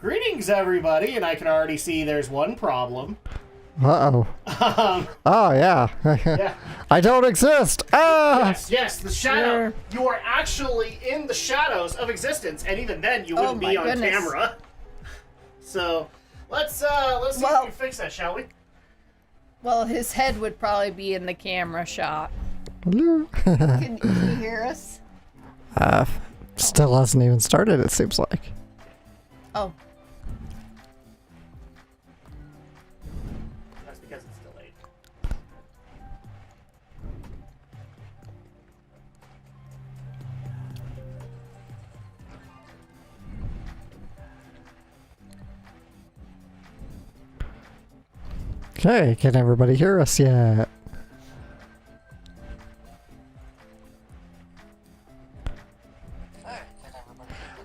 Greetings, everybody, and I can already see there's one problem. Uh-oh. Oh, yeah. Yeah. I don't exist! Ah! Yes, the shadow. You are actually in the shadows of existence, and even then, you wouldn't be on camera. So, let's see if we can fix that, shall we? Well, his head would probably be in the camera shot. Hello? Can you hear us? Still hasn't even started, it seems like. Oh. That's because it's delayed. Okay, can everybody hear us yet?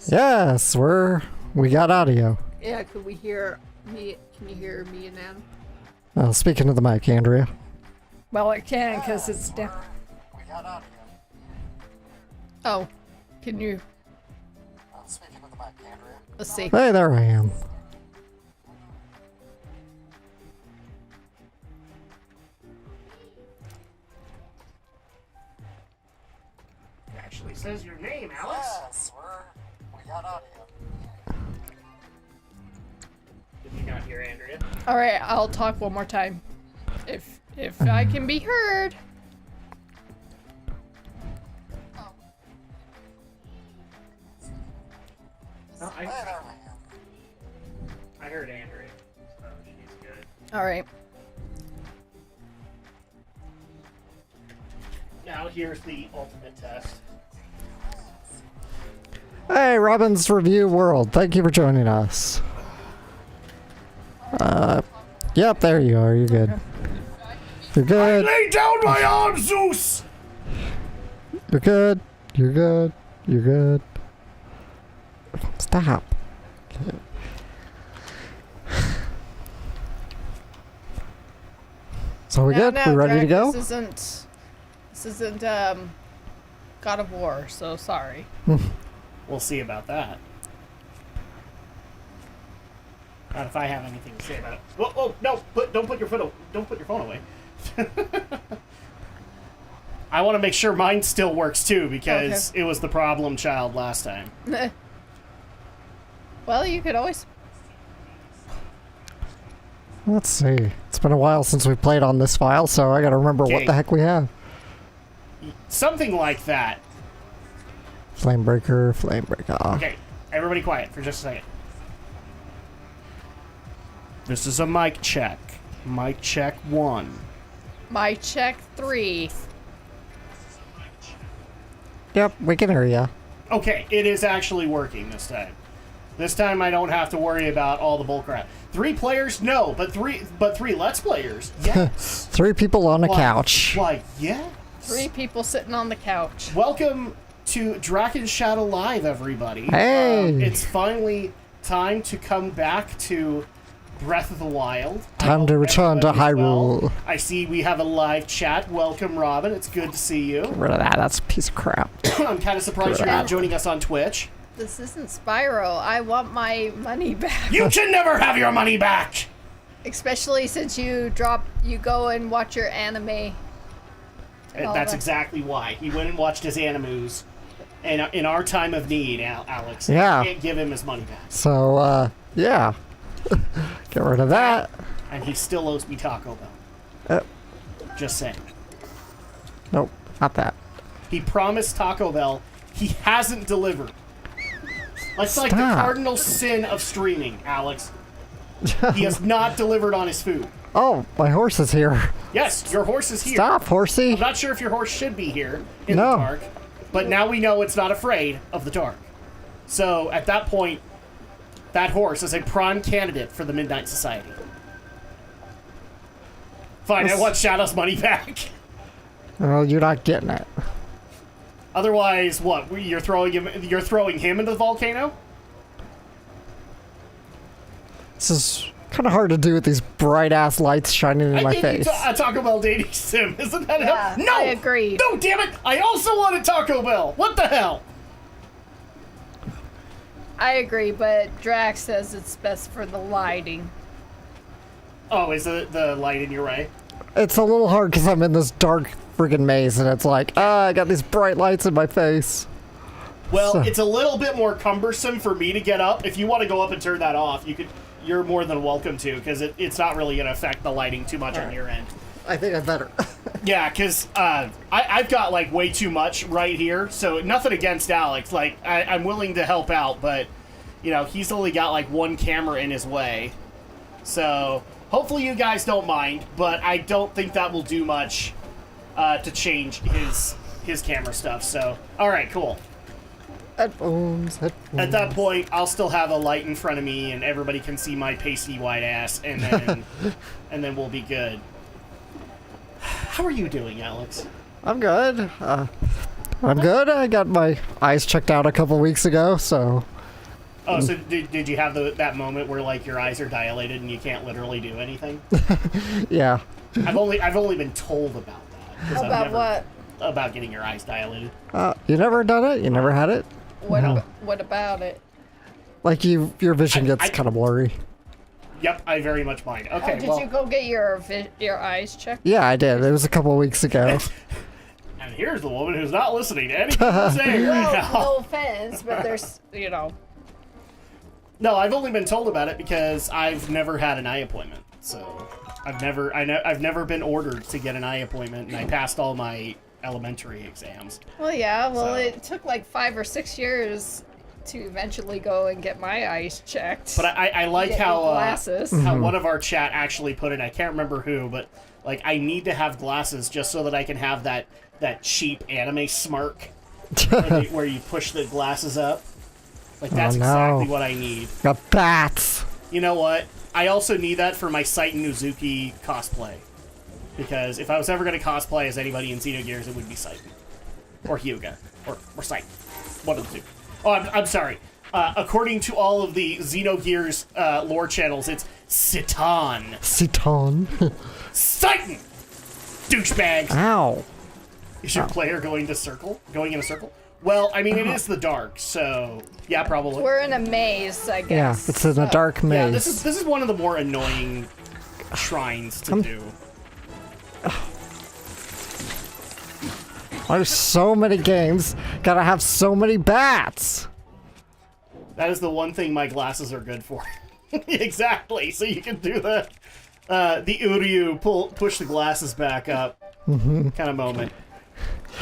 Yes, we got audio. Yeah, could we hear me? Can you hear me and Adam? Well, speaking of the mic, Andrea. Well, it can because it's down. We got audio. Oh, can you? Speaking of the mic, Andrea. Let's see. Hey, there I am. It actually says your name, Alex. Yes, we got audio. Did you not hear Andrea? All right, I'll talk one more time, if I can be heard. No, I heard Andrea. So she's good. All right. Now here's the ultimate test. Hey, Robin's Review World. Thank you for joining us. Yep, there you are. You're good. You're good. Lay down my arms, Zeus! You're good. You're good. You're good. Stop. So we good? No, We ready to Drak, go? This isn't God of War, so sorry. We'll see about that. Not if I have anything to say about it. Oh no! Don't put your phone away. I want to make sure mine still works too because it was the problem child last time. Well, you could always. Let's see. It's been a while since we played on this file, so I gotta remember what the heck we have. Something like that. Flame breaker. Okay, everybody quiet for just a second. This is a mic check. Mic check 1. My check 3. Yep, we can hear ya. Okay, it is actually working this time. This time I don't have to worry about all the bullcrap. 3 players? No, but three Let's Players? Yes. 3 people on a couch. Why, yeah. 3 people sitting on the couch. Welcome to Drak and Shadow Live, everybody. Hey! It's finally time to come back to Breath of the Wild. Time to return to Hyrule. Well. I see we have a live chat. Welcome, Robin. It's good to see you. Get rid of that. That's a piece of crap. I'm kind of surprised you're not joining us on Twitch. This isn't Spyro. I want my money back. You can never have your money back! Especially since you go and watch your anime. That's exactly why. He went and watched his animus. And in our time of need, Alex, Yeah. you can't give him his money back. So, yeah. Get rid of that. And he still owes me Taco Bell. Just saying. Nope, not that. He promised Taco Bell. He hasn't delivered. It's like the cardinal sin of streaming, Alex. He has not delivered on his food. Oh, my horse is here. Yes, your horse is here. Stop, horsey. I'm not sure if your horse should be here in the dark, but now we know it's not afraid of the dark. So, at that point, that horse is a prime candidate for the Midnight Society. Fine, I want Shadow's money back. Well, you're not getting it. Otherwise, what? You're throwing him into the volcano? This is kind of hard to do with these bright-ass lights shining in my face. A Taco Bell dating sim, isn't that hell? No! I agree. No, damn it! I also want a Taco Bell! What the hell? I agree, but Drak says it's best for the lighting. Oh, is the light in your way? It's a little hard because I'm in this dark friggin' maze, and it's like, I got these bright lights in my face. Well, So- it's a little bit more cumbersome for me to get up. If you want to go up and turn that off, you're more than welcome to, because it's not really going to affect the lighting too much on your end. I think I better. Yeah, because I've got, like, way too much right here, so nothing against Alex. Like, I'm willing to help out, but, you know, he's only got, like, one camera in his way. So, hopefully you guys don't mind, but I don't think that will do much to change his camera stuff. So, alright, cool. Headphones. At that point, I'll still have a light in front of me, and everybody can see my pasty white ass, and then and then we'll be good. How are you doing, Alex? I'm good. I'm good. I got my eyes checked out a couple weeks ago, so... Oh, so did you have that moment where, like, your eyes are dilated and you can't literally do anything? Yeah. I've only been told about that. 'Cause I've About never- what? About getting your eyes dilated. You never done it? You never had it? What about it? Like, your vision gets I- kind of blurry. Yep, I very much mind. Okay, Did well, you go get your eyes checked? Yeah, I did. It was a couple weeks ago. and here's the woman who's not listening to anything I'm saying right now. No offense, but there's, you know. No, I've only been told about it because I've never had an eye appointment. So I've never been ordered to get an eye appointment, and I passed all my elementary exams. Well, yeah. Well, So- it took like 5 or 6 years to eventually go and get my eyes checked. But I like Get how your glasses. how one of our chat actually put it. I can't remember who, but like I need to have glasses just so that I can have that cheap anime smirk where you push the glasses up. Like that's Oh, no. exactly what I need. Got bats. You know what? I also need that for my Saiton Uzuki cosplay. Because if I was ever going to cosplay as anybody in Xenogears, it would be Saiton. Or Hyuga. Or Saiton. One of the two. Oh, I'm sorry. According to all of the Xenogears lore channels, it's Citan. Citon. Saiton! Douchebags! Ow. Is your player going in a circle? Well, I mean, it is the dark, so... Yeah, probably. We're in a maze, I Yeah, guess. it's in a dark maze. Yeah, this is one of the more annoying shrines to do. There's so many games. Gotta have so many bats. That is the one thing my glasses are good for. Exactly. So you can do the Uryu push the glasses back up kind of moment.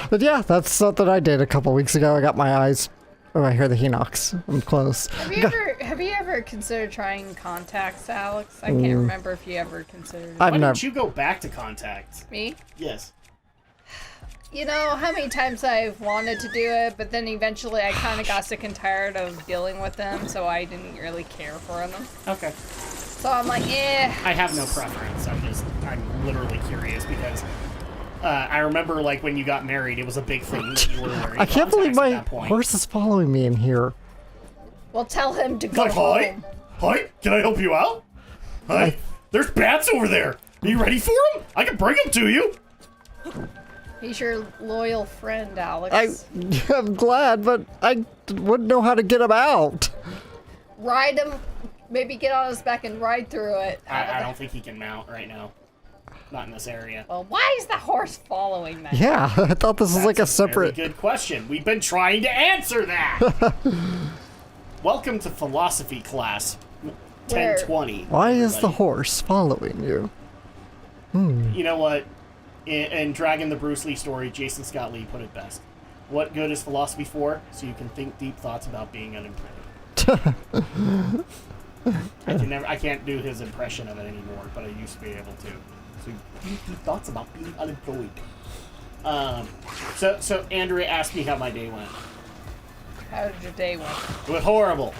But yeah, that's something I did a couple weeks ago. I got my eyes... Oh, I hear the Hinox. I'm close. Have you ever considered trying contacts, Alex? I can't remember if you ever considered it. Why I've never... didn't you go back to contact? Me? Yes. You know how many times I've wanted to do it, but then eventually I kind of got sick and tired of dealing with them, so I didn't really care for them. Okay. So I'm like, eh. I have no preference. I'm literally curious because I remember like when you got married, it was a big thing that you were wearing I can't believe contacts at my that point. horse is following me in here. Well, tell him to go Like, hi? home. Hi? Can I help you out? Hi? There's bats over there. Are you ready for them? I can bring them to you. He's your loyal friend, Alex. I'm glad, but I wouldn't know how to get him out. Ride him. Maybe get on his back and ride through it. I don't think he can mount right now. Not in this area. Well, why is the horse following that? Yeah, I thought this was like a separate... Very good question. We've been trying to answer that. Welcome to philosophy class 1020. Why is the everybody. horse following you? You know what? In Dragon the Bruce Lee story, Jason Scott Lee put it best. What good is philosophy for? So you can think deep thoughts about being unemployed. I can't do his impression of it anymore, but I used to be able to. So think deep thoughts about being unemployed. So Andrea asked me how my day went. How did your day went? It was horrible.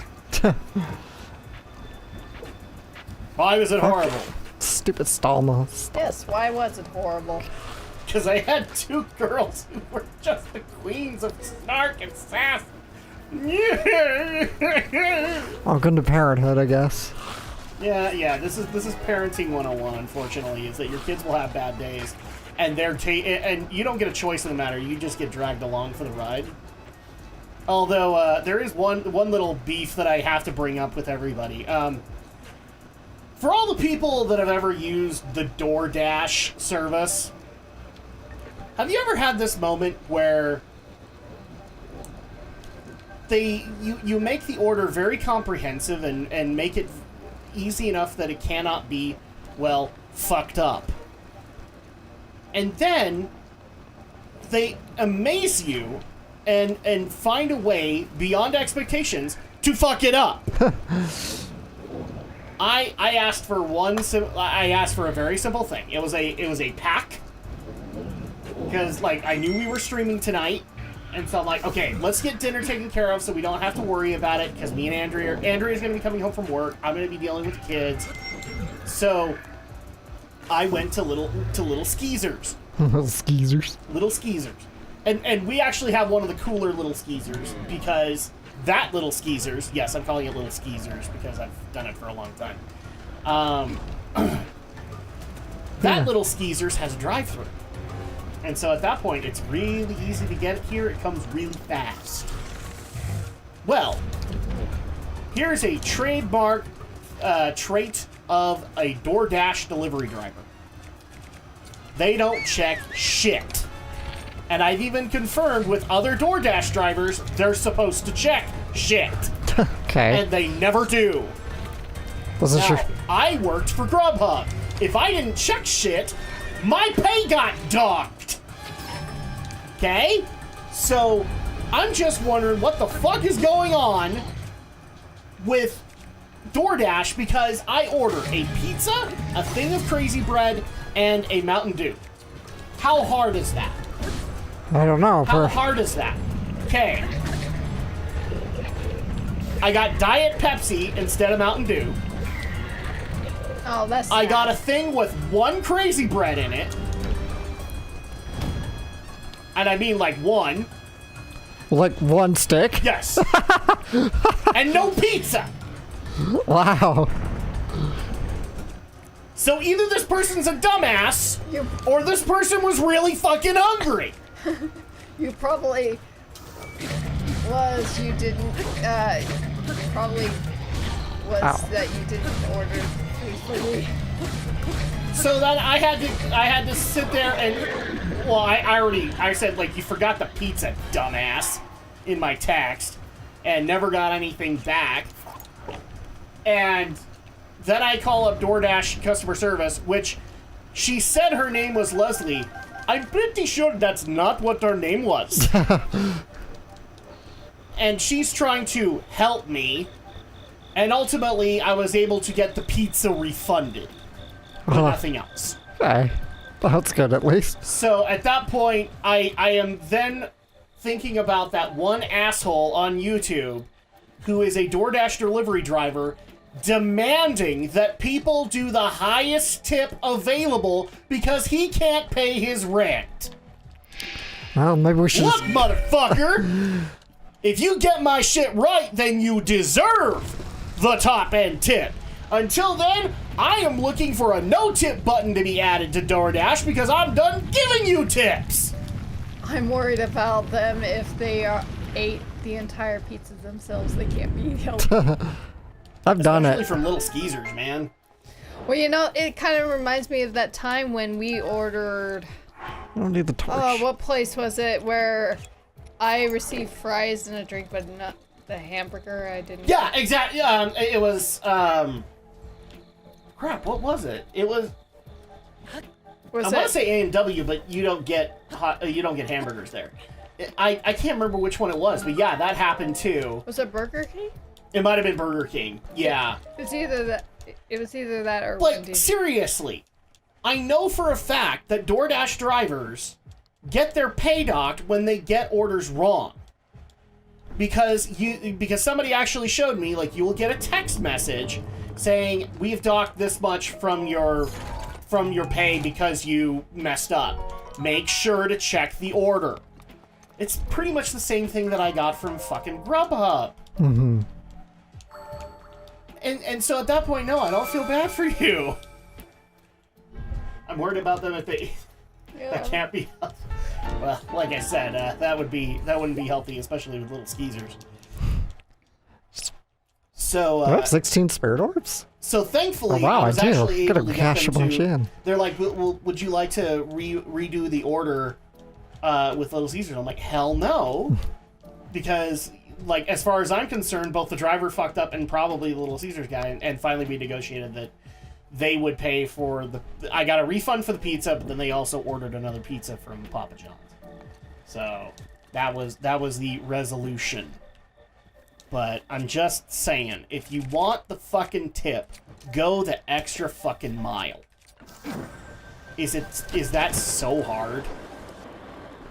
Why was it horrible? Stupid Stalma. Yes, why was it horrible? Because I had two girls who were just the queens of snark and sass. Welcome to parenthood, I guess. Yeah. This is parenting 101. Unfortunately, is that your kids will have bad days, and and you don't get a choice in the matter. You just get dragged along for the ride. Although there is one little beef that I have to bring up with everybody. For all the people that have ever used the DoorDash service, have you ever had this moment where you make the order very comprehensive and make it easy enough that it cannot be, well, fucked up. And then they amaze you and find a way beyond expectations to fuck it up. I asked for a very simple thing. It was a pack, because like I knew we were streaming tonight, and so I'm like, okay, let's get dinner taken care of so we don't have to worry about it, because me and Andrea's gonna be coming home from work. I'm gonna be dealing with the kids. So I went to little skeezers. Little skeezers. Little skeezers. And we actually have one of the cooler little skeezers, because that little skeezers, yes, I'm calling it little skeezers because I've done it for a long time. That little skeezers has a drive-thru. And so at that point, it's really easy to get it here. It comes really fast. Well, here's a trademark trait of a DoorDash delivery driver. They don't check shit. And I've even confirmed with other DoorDash drivers, they're supposed to check shit. Okay. And they never do. Wasn't sure. I worked for Grubhub. If I didn't check shit, my pay got docked. Okay? So, I'm just wondering what the fuck is going on with DoorDash, because I order a pizza, a thing of crazy bread, and a Mountain Dew. How hard is that? I don't know. How hard is that? Okay. I got Diet Pepsi instead of Mountain Dew. Oh, that's I sad. got a thing with one crazy bread in it. And I mean like one. Like one stick? Yes. And no pizza. Wow. So either this person's a dumbass, or this person was really fucking hungry. You probably was. You didn't. Probably was that you didn't order faithfully. So then I had to sit there and, well, I said, like, you forgot the pizza, dumbass, in my text, and never got anything back. And then I call up DoorDash customer service, which she said her name was Leslie. I'm pretty sure that's not what her name was. And she's trying to help me, and ultimately I was able to get the pizza refunded, but nothing else. Okay. That's good at least. So at that point, I am then thinking about that one asshole on YouTube who is a DoorDash delivery driver demanding that people do the highest tip available because he can't pay his rent. Well, maybe we should. Look, motherfucker! If you get my shit right, then you deserve the top end tip. Until then, I am looking for a no tip button to be added to DoorDash because I'm done giving you tips. I'm worried about them if they ate the entire pizza themselves. They can't be helped. I've done Especially it. from little skeezers, man. Well, you know, it kind of reminds me of that time when we ordered. I don't need the torch. Oh, what place was it where I received fries and a drink, but not the hamburger? I didn't. Yeah, exactly. It was. Crap. What was it? It was. I want to say A&W, but you don't get hamburgers there. I can't remember which one it was, but yeah, that happened too. Was it Burger King? It might have been Burger King. Yeah. It was either that. It was either that or Like, Wendy's. seriously, I know for a fact that DoorDash drivers get their pay docked when they get orders wrong. Because somebody actually showed me, like, you will get a text message saying, we've docked this much from your pay because you messed up. Make sure to check the order. It's pretty much the same thing that I got from fucking Grubhub. Mm-hmm. And so at that point, no, I don't feel bad for you. I'm worried about them if they... Yeah. That can't be... Well, like I said, that wouldn't be healthy, especially with little skeezers. So, I have 16 spirit orbs? So thankfully, Oh, wow, I was I do. actually able Gotta to get cash a them bunch to. in. They're like, would you like to redo the order with Little Caesars? I'm like, hell no, because like as far as I'm concerned, both the driver fucked up and probably the Little Caesars guy, and finally we negotiated that they would pay for the. I got a refund for the pizza, but then they also ordered another pizza from Papa John's. So that was the resolution. But I'm just saying, if you want the fucking tip, go the extra fucking mile. Is that so hard?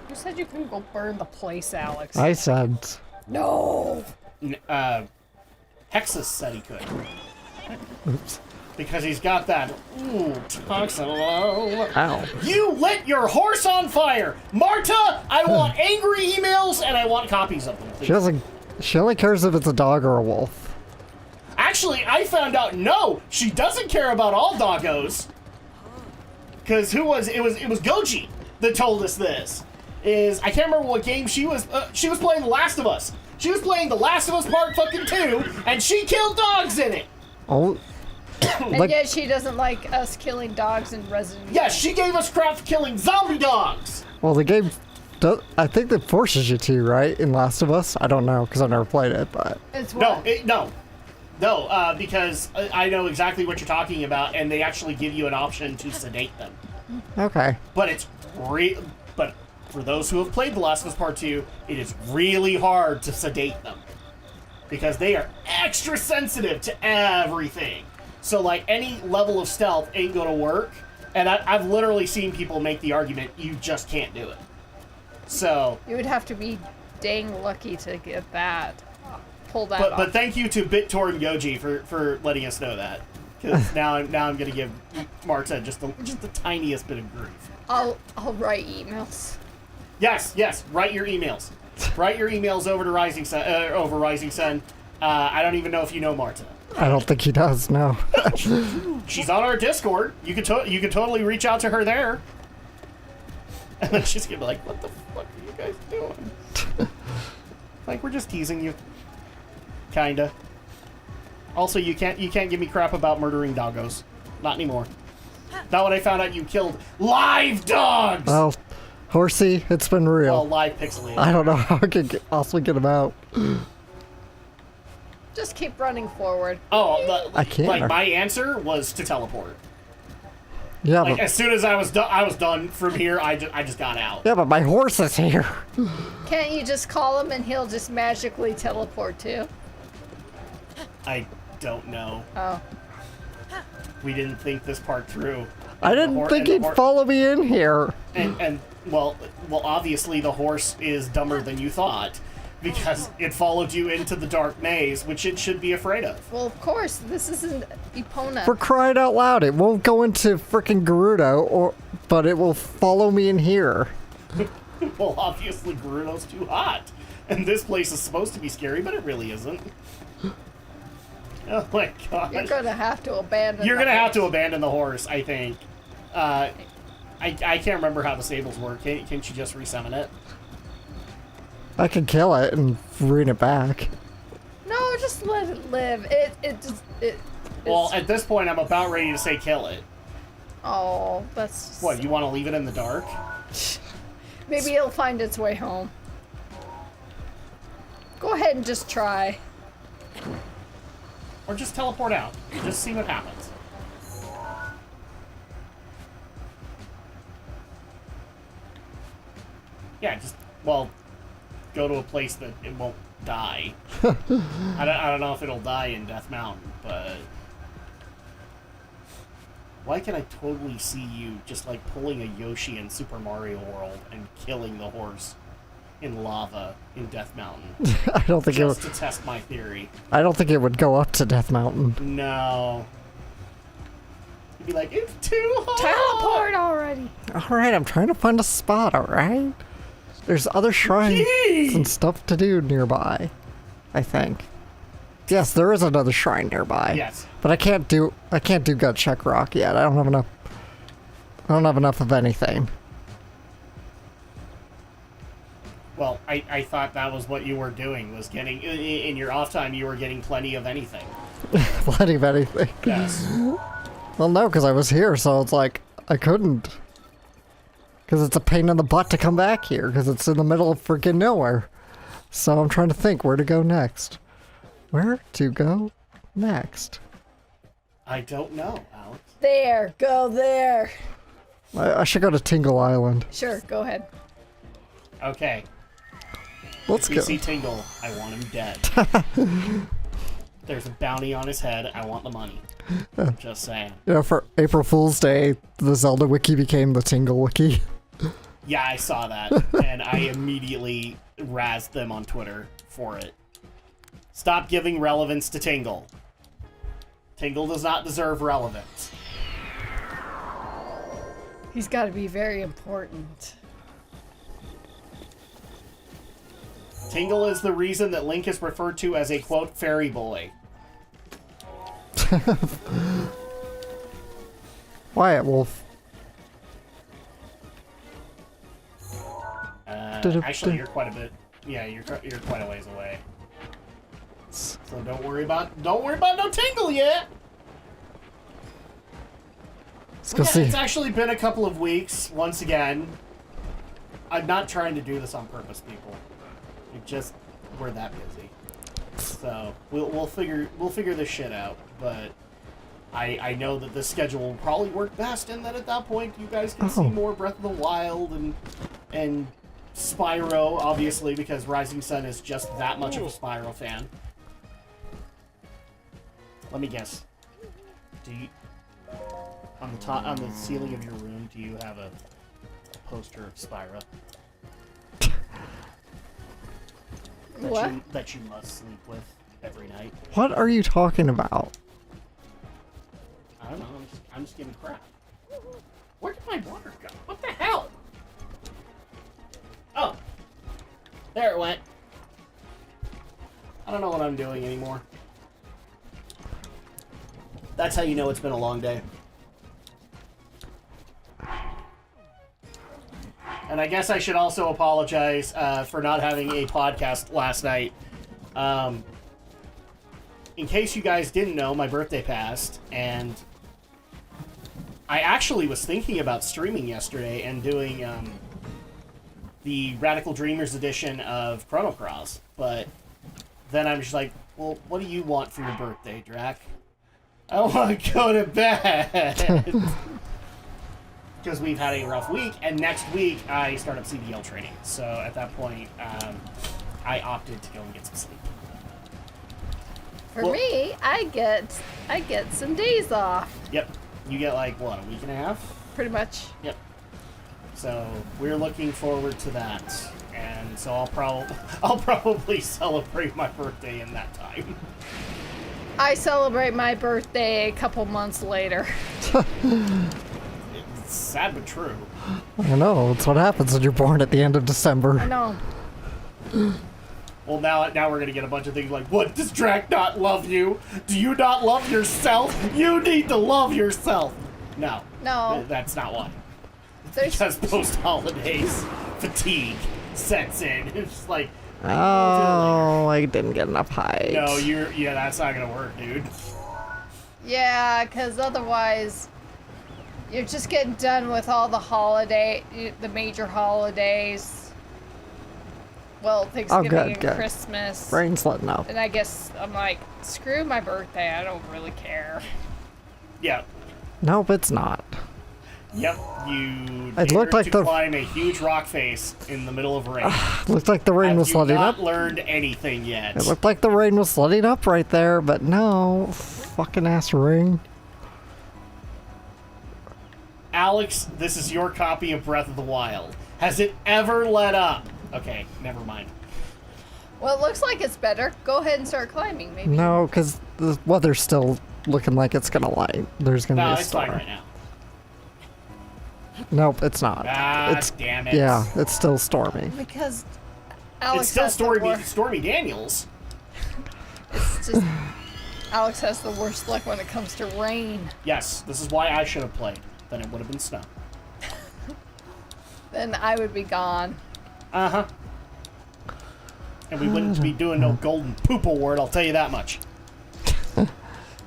You said you can go burn the place, Alex. I said... No! Hexus said he could. Oops. Because he's got that, toxin. Ow. You lit your horse on fire! Marta, I want angry emails and I want copies of them, please. She only cares if it's a dog or a wolf. Actually, I found out, no, she doesn't care about all doggos. Because it was Goji that told us this. I can't remember what game she was playing The Last of Us. She was playing The Last of Us Part fucking 2, and she killed dogs in it. Oh. And yet she doesn't like us killing dogs in Resident Evil. Yes, she gave us crap for killing zombie dogs. Well, the game... I think that forces you to, right? In Last of Us? I don't know, because I've never played it, but... It's what? No, because I know exactly what you're talking about, and they actually give you an option to sedate them. Okay. But but for those who have played The Last of Us Part 2, it is really hard to sedate them. Because they are extra sensitive to everything. So, like, any level of stealth ain't gonna work. And I've literally seen people make the argument, you just can't do it. So... You would have to be dang lucky to get that. Pull that off. But thank you to BitTorrent Goji for letting us know that. Because now I'm gonna give Marta just the tiniest bit of grief. I'll write emails. Yes, write your emails. Write your emails over to Rising Sun. I don't even know if you know Marta. I don't think he does, no. She's on our Discord. You can totally reach out to her there. And then she's gonna be like, "What the fuck are you guys doing?" Like, we're just teasing you. Kinda. Also, you can't give me crap about murdering doggos. Not anymore. Not when I found out you killed live dogs. Well, Horsey, it's been real. Well, live pixelated. I don't know how I could possibly get him out. Just keep running forward. Oh, I can't. Like, my answer was to teleport. Yeah, Like, but as soon as I was done from here. I just got out. yeah, but my horse is here. Can't you just call him and he'll just magically teleport too? I don't know. Oh. We didn't think this part through. I didn't think he'd follow me in here. And well, obviously the horse is dumber than you thought, because it followed you into the dark maze, which it should be afraid of. Well, of course, this isn't Epona. For crying out loud, it won't go into frickin' Gerudo, but it will follow me in here. Well, obviously Gerudo's too hot, and this place is supposed to be scary, but it really isn't. Oh my god. You're gonna have to abandon have to abandon the horse, I think. I can't remember how the stables work. Can't you just resummon it? I can kill it and bring it back. No, just let it live. Well, at this point, I'm about ready to say kill it. Oh, that's just... What, you want to leave it in the dark? Maybe it'll find its way home. Go ahead and just try. Or just teleport out. Just see what happens. Yeah, go to a place that it won't die. I don't know if it'll die in Death Mountain, but... Why can I totally see you just, like, pulling a Yoshi in Super Mario World and killing the horse in lava in Death Mountain? I don't think just to test my theory. I don't think it would go up to Death Mountain. No. You'd be like, it's too hot! Teleport already! Alright, I'm trying to find a spot, alright? There's other shrines and stuff to do nearby, I think. Yes, there is another shrine nearby. Yes. But I can't do Gut Check Rock yet. I don't have enough of anything. Well, I thought that was what you were doing, was getting, in your off time, you were getting plenty of anything. Plenty of anything. Yes. Well, no, because I was here, so it's like, I couldn't. Because it's a pain in the butt to come back here, because it's in the middle of freaking nowhere. So I'm trying to think where to go next. Where to go next? I don't know, Alex. There, go there. I should go to Tingle Island. Sure, go ahead. Okay. Let's If we go. see Tingle, I want him dead. There's a bounty on his head. I want the money. Just saying. You know, for April Fool's Day, the Zelda wiki became the Tingle wiki. Yeah, I saw that, and I immediately razzed them on Twitter for it. Stop giving relevance to Tingle. Tingle does not deserve relevance. He's got to be very important. Tingle is the reason that Link is referred to as a, quote, fairy boy. Wyatt Wolf. Actually, you're quite a bit. Yeah, you're quite a ways away. So don't worry about no Tingle yet. Let's go Yeah, see. it's actually been a couple of weeks. Once again, I'm not trying to do this on purpose, people. We're that busy. So we'll figure this shit out. But I know that this schedule will probably work best, and that at that point you guys can see more Breath of the Wild and Spyro, obviously, because Rising Sun is just that much of a Spyro fan. Let me guess. Do you on the ceiling of your room, do you have a poster of Spyro? What? That you must sleep with every night? What are you talking about? I don't know. I'm just giving crap. Where did my water go? What the hell? Oh, there it went. I don't know what I'm doing anymore. That's how you know it's been a long day. And I guess I should also apologize for not having a podcast last night. In case you guys didn't know, my birthday passed, and I actually was thinking about streaming yesterday and doing the Radical Dreamers edition of Chrono Cross, but then I'm just like, well, what do you want for your birthday, Drak? I want to go to bed! Because we've had a rough week, and next week I start up CDL training. So at that point, I opted to go and get some sleep. For me, I get some days off. Yep. You get like, what, a week and a half? Pretty much. Yep. So we're looking forward to that. And so I'll probably celebrate my birthday in that time. I celebrate my birthday a couple months later. It's sad but true. I know, it's what happens when you're born at the end of I December. know. Well, now we're gonna get a bunch of things like, what, does Drak not love you? Do you not love yourself? You need to love yourself! No. No. That's not why. There's Because post-holidays, fatigue sets in. It's just like, Oh, I didn't get enough height. no, that's not gonna work, dude. yeah, because otherwise you're just getting done with all the major holidays. Well, Thanksgiving and good. Christmas. Brain's letting up. And I guess I'm like, screw my birthday. I don't really care. Yeah. Nope, it's not. Yep. You It dared looked like to the- climb a huge rock face in the middle of rain. It looked like the rain Have was you letting not up. learned anything yet? It looked like the rain was letting up right there, but no. Fucking ass rain. Alex, this is your copy of Breath of the Wild. Has it ever let up? Okay, never mind. Well, it looks like it's better. Go ahead and start climbing, maybe. No, because the weather's still looking like it's gonna light. There's gonna No, be a it's storm. fine right now. Nope, it's not. Ah, it's damn it. Yeah, it's still stormy. Because Alex It's still has Stormy Daniels. It's just Alex has the worst luck when it comes to rain. Yes, this is why I should have played. Then it would have been snow. Then I would be gone. Uh-huh. And we wouldn't be doing no golden poop award, I'll tell you that much.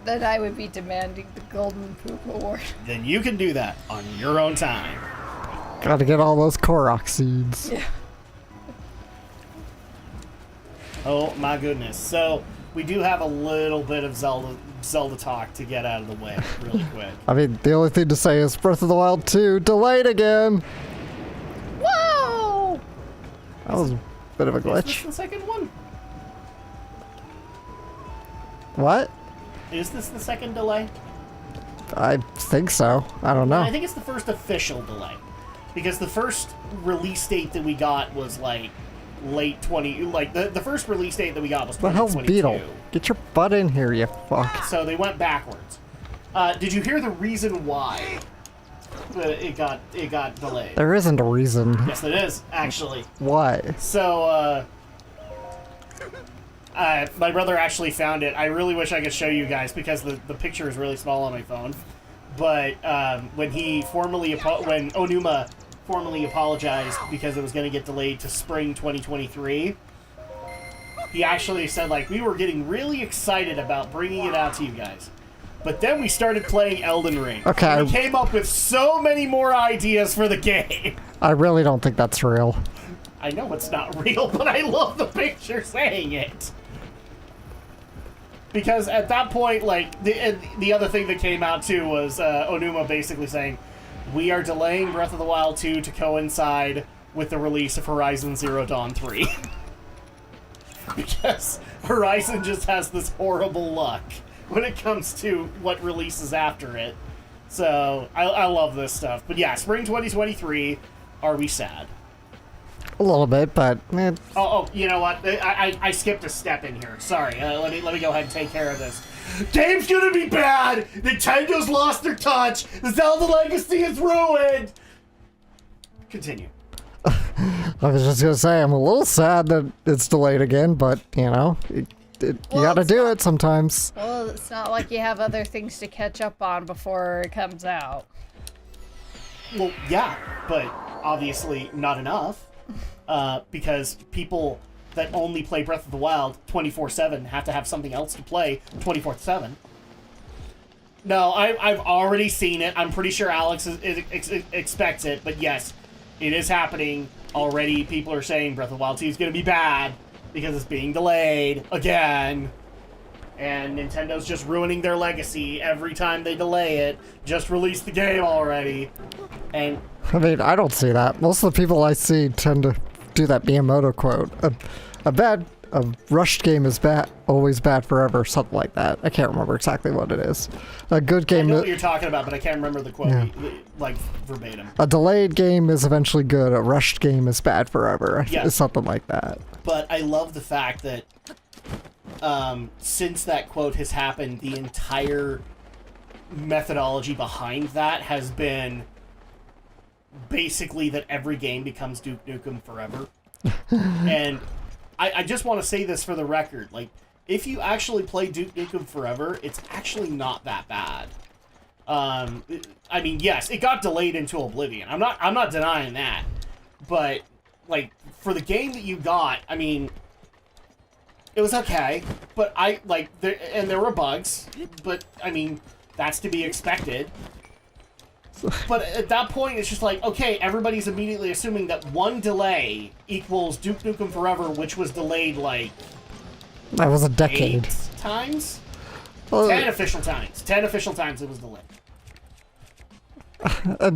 Then I would be demanding the Golden Poop Award. Then you can do that on your own time. Gotta get all those Korok seeds. Yeah. Oh my goodness. So we do have a little bit of Zelda talk to get out of the way really quick. I mean, the only thing to say is Breath of the Wild 2 delayed again. Whoa! That was a bit of a Is this glitch. the second one? What? Is this the second delay? I think so. I don't know. I think it's the first official delay. Because the first release date that we got was like late 20... Like, the first release date that we got was The hell's 2022. Beetle? Get your butt in here, you fuck. So they went backwards. Did you hear the reason why it got delayed? There isn't a reason. Yes, it is, actually. Why? So, my brother actually found it. I really wish I could show you guys because the picture is really small on my phone. But when Onuma formally apologized because it was going to get delayed to spring 2023, he actually said, like, we were getting really excited about bringing it out to you guys. But then we started playing Elden Ring. Okay. And we came up with so many more ideas for the game. I really don't think that's real. I know it's not real, but I love the picture saying it. Because at that point, like, the other thing that came out too was Onuma basically saying, we are delaying Breath of the Wild 2 to coincide with the release of Horizon Zero Dawn 3. Because Horizon just has this horrible luck when it comes to what releases after it. So, I love this stuff. But yeah, spring 2023, are we sad? A little bit, but Oh, you know what? I skipped a step in here. Sorry. Let me go ahead and take care of this. Game's gonna be bad! Nintendo's lost their touch! The Zelda legacy is ruined! Continue. I was just gonna say I'm a little sad that it's delayed again, but you know, you gotta it's do it sometimes. Well, it's not like you have other things to catch up on before it comes out. Well, yeah, but obviously not enough. Because people that only play Breath of the Wild 24/7 have to have something else to play 24/7. No, I've already seen it. I'm pretty sure Alex expects it, but yes, it is happening already. People are saying Breath of the Wild 2 is going to be bad because it's being delayed again. And Nintendo's just ruining their legacy every time they delay it. Just release the game already. And I mean, I don't see that. Most of the people I see tend to do that Miyamoto quote. A rushed game is bad, always bad forever, something like that. I can't remember exactly what it is. A good game... I know what you're talking about, but I can't remember the quote, Yeah. like, verbatim. A delayed game is eventually good. A rushed game is bad forever. Yeah. It's something like that. But I love the fact that since that quote has happened, the entire methodology behind that has been basically that every game becomes Duke Nukem Forever. And I just want to say this for the record. Like, if you actually play Duke Nukem Forever, it's actually not that bad. I mean, yes, it got delayed into oblivion. I'm not denying that. But, like, for the game that you got, I mean, it was okay. But there were bugs. But, I mean, that's to be expected. But at that point, it's just like, okay, everybody's immediately assuming that one delay equals Duke Nukem Forever, which was delayed, like... That was a decade. 8 times? Well, 10 official times. 10 official times it was delayed.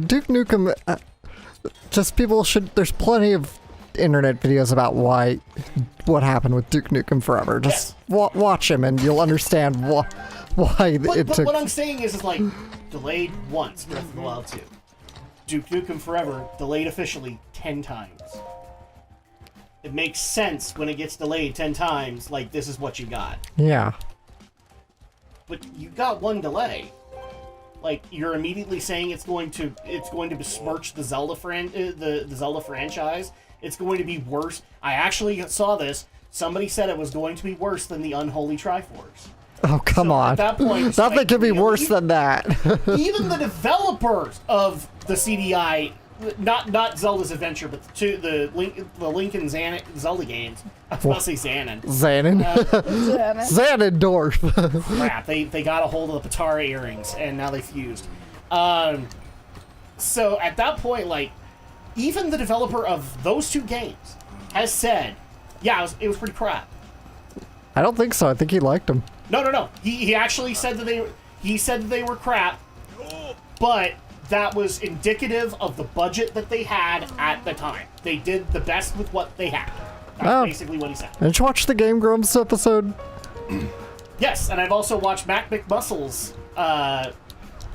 Duke Nukem... just people should... There's plenty of internet videos about what happened with Duke Nukem Forever. Just watch them and you'll understand why it But took... what I'm saying is like, delayed once, Breath of the Wild 2. Duke Nukem Forever, delayed officially 10 times. It makes sense when it gets delayed 10 times, like, this is what you got. Yeah. But you got one delay. Like, you're immediately saying it's going to besmirch the Zelda the Zelda franchise. It's going to be worse. I actually saw this. Somebody said it was going to be worse than the Unholy Triforce. Oh, come on. At that point, nothing like, could be really? worse than that. Even the developers of the CDI not Zelda's Adventure, but the Link and Zelda games. I was about to say Xanon. Xanon. Xanondorf. Crap, they got a hold of the Patara earrings, and now they fused. So at that point, like, even the developer of those two games has said, yeah, it was pretty crap. I don't think so. I think he liked them. No. He actually said that they were crap, but that was indicative of the budget that they had at the time. They did the best with what they had. That's basically what he said. Did you watch the Game Grumps episode? Yes, and I've also watched Mac McMuscle's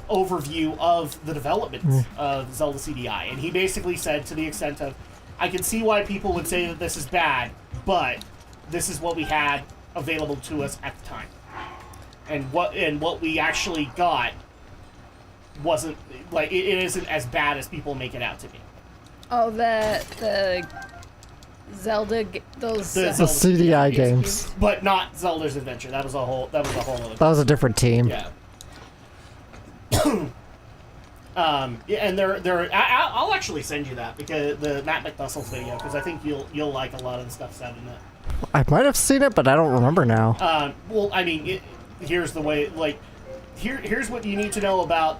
overview of the development of Zelda CDI, and he basically said, to the extent of, I can see why people would say that this is bad, but this is what we had available to us at the time. And what we actually got wasn't, like, it isn't as bad as people make it out to be. Oh, the Zelda, those the CDI games, but not Zelda's Adventure. That was a whole other. That was a different team. Yeah. And I'll actually send you that, because the Matt McDussell's video, because I think you'll like a lot of the stuff said in it. I might have seen it, but I don't remember now. Well, I mean, here's the way. Like, here's what you need to know about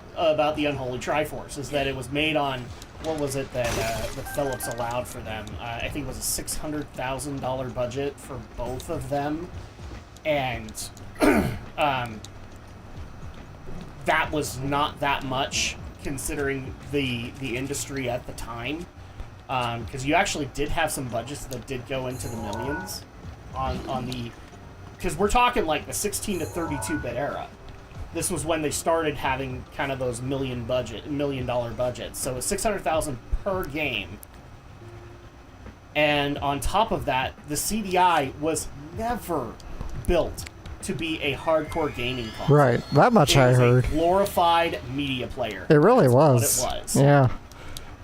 the Unholy Triforce, is that it was made on, what was it that Philips allowed for them? I think it was a $600,000 budget for both of them, and that was not that much considering the industry at the time, because you actually did have some budgets that did go into the millions on the, because we're talking like the 16 to 32-bit era. This was when they started having kind of those $1 million budgets. So it's $600,000 per game. And on top of that, the CDI was never built to be a hardcore gaming console. Right, that much I heard. A glorified media player. It really was. That's what it was. Yeah,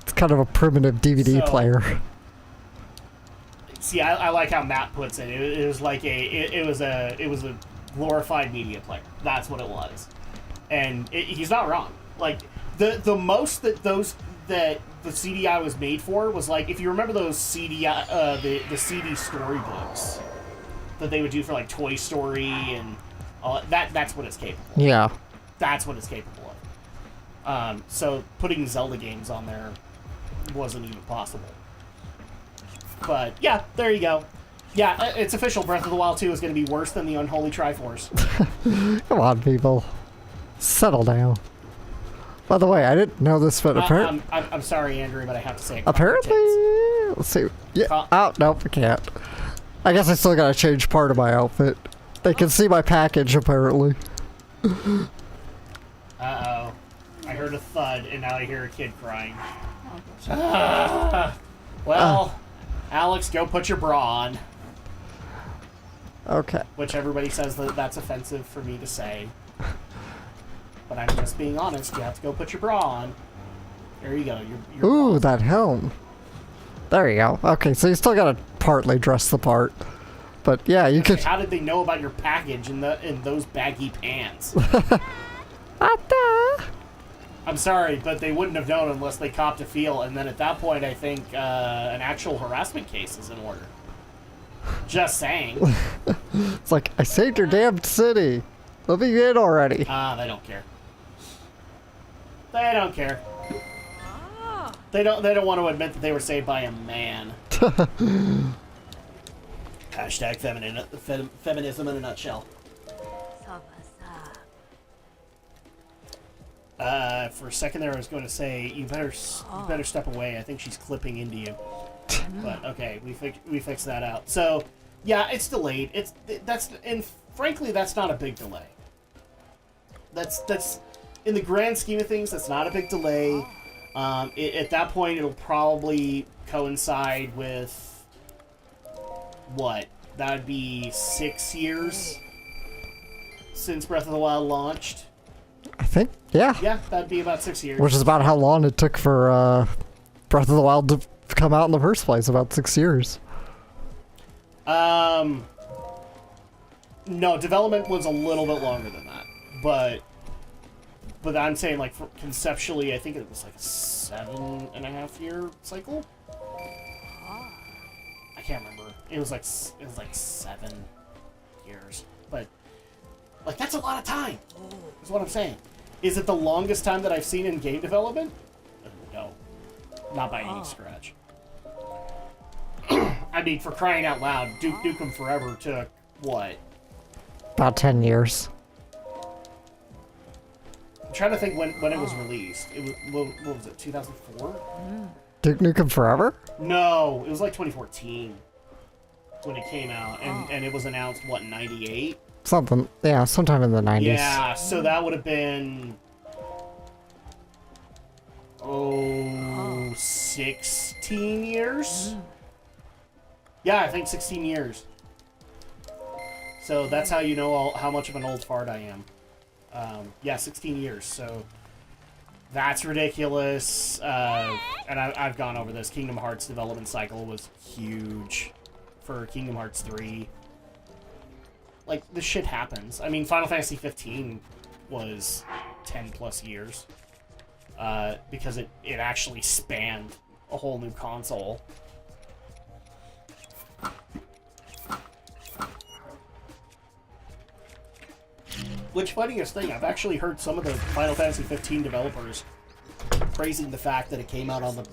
it's kind of a primitive DVD player. See, I like how Matt puts it. It was like it was a glorified media player. That's what it was, and he's not wrong. Like the most that the CDI was made for was, like, if you remember those CDI the CD storybooks that they would do for, like, Toy Story and all that. That's what it's capable of. Yeah, that's what it's capable of. So putting Zelda games on there wasn't even possible. But yeah, there you go. Yeah, it's official. Breath of the Wild 2 is going to be worse than the Unholy Triforce. Come on, people. Settle down. By the way, I didn't know this, but apparently... I'm sorry, Andrew, but I have to say... Apparently... Let's see. Yeah. Oh, nope, I can't. I guess I still gotta change part of my outfit. They can see my package, apparently. Uh-oh. I heard a thud, and now I hear a kid crying. Well... Alex, go put your bra on. Okay. Which everybody says that's offensive for me to say. But I'm just being honest. You have to go put your bra on. There you go. Ooh, that helm. There you go. Okay, so you still gotta partly dress the part. But yeah, you could... How did they know about your package in those baggy pants? I'm sorry, but they wouldn't have known unless they copped a feel, and then at that point, I think an actual harassment case is in order. Just saying. It's like, I saved your damn city. Let me in already. They don't care. They don't care. They don't want to admit that they were saved by a man. Hashtag feminism in a nutshell. For a second there, I was going to say you better step away. I think she's clipping into you. But okay, we fixed that out. So yeah, it's delayed. And frankly, that's not a big delay. That's in the grand scheme of things, that's not a big delay. At that point, it'll probably coincide with what? That would be 6 years since Breath of the Wild launched. I think, yeah. Yeah, that'd be about 6 years. Which is about how long it took for Breath of the Wild to come out in the first place, about 6 years. No, development was a little bit longer than that, but But I'm saying, like, conceptually, I think it was like a 7.5 year cycle. I can't remember. It was like 7 years. But, like, that's a lot of time. Is what I'm saying. Is it the longest time that I've seen in game development? No. Not by any stretch. I mean, for crying out loud, Duke Nukem Forever took, what? About 10 years. I'm trying to think when it was released. It was, what was it, 2004? Duke Nukem Forever? No, it was like 2014 when it came out, and it was announced, what, in 98? Something, yeah, sometime in the 90s. Yeah, so that would have been... 16 years? Yeah, I think 16 years. So that's how you know how much of an old fart I am. Yeah, 16 years, so that's ridiculous. And I've gone over this. Kingdom Hearts development cycle was huge for Kingdom Hearts 3. Like, this shit happens. I mean, Final Fantasy 15 was 10 plus years. Because it actually spanned a whole new console. Which, funniest thing, I've actually heard some of the Final Fantasy 15 developers praising the fact that it came out on the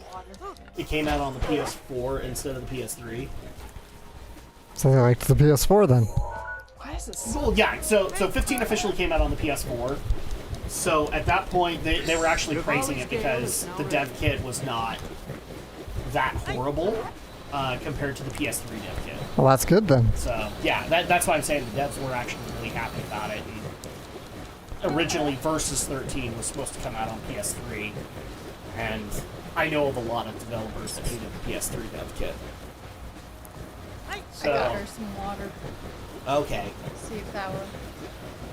PS4 instead of the PS3. So they liked the PS4 then. Why is this? Well, yeah. So 15 officially came out on the PS4. So at that point, they were actually praising it because the dev kit was not that horrible compared to the PS3 dev kit. Well, that's good then. So yeah, that's why I'm saying the devs were actually really happy about it. And originally, Versus 13 was supposed to come out on PS3, and I know of a lot of developers that hated the PS3 dev kit. So, I got her some water. Okay. See if that would.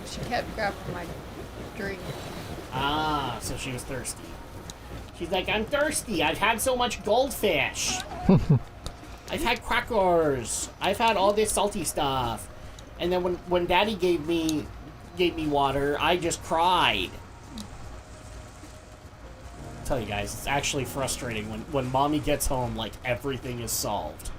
She kept grabbing my drink. Ah, so she was thirsty. She's like, I'm thirsty. I've had so much goldfish. I've had crackers. I've had all this salty stuff. And then when Daddy gave me water, I just cried. I'll tell you guys, it's actually frustrating when Mommy gets home, like, everything is solved.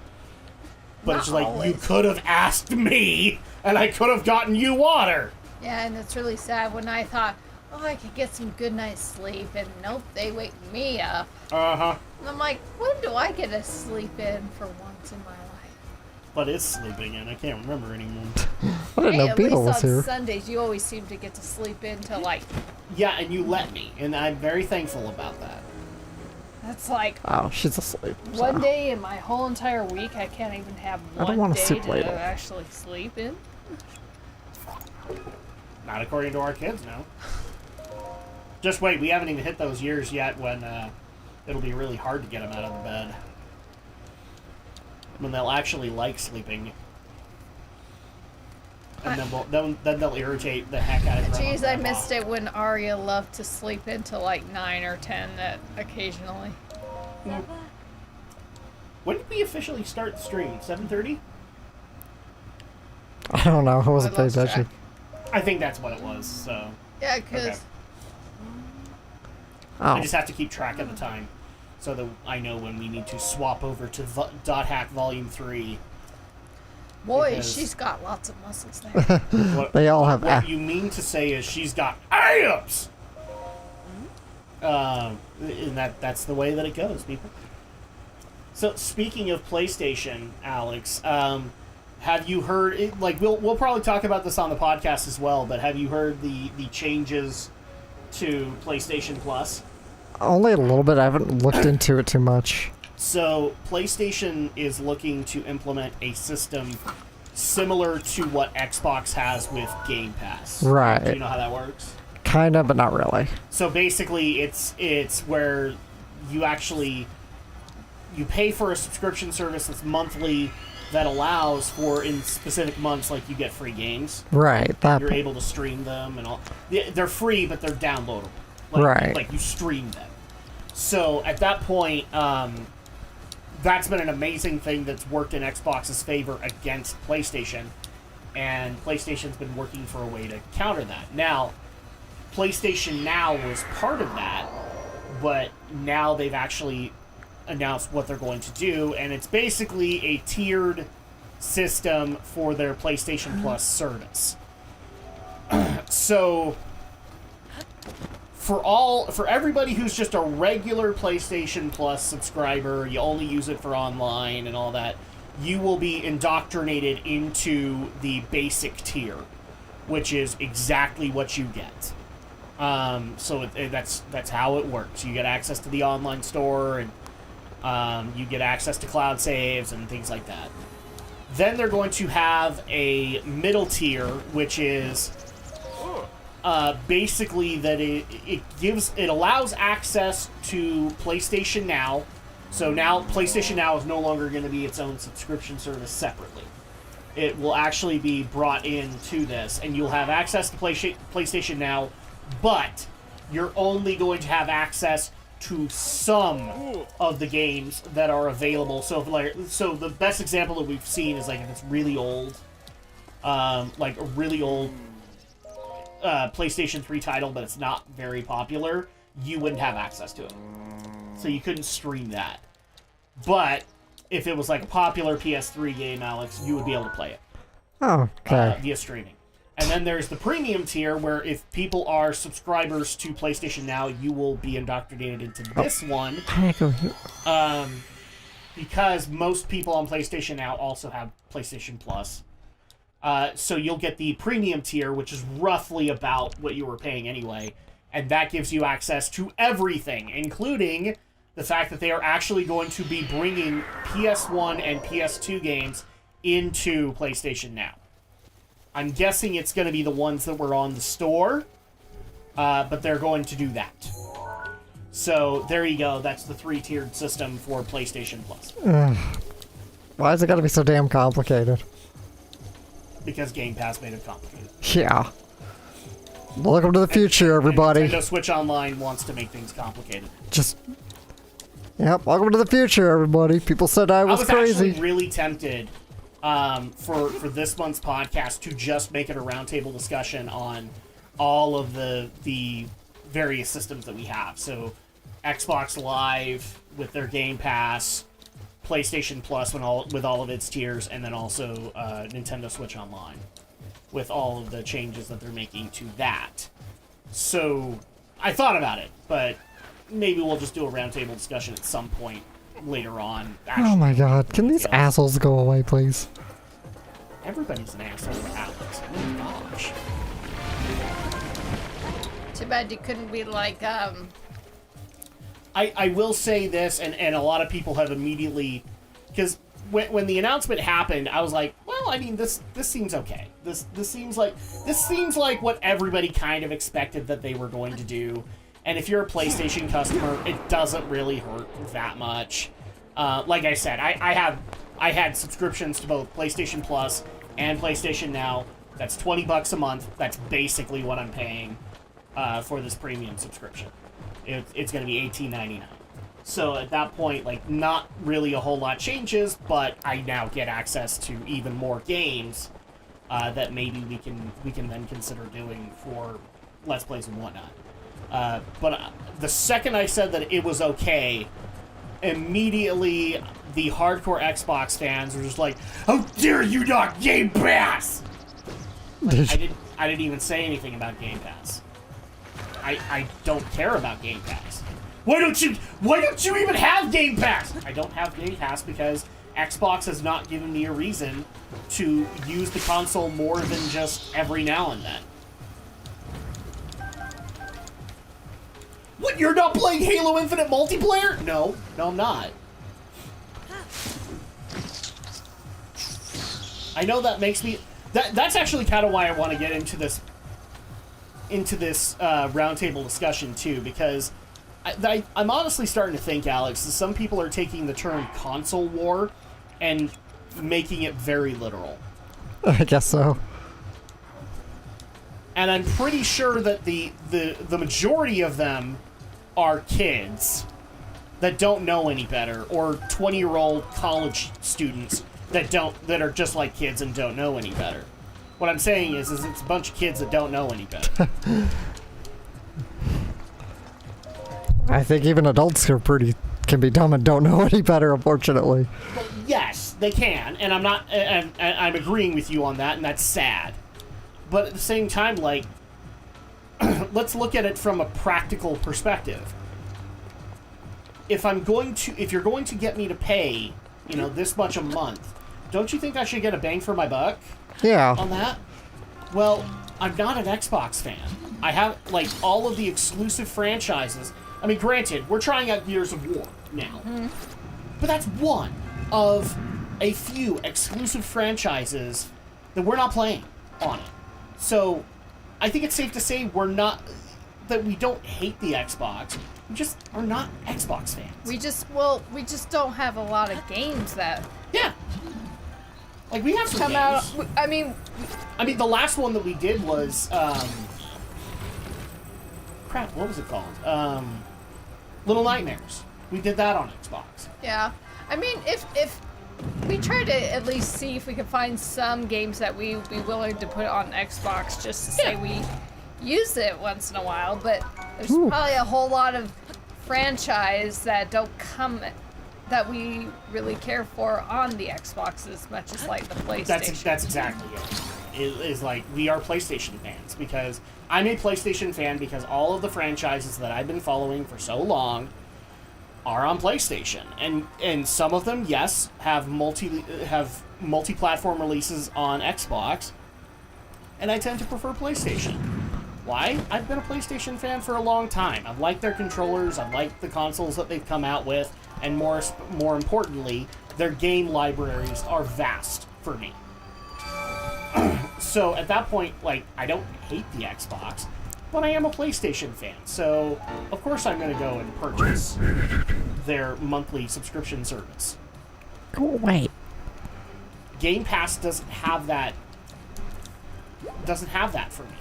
But it's like, you could have asked me, and I could have gotten you water. Yeah, and it's really sad when I thought, oh, I could get some good night's sleep, and nope, they wake me up. Uh-huh. And I'm like, when do I get to sleep in for once in my life? But it's sleeping in. I can't remember anymore. I didn't know at Beetle least was on here. Sundays, you always seem to get to sleep in till like... Yeah, and you let me, and I'm very thankful about that. That's like Oh, she's asleep. so. one day in my whole entire week, I can't even have I don't one wanna day sleep to late. actually sleep in. Not according to our kids, no. Just wait, we haven't even hit those years yet when it'll be really hard to get them out of the bed. When they'll actually like sleeping. And then they'll irritate the heck out of Grandma and Jeez, I Grandpa. missed it when Arya loved to sleep until like 9 or 10 that occasionally. When did we officially start the stream? 7:30? I don't know. I wasn't I paying lost attention. track. I think that's what it was, so... Yeah, because Okay. Oh, I just have to keep track of the time so that I know when we need to swap over to Dot Hack Volume 3. boy, because- she's got lots of muscles there. What, they all have. what you mean to say is she's got abs! And that's the way that it goes, people. So, speaking of PlayStation, Alex, have you heard... Like, we'll probably talk about this on the podcast as well, but have you heard the changes to PlayStation Plus? Only a little bit. I haven't looked into it too much. So, PlayStation is looking to implement a system similar to what Xbox has with Game Pass. Right. Do you know how that works? Kinda, but not really. So basically, it's where you actually you pay for a subscription service that's monthly that allows for, in specific months, like, you get free games. Right. That. You're able to stream them and all. They're free, but they're downloadable. Right. Like, you stream them. So at that point, that's been an amazing thing that's worked in Xbox's favor against PlayStation, and PlayStation's been working for a way to counter that. Now, PlayStation Now was part of that, but now they've actually announced what they're going to do, and it's basically a tiered system for their PlayStation Plus service. So for everybody who's just a regular PlayStation Plus subscriber, you only use it for online and all that, you will be indoctrinated into the basic tier, which is exactly what you get. So that's how it works. You get access to the online store, and you get access to cloud saves and things like that. Then they're going to have a middle tier, which is basically that it allows access to PlayStation Now. So now PlayStation Now is no longer going to be its own subscription service separately. It will actually be brought into this, and you'll have access to PlayStation Now, but you're only going to have access to some of the games that are available. So the best example that we've seen is like if it's really old, like a really old PlayStation 3 title, but it's not very popular, you wouldn't have access to it. So you couldn't stream that. But if it was like a popular PS3 game, Alex, you would be able to play it. Oh, okay. Via streaming. And then there's the premium tier, where if people are subscribers to PlayStation Now, you will be indoctrinated into this one. Because most people on PlayStation Now also have PlayStation Plus. So you'll get the premium tier, which is roughly about what you were paying anyway. And that gives you access to everything, including the fact that they are actually going to be bringing PS1 and PS2 games into PlayStation Now. I'm guessing it's going to be the ones that were on the store, but they're going to do that. So there you go. That's the 3-tiered system for PlayStation Plus. Why is it got to be so damn complicated? Because Game Pass made it complicated. Yeah. Welcome to the future, everybody. Nintendo Switch Online wants to make things complicated. Yep, welcome to the future, everybody. People said I was crazy. Actually really tempted for this month's podcast to just make it a roundtable discussion on all of the various systems that we have. So Xbox Live with their Game Pass, PlayStation Plus with all of its tiers, and then also Nintendo Switch Online with all of the changes that they're making to that. So I thought about it, but maybe we'll just do a roundtable discussion at some point later on. Actually, oh my god, can these assholes go away, please? Everybody's an asshole to Alex. Oh my gosh. Too bad you couldn't be like, I will say this, and a lot of people have immediately... Because when the announcement happened, I was like, well, I mean, this seems okay. This seems like what everybody kind of expected that they were going to do. And if you're a PlayStation customer, it doesn't really hurt that much. Like I said, I had subscriptions to both PlayStation Plus and PlayStation Now. That's $20 a month. That's basically what I'm paying for this premium subscription. It's going to be $18.99. So at that point, like, not really a whole lot changes, but I now get access to even more games that maybe we can then consider doing for Let's Plays and whatnot. But the second I said that it was okay, immediately the hardcore Xbox fans were just like, "How dare you not Game Pass!" Like, I didn't even say anything about Game Pass. I don't care about Game Pass. Why don't you even have Game Pass? I don't have Game Pass because Xbox has not given me a reason to use the console more than just every now and then. What, you're not playing Halo Infinite multiplayer? No, I'm not. I know that makes me... That's actually kind of why I want to get into this roundtable discussion, too, because I'm honestly starting to think, Alex, that some people are taking the term console war and making it very literal. I guess so. And I'm pretty sure that the majority of them are kids that don't know any better, or 20-year-old college students that are just like kids and don't know any better. What I'm saying is it's a bunch of kids that don't know any better. I think even adults can be dumb and don't know any better, unfortunately. Well, yes, they can, and I'm agreeing with you on that, and that's sad. But at the same time, like, let's look at it from a practical perspective. If you're going to get me to pay, this much a month, don't you think I should get a bang for my buck? Yeah. On that? Well, I'm not an Xbox fan. I have, like, all of the exclusive franchises. I mean, granted, we're trying out Gears of War now. But that's one of a few exclusive franchises that we're not playing on it. So, I think it's safe to say that we don't hate the Xbox. We just are not Xbox fans. We just don't have a lot of games that... Yeah. Like, we have some come games. out... I mean, the last one that we did was, crap, what was it called? Little Nightmares. We did that on Xbox. yeah. I mean, if we try to at least see if we can find some games that we'd be willing to put on Xbox just to say we use it once in a while, but there's probably a whole lot of franchise that don't come... that we really care for on the Xbox as much as, like, the PlayStation. That's exactly it. It is like, we are PlayStation fans, because I'm a PlayStation fan because all of the franchises that I've been following for so long are on PlayStation. And some of them, yes, have multi-platform releases on Xbox, and I tend to prefer PlayStation. Why? I've been a PlayStation fan for a long time. I've liked their controllers, I've liked the consoles that they've come out with, and more importantly, their game libraries are vast for me. So at that point, like, I don't hate the Xbox, but I am a PlayStation fan. So of course I'm going to go and purchase their monthly subscription service. Go away. Game Pass doesn't have that for me.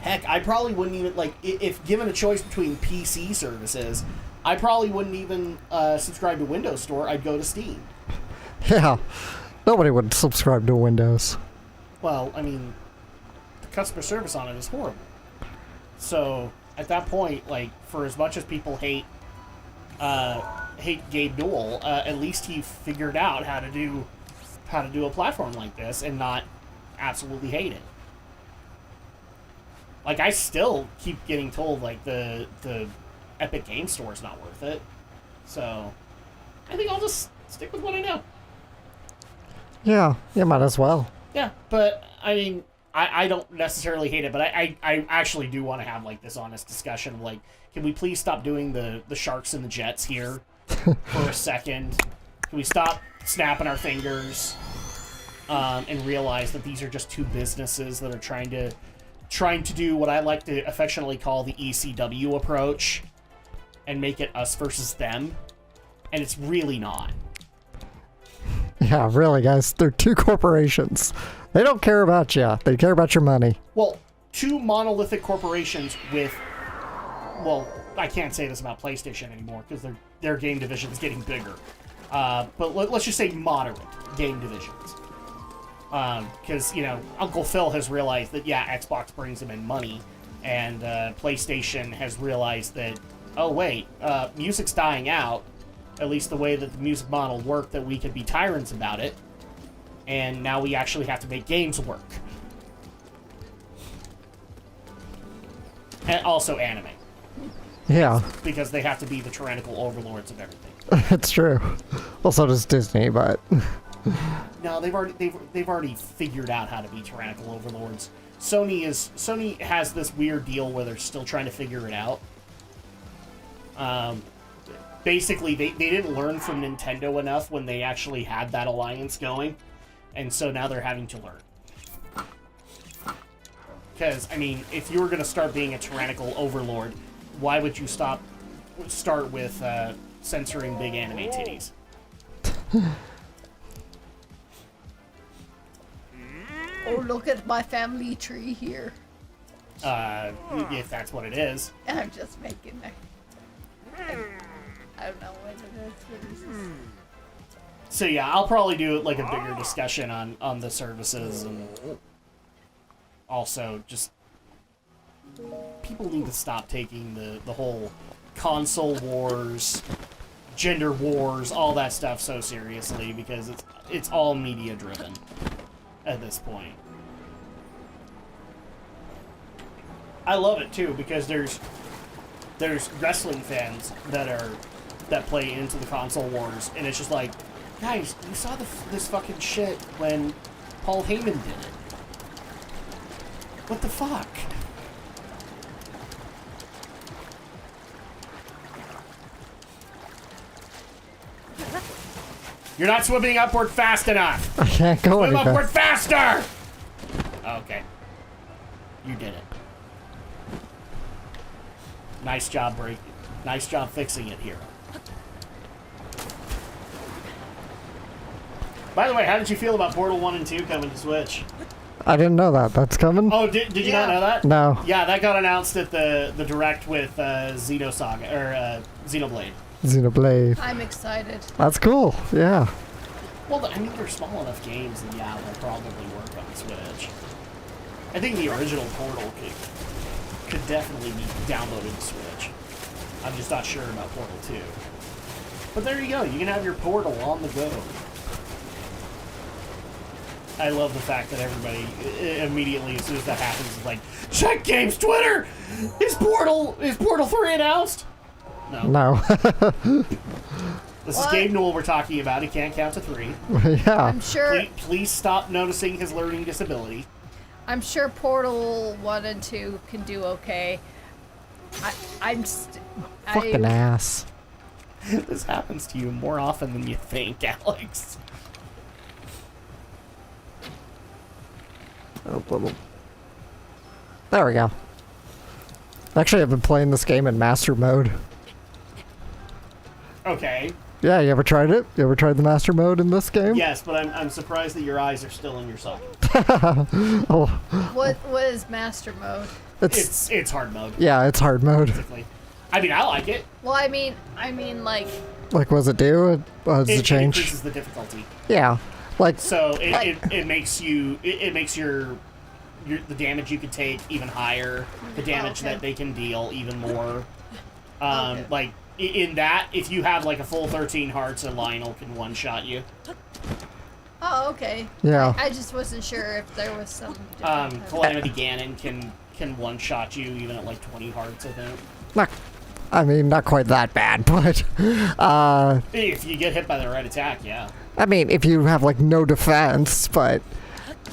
Heck, I probably wouldn't even, like, if given a choice between PC services, I probably wouldn't even subscribe to Windows Store. I'd go to Steam. Yeah. Nobody would subscribe to Windows. Well, I mean, the customer service on it is horrible. So, at that point, like, for as much as people hate Gabe Newell, at least he figured out how to do a platform like this and not absolutely hate it. Like, I still keep getting told, like, the Epic Game Store is not worth it. So, I think I'll just stick with what I know. Yeah, you might as well. Yeah, but, I mean, I don't necessarily hate it, but I actually do want to have, like, this honest discussion of, like, can we please stop doing the Sharks and the Jets here for a second? Can we stop snapping our fingers and realize that these are just two businesses that are trying to do what I like to affectionately call the ECW approach and make it us versus them, and it's really not. Yeah, really, guys. They're two corporations. They don't care about you. They care about your money. Well, two monolithic corporations with... Well, I can't say this about PlayStation anymore because their game division is getting bigger. But let's just say moderate game divisions. Because, Uncle Phil has realized that, yeah, Xbox brings him in money, and PlayStation has realized that, oh, wait, music's dying out, at least the way that the music model worked, that we could be tyrants about it, and now we actually have to make games work. And also anime. Yeah. Because they have to be the tyrannical overlords of everything. It's true. Well, so does Disney, but... No, they've already figured out how to be tyrannical overlords. Sony has this weird deal where they're still trying to figure it out. Basically, they didn't learn from Nintendo enough when they actually had that alliance going, and so now they're having to learn. Because, I mean, if you were going to start being a tyrannical overlord, why would you start with censoring big anime titties? Oh, look at my family tree here. If that's what it is. I'm just making it. I don't know what it is. What is this? So yeah, I'll probably do like a bigger discussion on the services, and also just people need to stop taking the whole console wars, gender wars, all that stuff so seriously, because it's all media driven at this point. I love it too, because there's wrestling fans that play into the console wars, and it's just like, guys, you saw this fucking shit when Paul Heyman did it. What the fuck? You're not swimming upward fast enough. I can't go Swim any upward faster. faster. Okay, you did it. Nice job, break. Nice job fixing it, hero. By the way, how did you feel about Portal 1 and 2 coming to Switch? I didn't know that. That's coming? Oh, did you not know that? No. Yeah, that got announced at the Direct with Xenosaga, or Xenoblade. Xenoblade. I'm excited. That's cool. Yeah. Well, I mean, they're small enough games that, yeah, they'll probably work on the Switch. I think the original Portal could definitely be downloaded to Switch. I'm just not sure about Portal 2. But there you go. You can have your Portal on the go. I love the fact that everybody immediately, as soon as that happens, is like, check Games Twitter! Is Portal 3 announced? No. No. This is Gabe Newell we're talking about. He can't count to 3. Yeah. I'm sure. Please stop noticing his learning disability. I'm sure Portal 1 and 2 can do okay. Fucking ass. This happens to you more often than you think, Alex. There we go. Actually, I've been playing this game in master mode. Okay. Yeah, you ever tried it? You ever tried the master mode in this game? Yes, but I'm surprised that your eyes are still in your socket. Oh, What is master mode? It's hard mode. yeah, it's hard mode. Basically. I mean, I like it. Well, I mean, like, Like, what does it do? Does it It change? increases the difficulty. Yeah, like So Like- it makes your the damage you can take even higher, the damage okay. that they can deal even more. Okay. Like in that, if you have like a full 13 hearts, a Lynel can one-shot you. oh, okay. Yeah. I just wasn't sure if there was some. different- Calamity Ganon can one-shot you even at like 20 hearts, I think. not quite that bad, but If you get hit by the right attack, yeah. I mean, if you have like no defense, but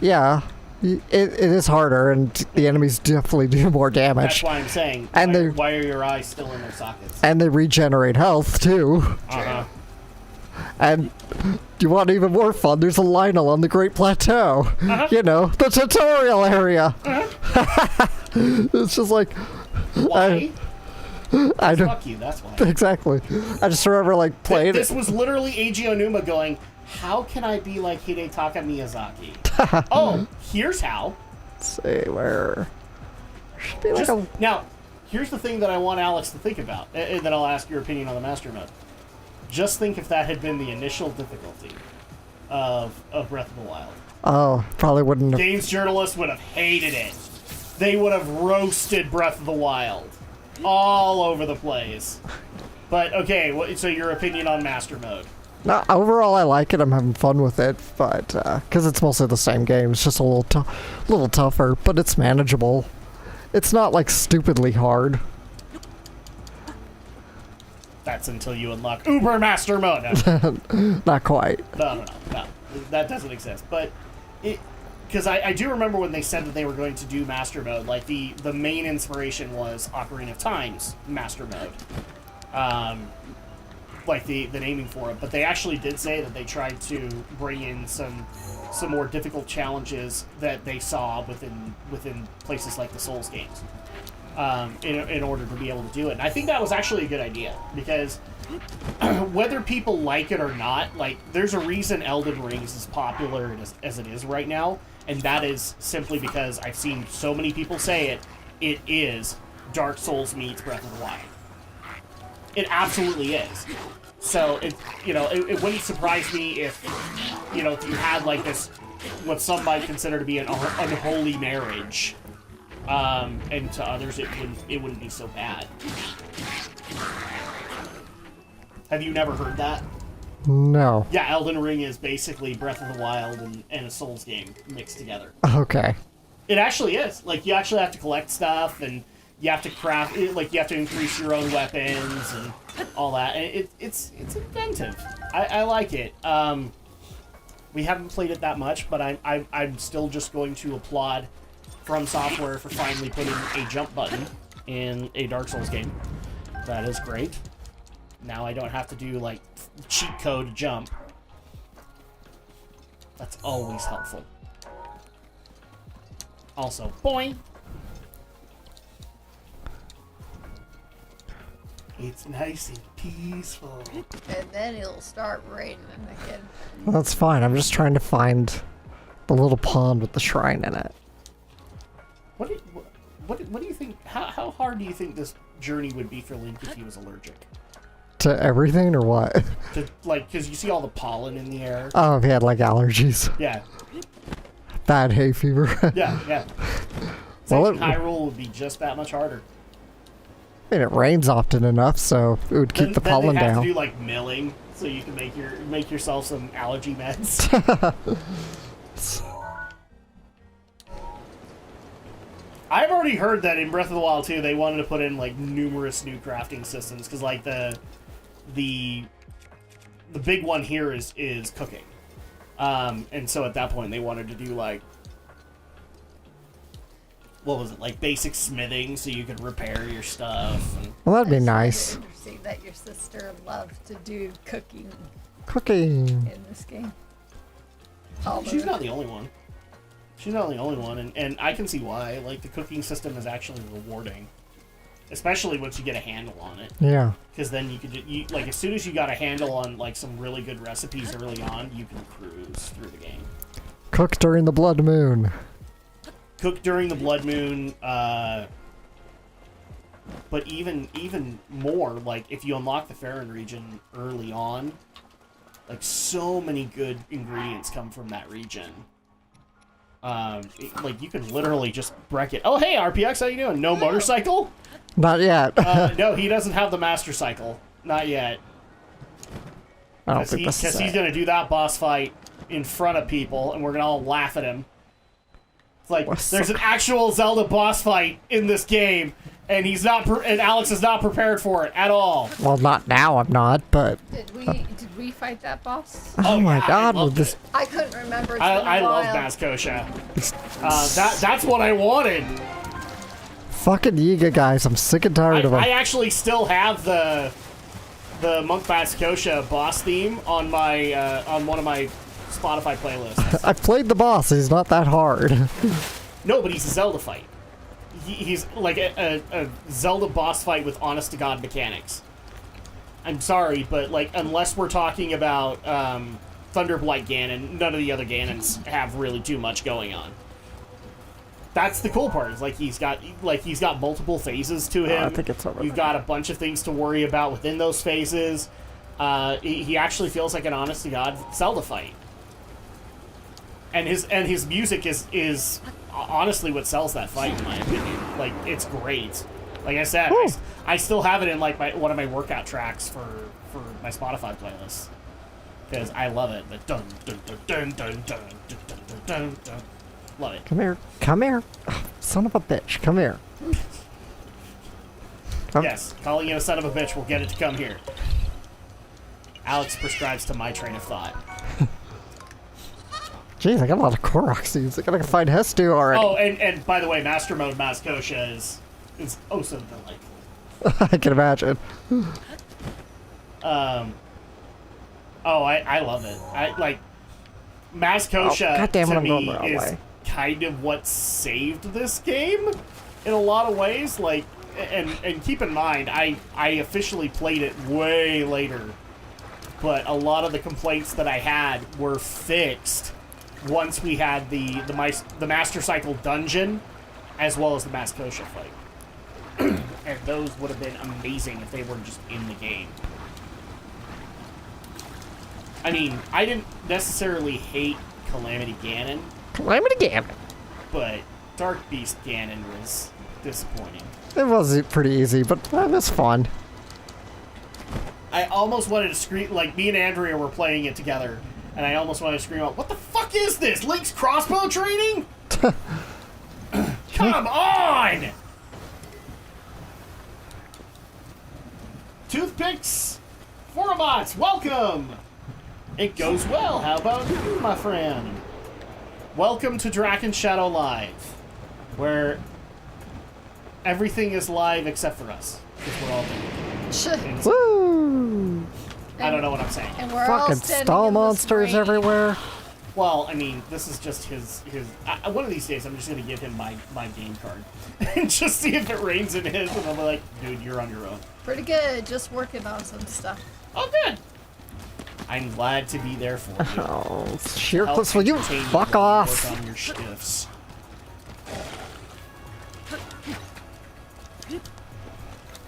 yeah, it is harder, and the enemies definitely do more That's damage, why I'm saying, And why are your eyes still in their sockets? and they regenerate health too. Uh-huh. And you want even more fun? There's a Lynel on the Great Plateau. You know, the tutorial area. It's just like Why? I don't Fuck you, that's why. exactly. I just remember like playing This it. was literally Eiji Onuma going, how can I be like Hidetaka Miyazaki? Oh, here's how. Let's see where should be like a Now, here's the thing that I want Alex to think about, and then I'll ask your opinion on the Master Mode. Just think if that had been the initial difficulty of Breath of the Wild. oh probably wouldn't have. Games journalists would have hated it. They would have roasted Breath of the Wild all over the place. But, okay, so your opinion on Master Mode. No, overall I like it. I'm having fun with it, but because it's mostly the same game, it's just a little tougher, but it's manageable. It's not like stupidly hard. That's until you unlock Uber Master Mode. No. Not quite. No. That doesn't exist. But because I do remember when they said that they were going to do Master Mode, like the main inspiration was Ocarina of Time's Master Mode. Like the naming for it. But they actually did say that they tried to bring in some more difficult challenges that they saw within places like the Souls games. In order to be able to do it. And I think that was actually a good idea, because whether people like it or not, like, there's a reason Elden Ring is as popular as it is right now, and that is simply because I've seen so many people say it is Dark Souls meets Breath of the Wild. It absolutely is. So, it wouldn't surprise me if you had, like, this, what some might consider to be an unholy marriage and to others it wouldn't be so bad. Have you never heard that? No. Yeah, Elden Ring is basically Breath of the Wild and a Souls game mixed together. Okay. It actually is. Like, you actually have to collect stuff, and you have to craft, like, you have to increase your own weapons and all that. And it's inventive. I like it. We haven't played it that much, but I'm still just going to applaud From Software for finally putting a jump button in a Dark Souls game. That is great. Now I don't have to do, like, cheat code jump. That's always helpful. Also, boing! It's nice and peaceful. And then it'll start raining again. Well, that's fine. I'm just trying to find the little pond with the shrine in it. What do you think? How hard do you think this journey would be for Link if he was allergic? To everything or what? To, like, because you see all the pollen in the air. Oh, if he had like allergies. Yeah. Bad hay fever. Yeah. Well, Hyrule would be just that much harder. I mean, it rains often enough, so it would keep the pollen then they have down. to do like milling, so you can make yourself some allergy meds. I've already heard that in Breath of the Wild 2, they wanted to put in like numerous new crafting systems because like the big one here is cooking, and so at that point they wanted to do like, what was it, like basic smithing so you could repair your stuff. And Well, that'd be It's nice. interesting that your sister loved to do cooking Cooking. in this game. she's not the only one. She's not the only one, and I can see why. Like, the cooking system is actually rewarding. Especially once you get a handle on it. Yeah. Because then you could, like, as soon as you got a handle on, like, some really good recipes early on, you can cruise through the game. Cook during the blood moon. Cook during the blood moon, but even more, like, if you unlock the Farron region early on, like, so many good ingredients come from that region. Like, you can literally just break it. Oh, hey, RPX, how you doing? No motorcycle? Not yet. No, he doesn't have the master cycle. Not yet. I don't think Because this is he's it. going to do that boss fight in front of people, and we're going to all laugh at him. It's like, What's there's an actual Zelda boss fight in this game, and he's not, and Alex is not prepared for it at all. Well, not now, I'm not, but... Did we fight that boss? Oh my yeah, I god, loved with this... it. I couldn't remember. It's been I a love while. Maskosha. That's what I wanted. Fucking Yiga guys, I'm sick and tired of them. I actually still have the Monk Maskosha boss theme on my on one of my Spotify playlists. I played the boss, he's not that hard. No, but he's a Zelda fight. He's like a Zelda boss fight with honest-to-God mechanics. I'm sorry, but like, unless we're talking about Thunderblight Ganon, none of the other Ganons have really too much going on. That's the cool part. Is like he's got multiple phases to him. I think it's over You've there. got a bunch of things to worry about within those phases. He actually feels like an honest-to-God Zelda fight. And his music is honestly what sells that fight, in my opinion. Like, it's great. Like I said, I still have it in like one of my workout tracks for my Spotify playlist because I love it. The dun dun dun dun dun dun dun dun dun dun. Love it. Come here. Come here. Oh, son of a bitch, come here. Come. Yes, calling you a son of a bitch will get it to come here. Alex prescribes to my train of thought. Jeez, I got a lot of Korok seeds. I gotta find Hestu already. Oh, and by the way, Master Mode Maskosha is oh so delightful. I can imagine. Oh, I love it. I like Maskosha God damn it, to I'm going me the wrong is way. kind of what saved this game in a lot of ways. Like, and keep in mind, I officially played it way later, but a lot of the complaints that I had were fixed once we had the Master Cycle dungeon, as well as the Maskosha fight. And those would have been amazing if they were just in the game. I mean, I didn't necessarily hate Calamity Ganon, Calamity Ganon. but Dark Beast Ganon was disappointing. It was pretty easy, but it was fun. I almost wanted to scream, like, me and Andrea were playing it together, and I almost wanted to scream out, what the fuck is this? Link's crossbow training? Come on! Toothpicks, Forobots, welcome! It goes well, how about you, my friend? Welcome to Drak and Shadow Live, where everything is live except for us, because we're all dead. Woo! I don't know what I'm saying. And we're all Fucking standing stall in this monsters rain. everywhere. Well, I mean, this is just his one of these days, I'm just going to give him my game card. And just see if it rains in his, and I'll be like, dude, you're on your own. Pretty good. Just working on some stuff. Oh, good. I'm glad to be there for you. Oh, Help Sheerclips, will you entertain fuck while you off? work on your stiffs.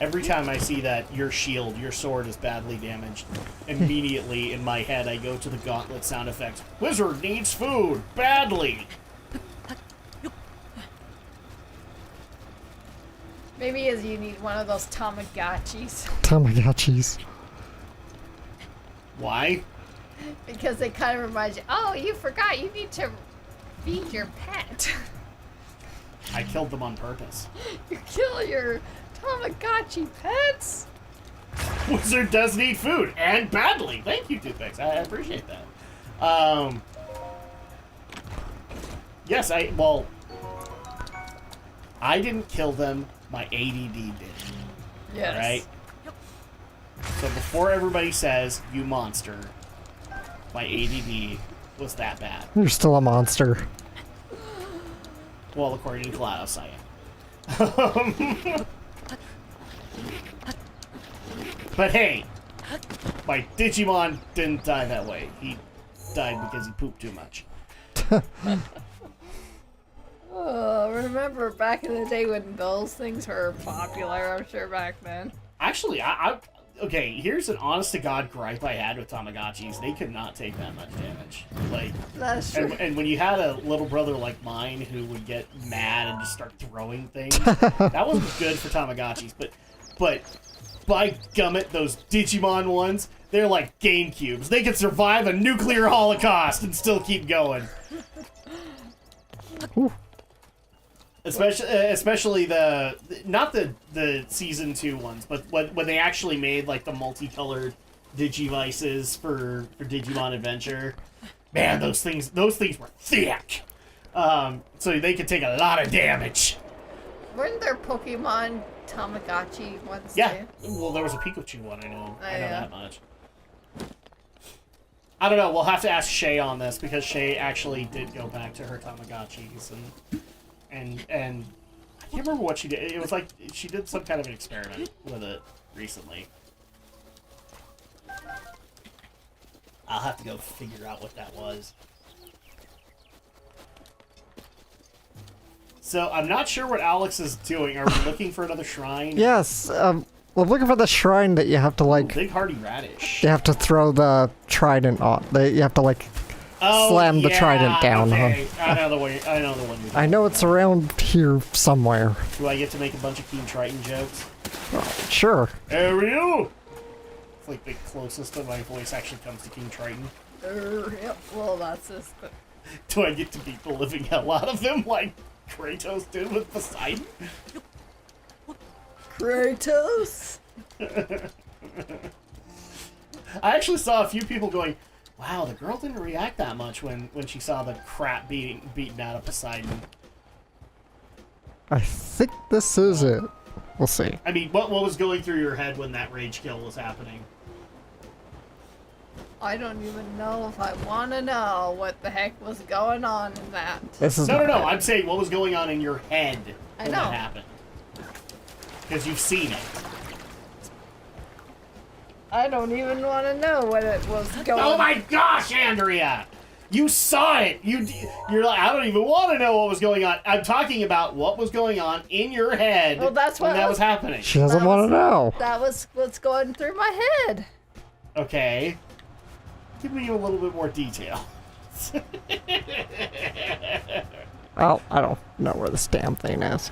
Every time I see that your shield, your sword is badly damaged, immediately in my head I go to the gauntlet sound effects. Wizard needs food, badly! Maybe as you need one of those Tamagotchis. Tamagotchis. Why? Because they kind of remind you, oh, you forgot, you need to feed your pet. I killed them on purpose. You kill your Tamagotchi pets? Wizard does need food, and badly. Thank you, Toothpicks. I appreciate that. Yes, I didn't kill them. My ADD did. Yes. Alright? So before everybody says, you monster, my ADD was that bad. You're still a monster. Well, according to GLaDOS, I am. But hey, my Digimon didn't die that way. He died because he pooped too much. Oh, remember back in the day when those things were popular, I'm sure back then. Actually, okay, here's an honest-to-God gripe I had with Tamagotchis. They could not take that much damage. Like, That's true. and when you had a little brother like mine who would get mad and just start throwing things, that wasn't good for Tamagotchis. But by gummit, those Digimon ones, they're like GameCubes. They can survive a nuclear holocaust and still keep going. Especially not the season 2 ones, but when they actually made like the multicolored Digivices for Digimon Adventure. Man, those things were thick. So they could take a lot of damage. Weren't there Pokemon Tamagotchi ones Yeah. too? Well, there was a Pikachu one. I know yeah. that much. I don't know. We'll have to ask Shay on this because Shay actually did go back to her Tamagotchis and I can't remember what she did. It was like she did some kind of an experiment with it recently. I'll have to go figure out what that was. So I'm not sure what Alex is doing. Are we looking for another shrine? Yes, I'm looking for the shrine that you have to like. Big Hardy Radish. You have to throw the trident on. You have to like slam the trident down. Okay. I know the one. I know it's around here somewhere. Do I get to make a bunch of King Triton jokes? Sure. Ariel! It's like the closest that my voice actually comes to King Triton. Yep, well, that's this. But Do I get to beat the living hell out of him like Kratos did with Poseidon? Kratos! I actually saw a few people going, wow, the girl didn't react that much when she saw the crap beaten out of Poseidon. I think this is it. We'll see. I mean, what was going through your head when that rage kill was happening? I don't even know if I want to know what the heck was going on in that. This is No. not it. I'm saying what was going on in your head I when know. that happened. Because you've seen it. I don't even want to know what it was going on. Oh my gosh, Andrea! You saw it! You're like, I don't even want to know what was going on. I'm talking about what was going on in your head Well, that's when what that was- was happening. She doesn't want to know. That was what's going through my head. Okay. Give me a little bit more detail. Oh, I don't know where this damn thing is.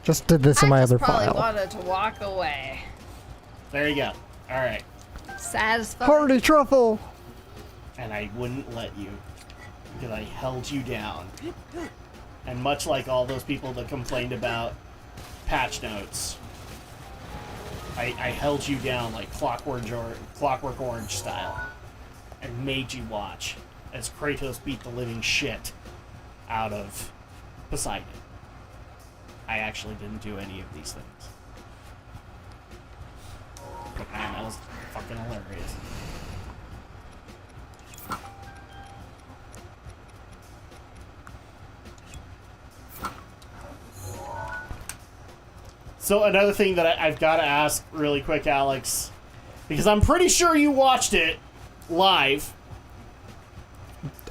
Just did this in my other probably file. wanted to walk away. There you go. All right. Satisfied. Party truffle! And I wouldn't let you because I held you down. And much like all those people that complained about patch notes, I held you down like Clockwork Orange style and made you watch as Kratos beat the living shit out of Poseidon. I actually didn't do any of these things. But man, that was fucking hilarious. So another thing that I've got to ask really quick, Alex, because I'm pretty sure you watched it live.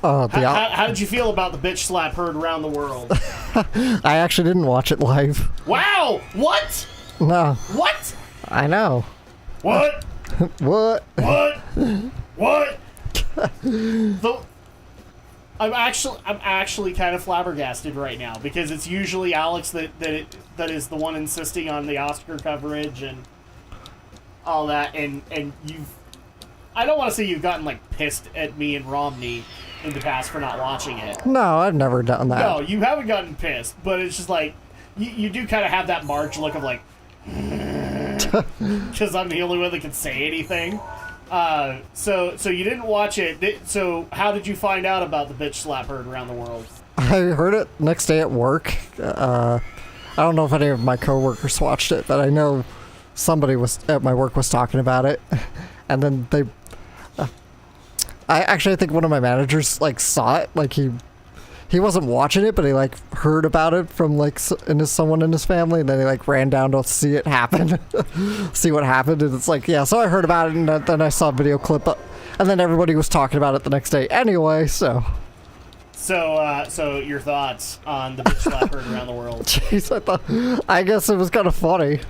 How did you feel about the bitch slap heard around the world? I actually didn't watch it live. Wow! What? No. What? I know. What? What? What? What? I'm actually kind of flabbergasted right now because it's usually Alex that is the one insisting on the Oscar coverage and all that, and I don't want to say you've gotten like pissed at me and Romney in the past for not watching it. No, I've never done that. No, you haven't gotten pissed, but it's just like you do kind of have that Marge look of like because I'm the only one that can say anything. So you didn't watch it. So how did you find out about the bitch slap heard around the world? I heard it next day at work. I don't know if any of my coworkers watched it, but I know somebody was at my work was talking about it, and then they. I think one of my managers like saw it. Like he wasn't watching it, but he like heard about it from like someone in his family, and then he like ran down to see it happen, see what happened, and it's like, yeah. So I heard about it, and then I saw a video clip, and then everybody was talking about it the next day anyway. So your thoughts on the bitch slap heard around the world? Jeez, I guess it was kind of funny.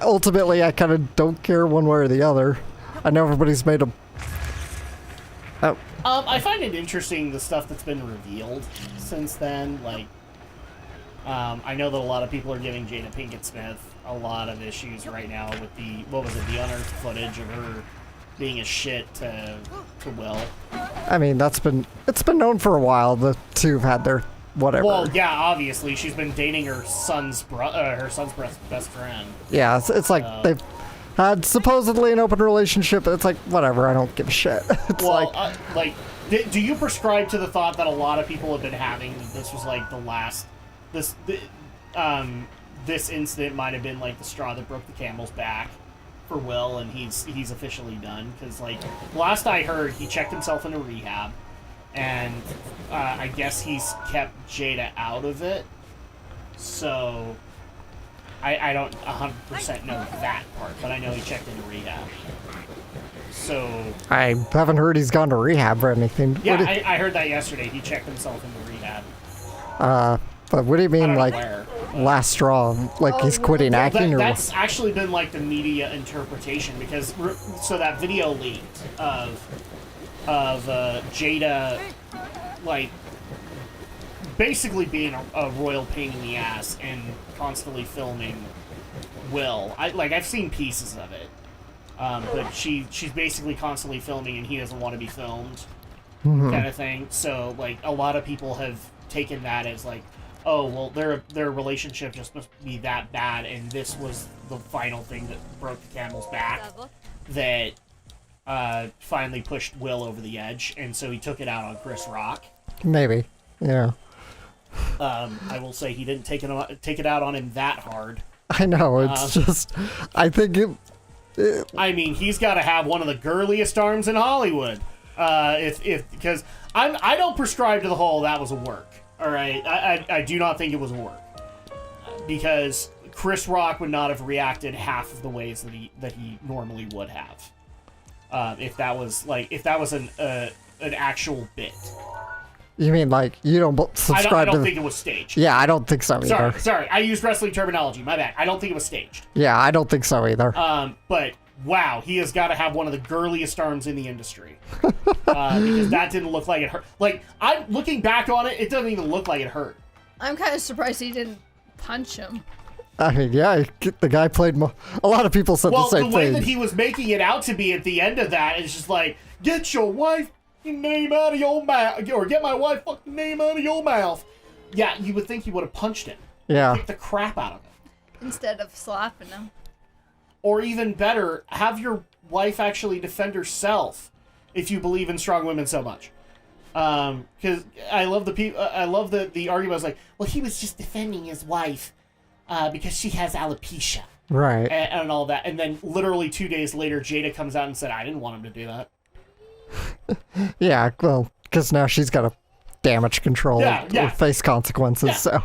Ultimately, I kind of don't care one way or the other. I know everybody's made a. Oh. I find it interesting the stuff that's been revealed since then. Like, I know that a lot of people are giving Jada Pinkett Smith a lot of issues right now with the the unearthed footage of her being a shit to Will. I mean, it's been known for a while. The two have had their whatever. Well, yeah, obviously she's been dating her son's best friend. Yeah, it's like they've had supposedly an open relationship, but it's like whatever. I don't give a shit. It's well, do you prescribe to the thought that a lot of people have been having that this was like the last this incident might have been like the straw that broke the camel's back for Will, and he's officially done? Because like last I heard, he checked himself into rehab, and I guess he's kept Jada out of it. So I don't 100% know that part, but I know he checked into rehab. So I haven't heard he's gone to rehab or anything. Yeah, I heard that yesterday. He checked himself into rehab. But what do you mean, like where, last straw? Like he's quitting acting, or that's actually been like the media interpretation, because so that video leaked of Jada like basically being a royal pain in the ass and constantly filming Will. I've seen pieces of it, but she's basically constantly filming and he doesn't want to be filmed, kind of thing. So like a lot of people have taken that as like, oh well, their relationship just must be that bad, and this was the final thing that broke the camel's back that finally pushed Will over the edge, and so he took it out on Chris Rock. Maybe, yeah. I will say he didn't take it out on him that hard. I know, it's just, I think I mean, he's got to have one of the girliest arms in Hollywood. Because I don't prescribe to the whole that was a work. All right, I do not think it was a work, because Chris Rock would not have reacted half of the ways that he normally would have, if that was an actual bit. You mean like you don't subscribe I don't to think it was staged. Yeah, I don't think so either. Sorry, I used wrestling terminology. My bad. I don't think it was staged. Yeah, I don't think so either. But wow, he has got to have one of the girliest arms in the industry. Because that didn't look like it hurt. Like, I'm looking back on it, it doesn't even look like it hurt. I'm kind of surprised he didn't punch him. I mean, yeah, the guy played. A lot of people said the same the way thing. that he was making it out to be at the end of that is just like, get your wife name out of your mouth, or get my wife fucking name out of your mouth. Yeah, you would think he would have punched him. Yeah. Kicked the crap out of him. Instead of slapping him. Or even better, have your wife actually defend herself if you believe in strong women so much. Because I love the argument was like, well, he was just defending his wife because she has alopecia. Right. And all that. And then literally 2 days later, Jada comes out and said, I didn't want him to do that. Yeah, well, because now she's got to damage control or face consequences, Yeah. so.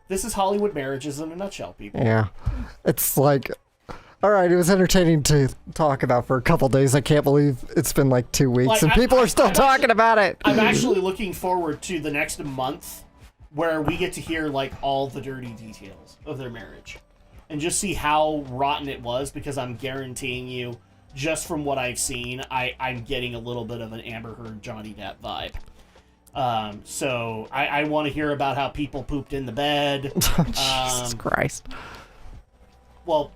This is Hollywood marriages in a nutshell, people. Yeah. It's like, all right, it was entertaining to talk about for a couple days. I can't believe it's been like 2 weeks Like, and people are still talking about it. I'm actually looking forward to the next month where we get to hear like all the dirty details of their marriage and just see how rotten it was, because I'm guaranteeing you, just from what I've seen, I'm getting a little bit of an Amber Heard Johnny Depp vibe. So I want to hear about how people pooped in the bed. Jesus Christ. Well,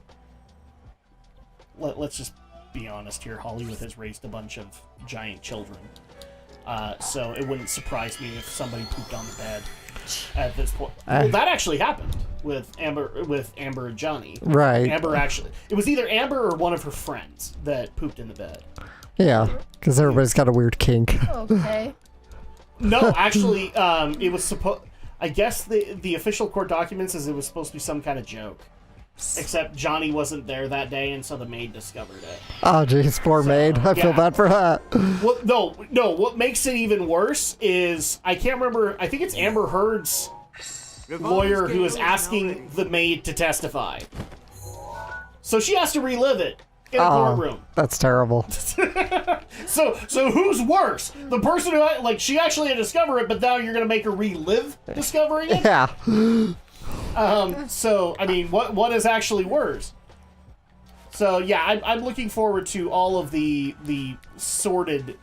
let's just be honest here. Hollywood has raised a bunch of giant children. So it wouldn't surprise me if somebody pooped on the bed at this point. Well, that actually happened with Amber and Johnny. Right. Amber actually. It was either Amber or one of her friends that pooped in the bed. Yeah, because everybody's got a weird kink. Okay. No, actually, it was supposed. I guess the official court documents says it was supposed to be some kind of joke. Except Johnny wasn't there that day, and so the maid discovered it. Oh, geez, poor maid. I feel bad for her. Well, no. What makes it even worse is I can't remember. I think it's Amber Heard's lawyer who is asking the maid to testify. So she has to relive it in a courtroom. That's terrible. So who's worse? The person who she actually had to discover it, but now you're gonna make her relive discovering it? Yeah. So I mean, what is actually worse? So yeah, I'm looking forward to all of the sordid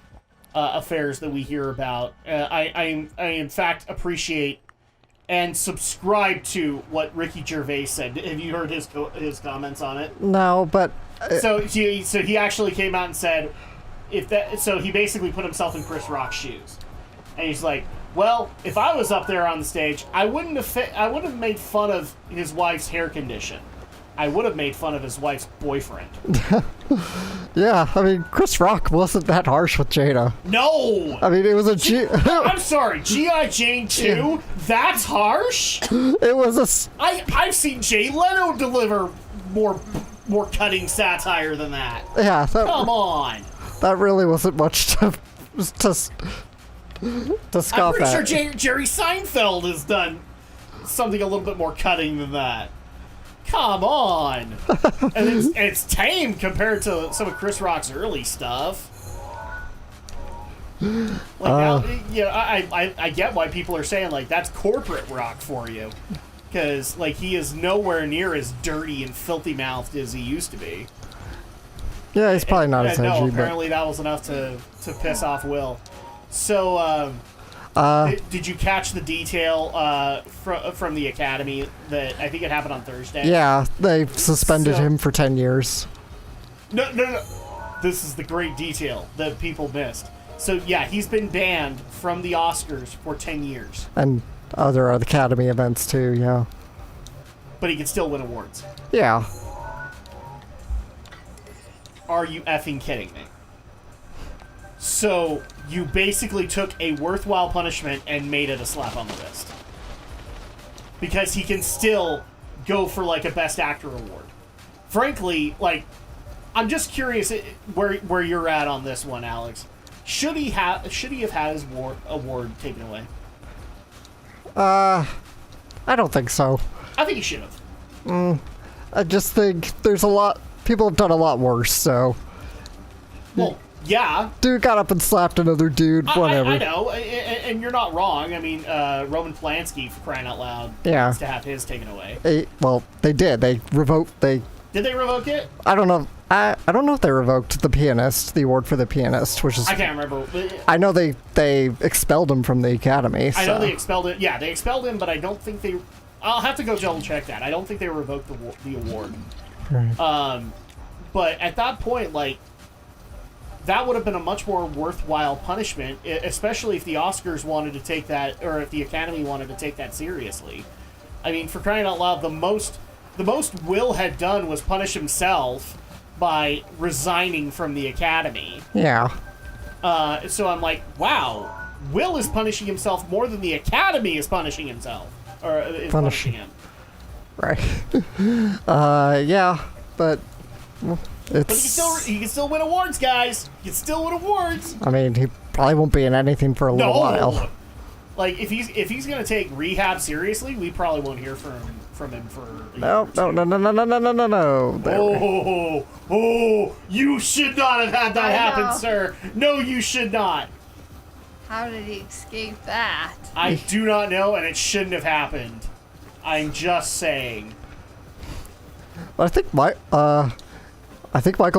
affairs that we hear about. I in fact appreciate and subscribe to what Ricky Gervais said. Have you heard his comments on it? No, but So he actually came out and said, so he basically put himself in Chris Rock's shoes, and he's like, well, if I was up there on the stage, I wouldn't have made fun of his wife's hair condition. I would have made fun of his wife's boyfriend. yeah, I mean, Chris Rock wasn't that harsh with Jada. No! I mean, it was I'm sorry, G.I. Jane 2? Yeah. That's harsh? It was I've seen Jay Leno deliver more cutting satire than that. Yeah. Come on. That really wasn't much to scoff at. I'm pretty sure Jerry Seinfeld has done something a little bit more cutting than that. Come on. And it's tame compared to some of Chris Rock's early stuff. Now, I get why people are saying, that's corporate rock for you. Because, he is nowhere near as dirty and filthy-mouthed as he used to be. Yeah, he's probably not as edgy. No, apparently that was enough to piss off Will. So, did you catch the detail from the Academy that I think it happened on Thursday? Yeah, they suspended him for 10 years. No. This is the great detail that people missed. So, yeah, he's been banned from the Oscars for 10 years. And other Academy events, too, yeah. But he can still win awards. Yeah. Are you effing kidding me? So, you basically took a worthwhile punishment and made it a slap on the wrist. Because he can still go for, a Best Actor award. Frankly, I'm just curious where you're at on this one, Alex. Should he have had his award taken away? I don't think so. I think he should have. I just think there's a lot... People have done a lot worse, so... Well, yeah. Dude got up and slapped another dude, whatever. I know, and you're not wrong. I mean, Roman Polanski, for crying out loud, needs to have his taken away. They did. They Did they revoke it? I don't know. I don't know if they revoked the award for the pianist, which is. I can't remember. I know they expelled him from the academy. I know they expelled it. Yeah, they expelled him, but I don't think they. I'll have to go double check that. I don't think they revoked the award. Right. But at that point, like, that would have been a much more worthwhile punishment, especially if the Oscars wanted to take that, or if the Academy wanted to take that seriously. I mean, for crying out loud, the most Will had done was punish himself by resigning from the Academy. Yeah. So I'm like, wow, Will is punishing himself more than the Academy is punishing himself. Or is punishing him. Right. Yeah, but it's... But he can still win awards, guys. He can still win awards. I mean, he probably won't be in anything for a little while. Like, if he's gonna take rehab seriously, we probably won't hear from him for No. Oh, you should not have had that happen, sir. No, you should not. How did he escape that? I do not know, and it shouldn't have happened. I'm just saying. I think Michael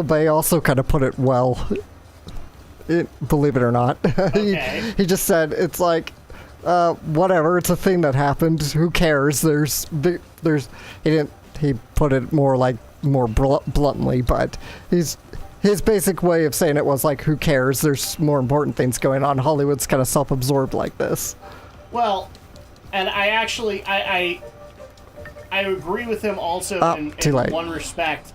Bay also kind of put it well. Believe it or not. Okay. he just said it's like whatever, it's a thing that happened. Who cares? He put it more bluntly, but his basic way of saying it was like, who cares? There's more important things going on. Hollywood's kind of self-absorbed like this. Well, and I actually I agree with him also in one respect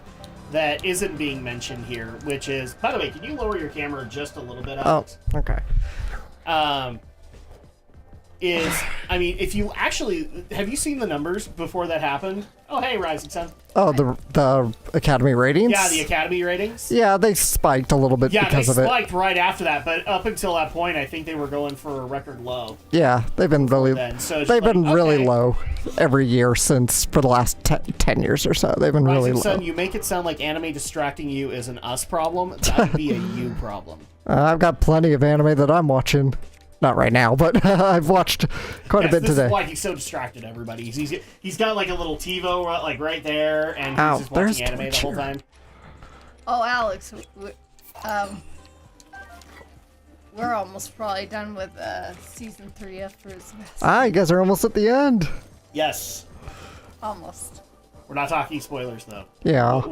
that isn't being mentioned here, which is, by the way, can you lower your camera just a little bit, Alex? Oh, okay. I mean, if you actually, have you seen the numbers before that happened? Oh, hey, Rising Sun. Oh, the Academy ratings? Yeah, the Academy ratings. Yeah, they spiked a little bit because of it. Yeah, they spiked right after that, but up until that point, I think they were going for a record low. Yeah, they've been really really low every year for the last 10 years or so. They've been really low. Sun, you make it sound like anime distracting you is an us problem. That would be a you problem. I've got plenty of anime that I'm watching. Not right now, but I've watched quite a bit today. This is why he's so distracted, everybody. He's got like a little TiVo right there, and he's just watching anime the whole time. Oh, Alex, we're almost probably done with season 3 of Fruits Basket. You guys are almost at the end. Yes. Almost. We're not talking spoilers, though. Yeah.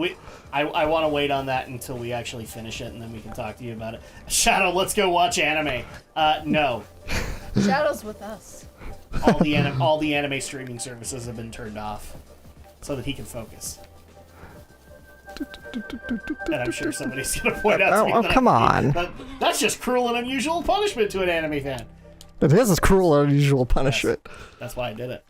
I want to wait on that until we actually finish it, and then we can talk to you about it. Shadow, let's go watch anime. No. Shadow's with us. All the anime streaming services have been turned off, so that he can focus. And I'm sure somebody's going to point out to me that come on. That's just cruel and unusual punishment to an anime fan. It is a cruel and unusual punishment. Yes, that's why I did it.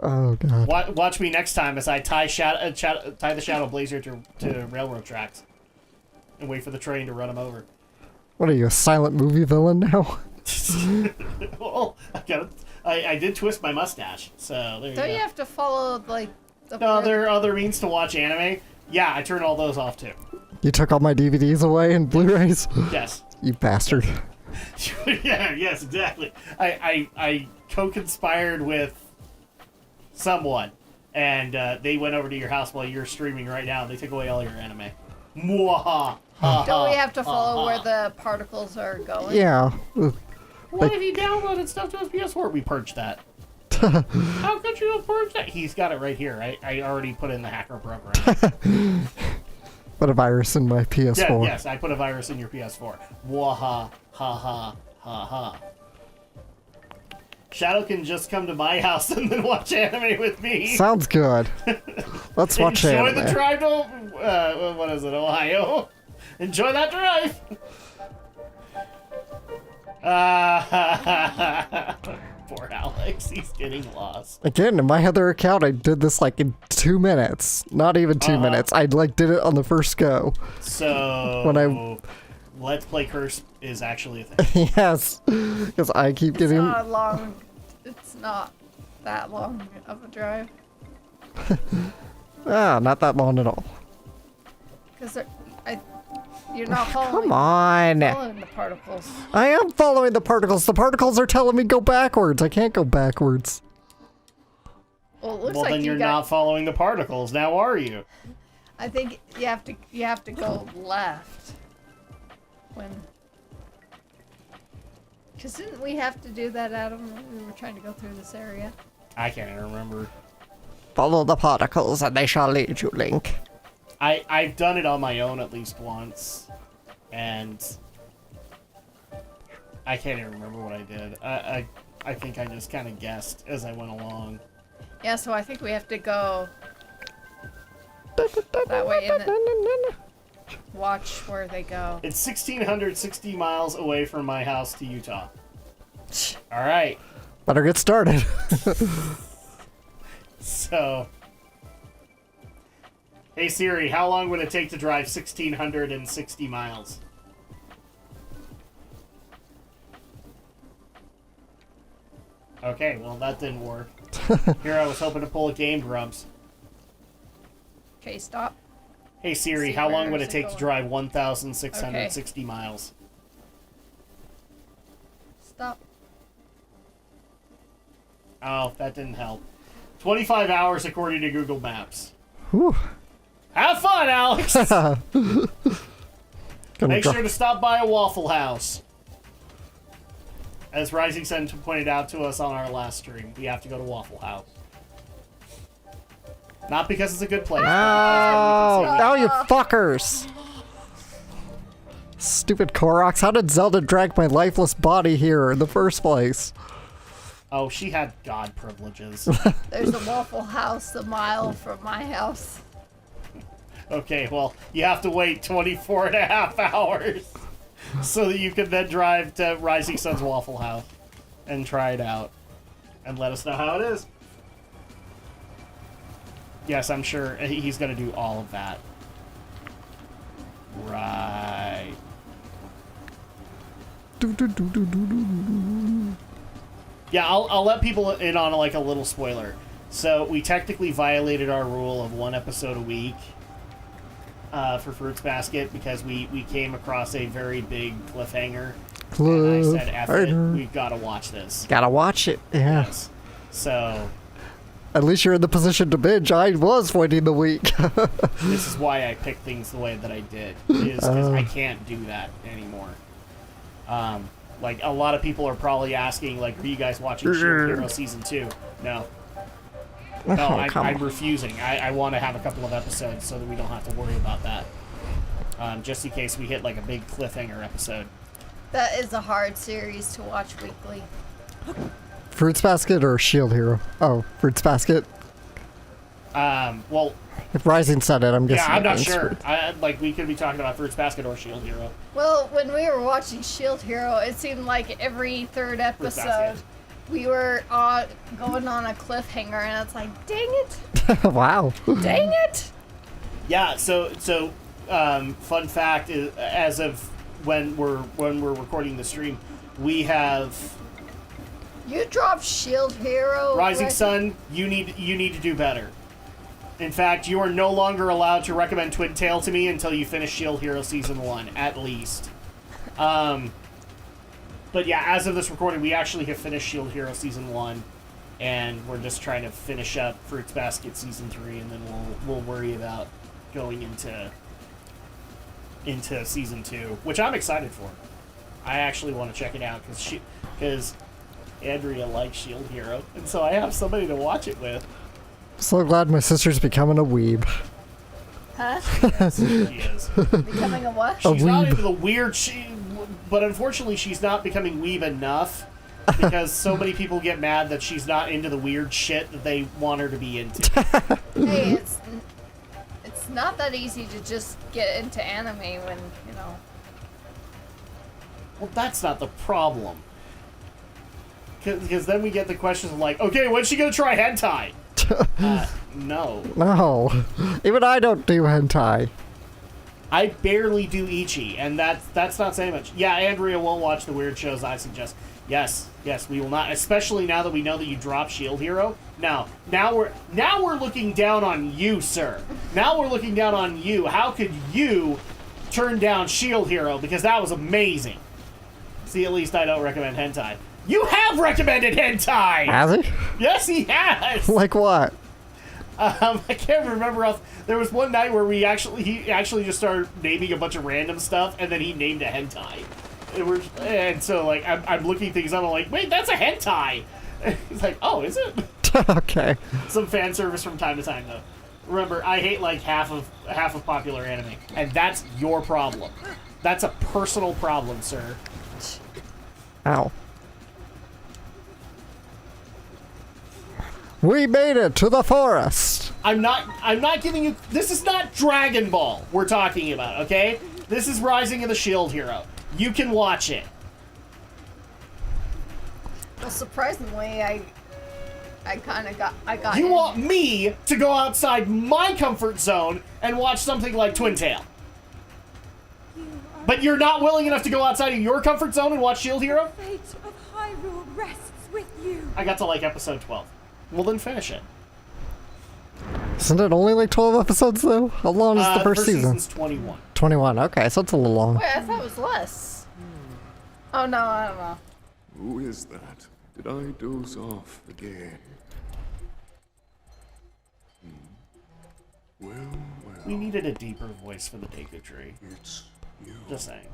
Oh god! Watch me next time as I tie the Shadow Blazer to railroad tracks, and wait for the train to run him over. What are you, a silent movie villain now? Well, I did twist my mustache, so there you go. Don't you have to follow No, there are other means to watch anime. Yeah, I turned all those off too. You took all my DVDs away and Blu-rays? Yes. You bastard. Yeah. Yes. Exactly. I co-conspired with someone, and they went over to your house while you're streaming right now, and they took away all your anime. Mwaha! Don't we have to follow where the particles are going? Yeah. What if he downloaded stuff to his PS4? We purged that. How could you have purged that? He's got it right here. I already put in the hacker program. Put a virus in my PS4. Yeah, yes, I put a virus in your PS4. Mwaha! Ha ha ha ha. Shadow can just come to my house and then watch anime with me. Sounds good. Let's watch anime. Enjoy the drive to, what is it, Ohio? Enjoy that drive. Poor Alex, he's getting lost. Again, in my other account, I did this in 2 minutes. Not even 2 minutes. I did it on the first go. So Let's Play Curse is actually a thing. Yes, because I keep getting. It's not that long of a drive. Not that long at all. Because you're not following. Come on. Following the particles. I am following the particles. The particles are telling me go backwards. I can't go backwards. Well, it looks Well, like then you're not following the particles, now are you? I think you have to go left. Because didn't we have to do that, Adam, when we were trying to go through this area? I can't remember. Follow the particles and they shall lead you, Link. I've done it on my own at least once, and I can't even remember what I did. I think I just kind of guessed as I went along. Yeah, so I think we have to go that way and then watch where they go. It's 1,660 miles away from my house to Utah. All right. Better get started. So, hey Siri, how long would it take to drive 1,660 miles? Okay, well that didn't work. Here I was hoping to pull a Game Grumps. Okay, stop. Hey Siri, See, how long where would is it it take to going? drive 1,660 miles? Stop. Oh, that didn't help. 25 hours according to Google Maps. Whew. Have fun, Alex! Gonna Make dri- sure to stop by a Waffle House. As Rising Sun pointed out to us on our last stream, we have to go to Waffle House. Not because it's a good place. Oh, But because now you fuckers! Stupid Koroks, how did Zelda drag my lifeless body here in the first place? oh, she had god privileges. There's a Waffle House a mile from my house. Okay, well, you have to wait 24 and a half hours so that you can then drive to Rising Sun's Waffle House and try it out and let us know how it is. Yes, I'm sure he's going to do all of that. Right. Yeah, I'll let people in on like a little spoiler. So we technically violated our rule of one episode a week for Fruits Basket because we came across a very big cliffhanger. And I said, F it, we've got to watch this. Gotta watch it, yeah. Yes. So At least you're in the position to binge. I was waiting the week. this is why I picked things the way that I did. Is because I can't do that anymore. Like, a lot of people are probably asking, like, are you guys watching Shield Hero Season 2? No. No, I'm refusing. I want to have a couple of episodes so that we don't have to worry about that. Just in case we hit, like, a big cliffhanger episode. That is a hard series to watch weekly. Fruits Basket or Shield Hero? Oh, Fruits Basket. Well, If Rising said it, I'm guessing. yeah, I'm not it's sure. Fruit. Like, we could be talking about Fruits Basket or Shield Hero. Well, when we were watching Shield Hero, it seemed like every third episode Basket. we were going on a cliffhanger, and it's like, dang it, Wow. dang it. Yeah, so fun fact is, as of when we're recording the stream, we have You dropped Shield Hero. Rising Reggie? Sun. You need to do better. In fact, you are no longer allowed to recommend Twin Tail to me until you finish Shield Hero Season 1, at least. But yeah, as of this recording, we actually have finished Shield Hero Season 1, and we're just trying to finish up Fruits Basket Season 3, and then we'll worry about going into Season 2, which I'm excited for. I actually want to check it out, because Andrea likes Shield Hero, and so I have somebody to watch it with. So glad my sister's becoming a weeb. Huh? Yes, she is. Becoming a what? She's not weeb. into the weird but unfortunately she's not becoming weeb enough because so many people get mad that she's not into the weird shit that they want her to be into. Hey, it's not that easy to just get into anime when, you know. Well, that's not the problem. Because then we get the questions like, okay, when's she gonna try hentai? No. No. Even I don't do hentai. I barely do Ichi, and that's not saying much. Yeah, Andrea won't watch the weird shows I suggest. Yes, we will not, especially now that we know that you dropped Shield Hero. Now we're looking down on you, sir. Now we're looking down on you. How could you turn down Shield Hero? Because that was amazing. See, at least I don't recommend hentai. You have recommended hentai! Has he? Yes, he has! Like what? I can't remember. There was one night where he actually just started naming a bunch of random stuff, and then he named a hentai. And so, like, I'm looking things up, I'm like, wait, that's a hentai! He's like, oh, is it? Okay. Some fan service from time to time, though. Remember, I hate, like, half of popular anime, and that's your problem. That's a personal problem, sir. Ow. We made it to the forest. I'm not giving you. This is not Dragon Ball we're talking about, okay? This is Rising of the Shield Hero. You can watch it. Well, surprisingly, I got. You in. want me to go outside my comfort zone and watch something like Twin Tail, but you're not willing enough to go outside of your comfort zone and watch Shield Hero? The fate of Hyrule rests with you. I got to like episode 12. Well, then finish it. Isn't it only like 12 episodes though? How long is the first season? Season's 21. 21. Okay, so it's a little long. Wait, I thought it was less. Oh no, I don't know. Who is that? Did I doze off again? Well, We needed a deeper voice for the Deku Tree. it's you. Just saying.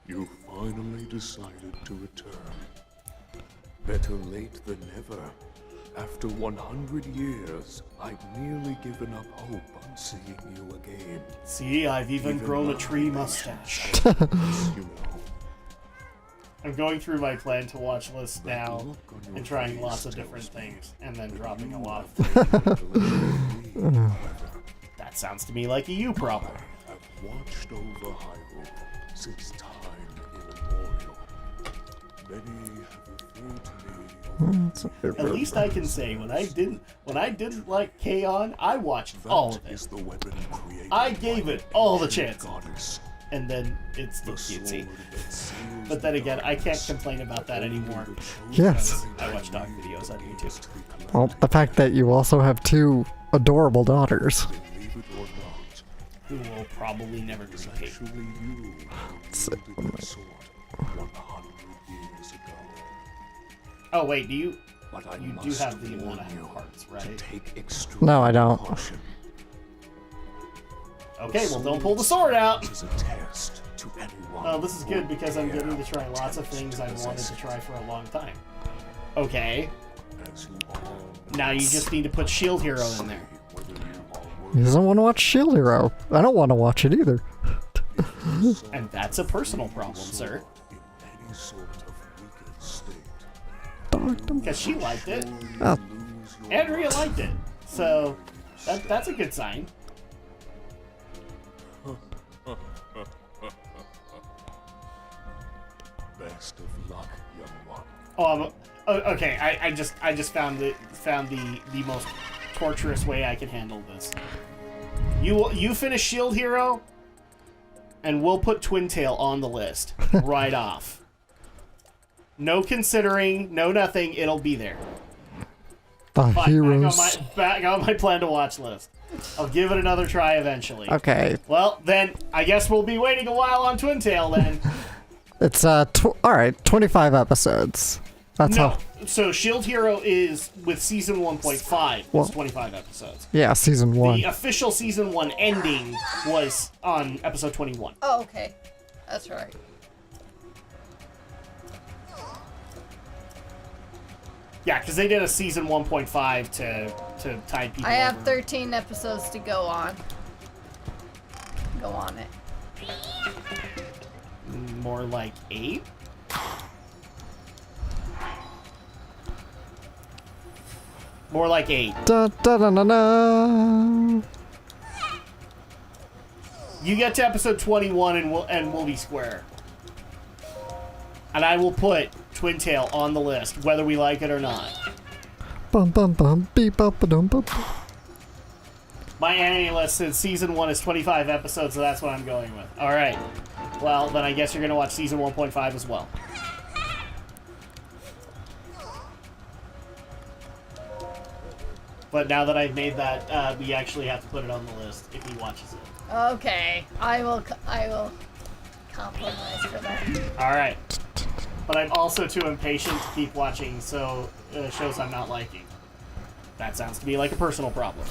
You finally decided to return. Better late than never. After 100 years, I'd nearly given up hope on seeing you again. See, I've even grown a my tree patience mustache. fails, you know. I'm going through my plan to watch list now look on your and trying face lots of tells different me things and then dropping a You lot of are things. ready to leave, That sounds to me like a you problem. I've watched over Hyrule since time immemorial. Many have referred to me At least I can say when I didn't like K-On, I watched all of is it. the weapon created I gave it all the chances. goddess. And then it's the The sword cutesy. that seals But then the again, I can't darkness. complain about that anymore. Yes. I watch dog videos on YouTube. Well, the fact that you also have two adorable daughters. Believe it or not, Who will probably never communicate. actually you So- wielded the sword 100 years ago. Oh wait, do But I you do must have the warn one you hearts, to right? take extreme No, I don't. caution. Okay, well don't pull the sword out. This is a test to anyone. Oh, this is good who because I'm dare getting to try lots of attempt things to I've wanted possess to it. try for a long time. Okay, As you all now you just need to put Shield Hero in there. whether you are He doesn't want to watch Shield Hero. I don't want to watch it either. And that's a personal problem, sir. in any sort of weakened state. Because she liked it. Oh, Lose your Andrea liked it. So, that's a good sign. best of luck, young one. Okay, I just found the most torturous way I can handle this. You finish Shield Hero, and we'll put Twin Tail on the list right off. No considering, no nothing. It'll be there. the Fine, heroes. back on my plan to watch list. I'll give it another try eventually. Okay, Well, then I guess we'll be waiting a while on Twin Tail then. it's all right. 25 episodes. That's No, how. so Shield Hero is with season 1.5. Well- It's 25 episodes. Yeah, season 1. The official season 1 ending was on episode 21. Oh, okay, that's right. Yeah, because they did a season 1.5 to tide people I have over. 13 episodes to go on. Go on it. More like 8. More like 8. Da, da, da, da, da. You get to episode 21 and we'll be square. And I will put Twin Tail on the list, whether we like it or not. Bum bum bum beep up dum bum. My anime list says season 1 is 25 episodes, so that's what I'm going with. Alright. Well, then I guess you're going to watch season 1.5 as well. But now that I've made that, we actually have to put it on the list if he watches it. Okay, I will compromise for that. Alright. but I'm also too impatient to keep watching shows I'm not liking. That sounds to me like a personal problem.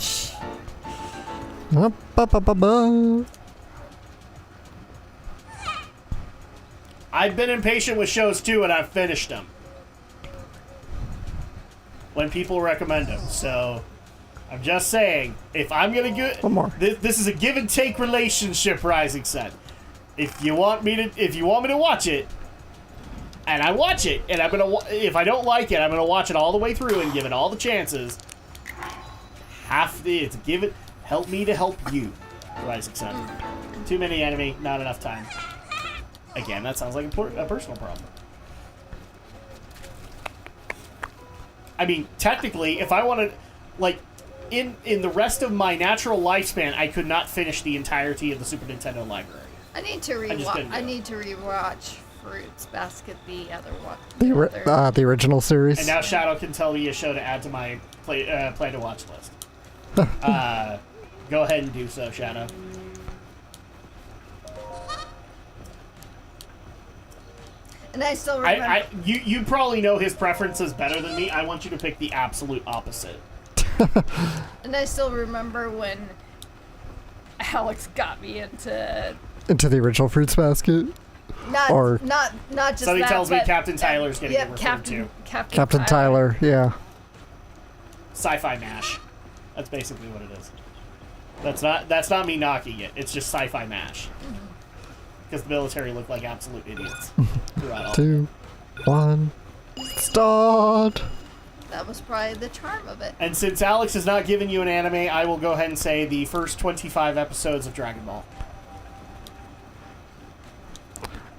Ba-ba-ba-ba. I've been impatient with shows too, and I've finished them when people recommend them. So I'm just saying, if I'm gonna get One more. this is a give and take relationship, Rising Sun. If you want me to watch it, and I watch it, and if I don't like it, I'm gonna watch it all the way through and give it all the chances. Help me to help you, Rising Sun. Too many anime, not enough time. Again, that sounds like a personal problem. I mean, technically, if I wanted, like, in the rest of my natural lifespan, I could not finish the entirety of the Super Nintendo library. I need to rewatch Fruits Basket, the other one. The original series. And now Shadow can tell me a show to add to my plan to watch list. Go ahead and do so, Shadow. And I still remember. You probably know his preferences better than me. I want you to pick the absolute opposite. And I still remember when Alex got me into the original Fruits Basket. Not just Somebody that, tells me but- Captain Tyler's getting referred to. Captain Tyler, yeah. Sci-fi mash. That's basically what it is. That's not me knocking it. It's just sci-fi mash. Because the military look like absolute idiots throughout all. 2, 1, start. That was probably the charm of it. And since Alex has not given you an anime, I will go ahead and say the first 25 episodes of Dragon Ball.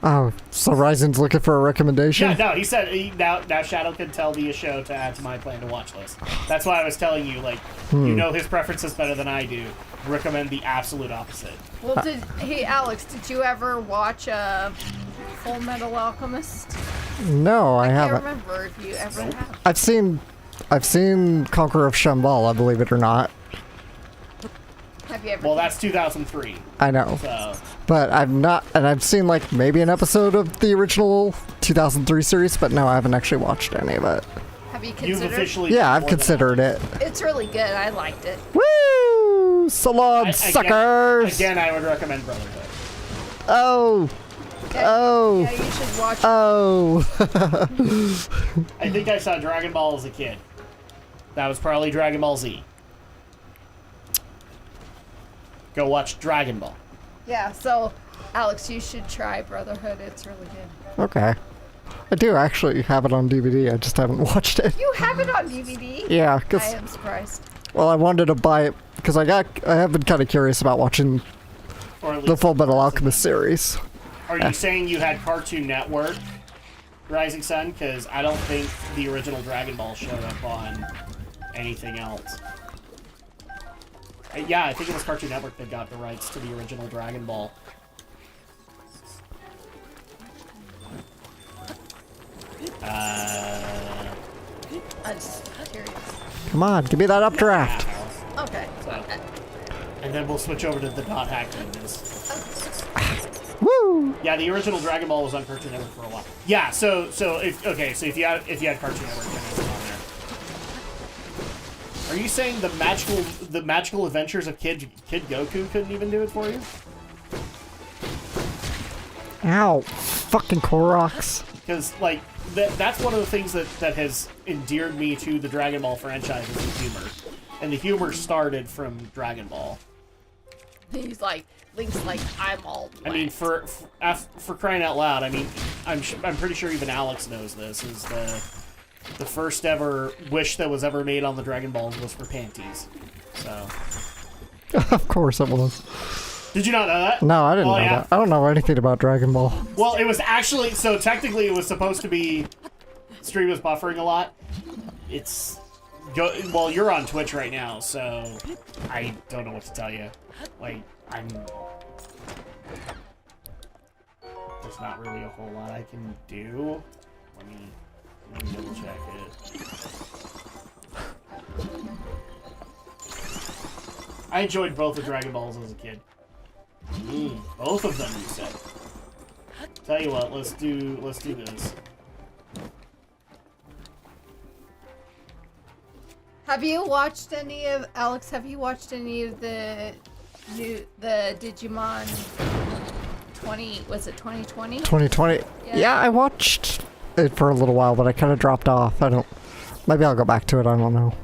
Oh, so Ryzen's looking for a recommendation? Yeah, no, he said now Shadow can tell me a show to add to my plan to watch list. That's why I was telling you, like, you know his preferences better than I do. Recommend the absolute opposite. Well, hey Alex, did you ever watch Full Metal Alchemist? No, I I haven't. can't remember if you ever have. I've seen Conqueror of Shambhala, believe it or not. Have you ever? Well, that's 2003. I know. So But I've not, and I've seen like maybe an episode of the original 2003 series, but no, I haven't actually watched any of it. Have you you've considered? officially Yeah, I've considered it. It's really good. I liked it. Woo! Salon suckers! Again, I would recommend Brotherhood. Oh! Yeah, Oh! Yeah, you should watch. Oh! I think I saw Dragon Ball as a kid. That was probably Dragon Ball Z. Go watch Dragon Ball. Yeah. So, Alex, you should try Brotherhood. It's really good. Okay. I do actually have it on DVD, I just haven't watched it. You have it on DVD? Yeah, I because, am surprised. well, I wanted to buy it, because I have been kind of curious about watching Or at the least Full Metal Alchemist series. Are you saying you had Cartoon Network, Rising Sun? Because I don't think the original Dragon Ball showed up on anything else. Yeah, I think it was Cartoon Network that got the rights to the original Dragon Ball. I'm just curious. Come on, give me that updraft. Okay. And then we'll switch over to the dot hack goodness. Woo! Yeah, the original Dragon Ball was on Cartoon Network for a while. Yeah, so if you had Cartoon Network, then it's on there. Are you saying the magical adventures of Kid Goku couldn't even do it for you? Ow. Fucking Koroks. Because, like, that's one of the things that has endeared me to the Dragon Ball franchise is the humor. And the humor started from Dragon Ball. He's like, Link's like, I'm all wet. I mean, for crying out loud, I mean, I'm pretty sure even Alex knows this, is the first ever wish that was ever made on the Dragon Balls was for panties. So. Of course it was. Did you not know that? No, I didn't know yeah. that. I don't know anything about Dragon Ball. Well, it was actually, so technically it was supposed to be, stream was buffering a lot. Well, you're on Twitch right now, so I don't know what to tell you. Like, there's not really a whole lot I can do. Let me double check it. I enjoyed both the Dragon Balls as a kid. Both of them, you said. Tell you what, let's do this. Have you watched any of Alex? Have you watched any of the Digimon 20? Was it 2020? 2020. Yeah, I watched it for a little while, but I kind of dropped off. I don't. Maybe I'll go back to it. I don't know.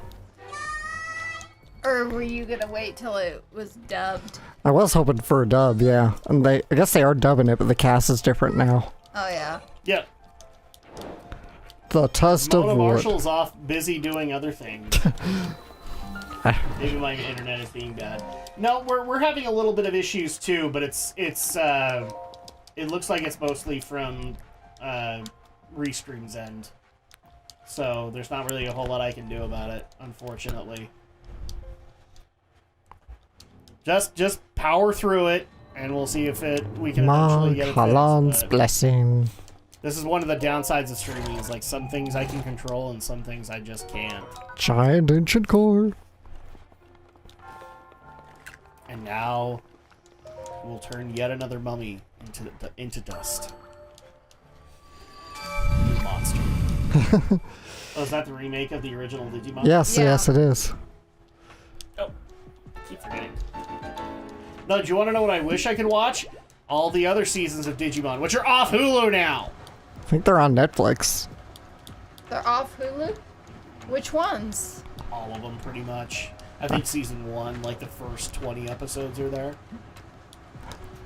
Or were you gonna wait till it was dubbed? I was hoping for a dub, yeah. And I guess they are dubbing it, but the cast is different now. Oh yeah. Yep. The test of Mona wood. Marshall's off busy doing other things. Maybe my internet is being bad. No, we're having a little bit of issues too, but it looks like it's mostly from Restream's end. So there's not really a whole lot I can do about it, unfortunately. Just power through it, and we'll see if we can eventually get it Halan's fixed. blessing. This is one of the downsides of streaming, is like some things I can control and some things I just can't. Giant ancient core. And now we'll turn yet another mummy into dust. You monster. Oh, is that the remake of the original Digimon? Yes, Yeah. yes, it is. Oh, keep forgetting. No, do you want to know what I wish I could watch? All the other seasons of Digimon, which are off Hulu now. I think they're on Netflix. They're off Hulu? Which ones? All of them, pretty much. I think season 1, like the first 20 episodes are there.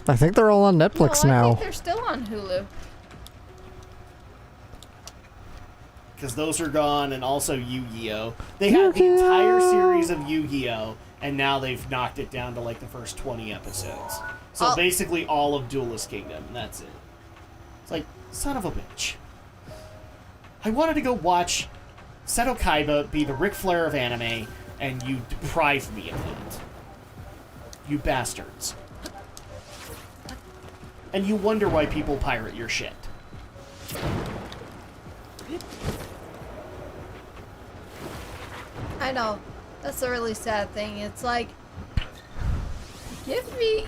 I think they're all on Netflix I now. think they're still on Hulu. Because those are gone, and also Yu-Gi-Oh! They had the entire series of Yu-Gi-Oh! And now they've knocked it down to like the first 20 episodes. So Oh. basically all of Duelist Kingdom, and that's it. It's like, son of a bitch. I wanted to go watch Seto Kaiba be the Ric Flair of anime, and you deprived me of that. You bastards. And you wonder why people pirate your shit. I know. That's a really sad thing. It's like, give me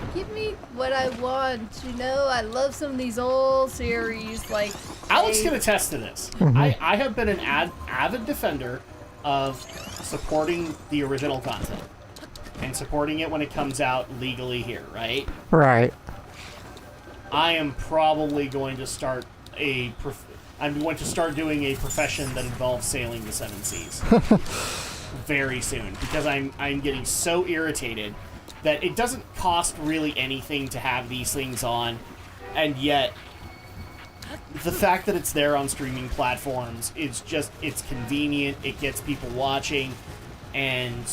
what I want. You know, I love some of these old series. Like, Alex they- can attest to this. I have been an avid defender of supporting the original content and supporting it when it comes out legally here, right? Right. I am probably going to start I'm going to start doing a profession that involves sailing the seven seas very soon, because I'm getting so irritated that it doesn't cost really anything to have these things on, and yet the fact that it's there on streaming platforms is just, it's convenient, it gets people watching, and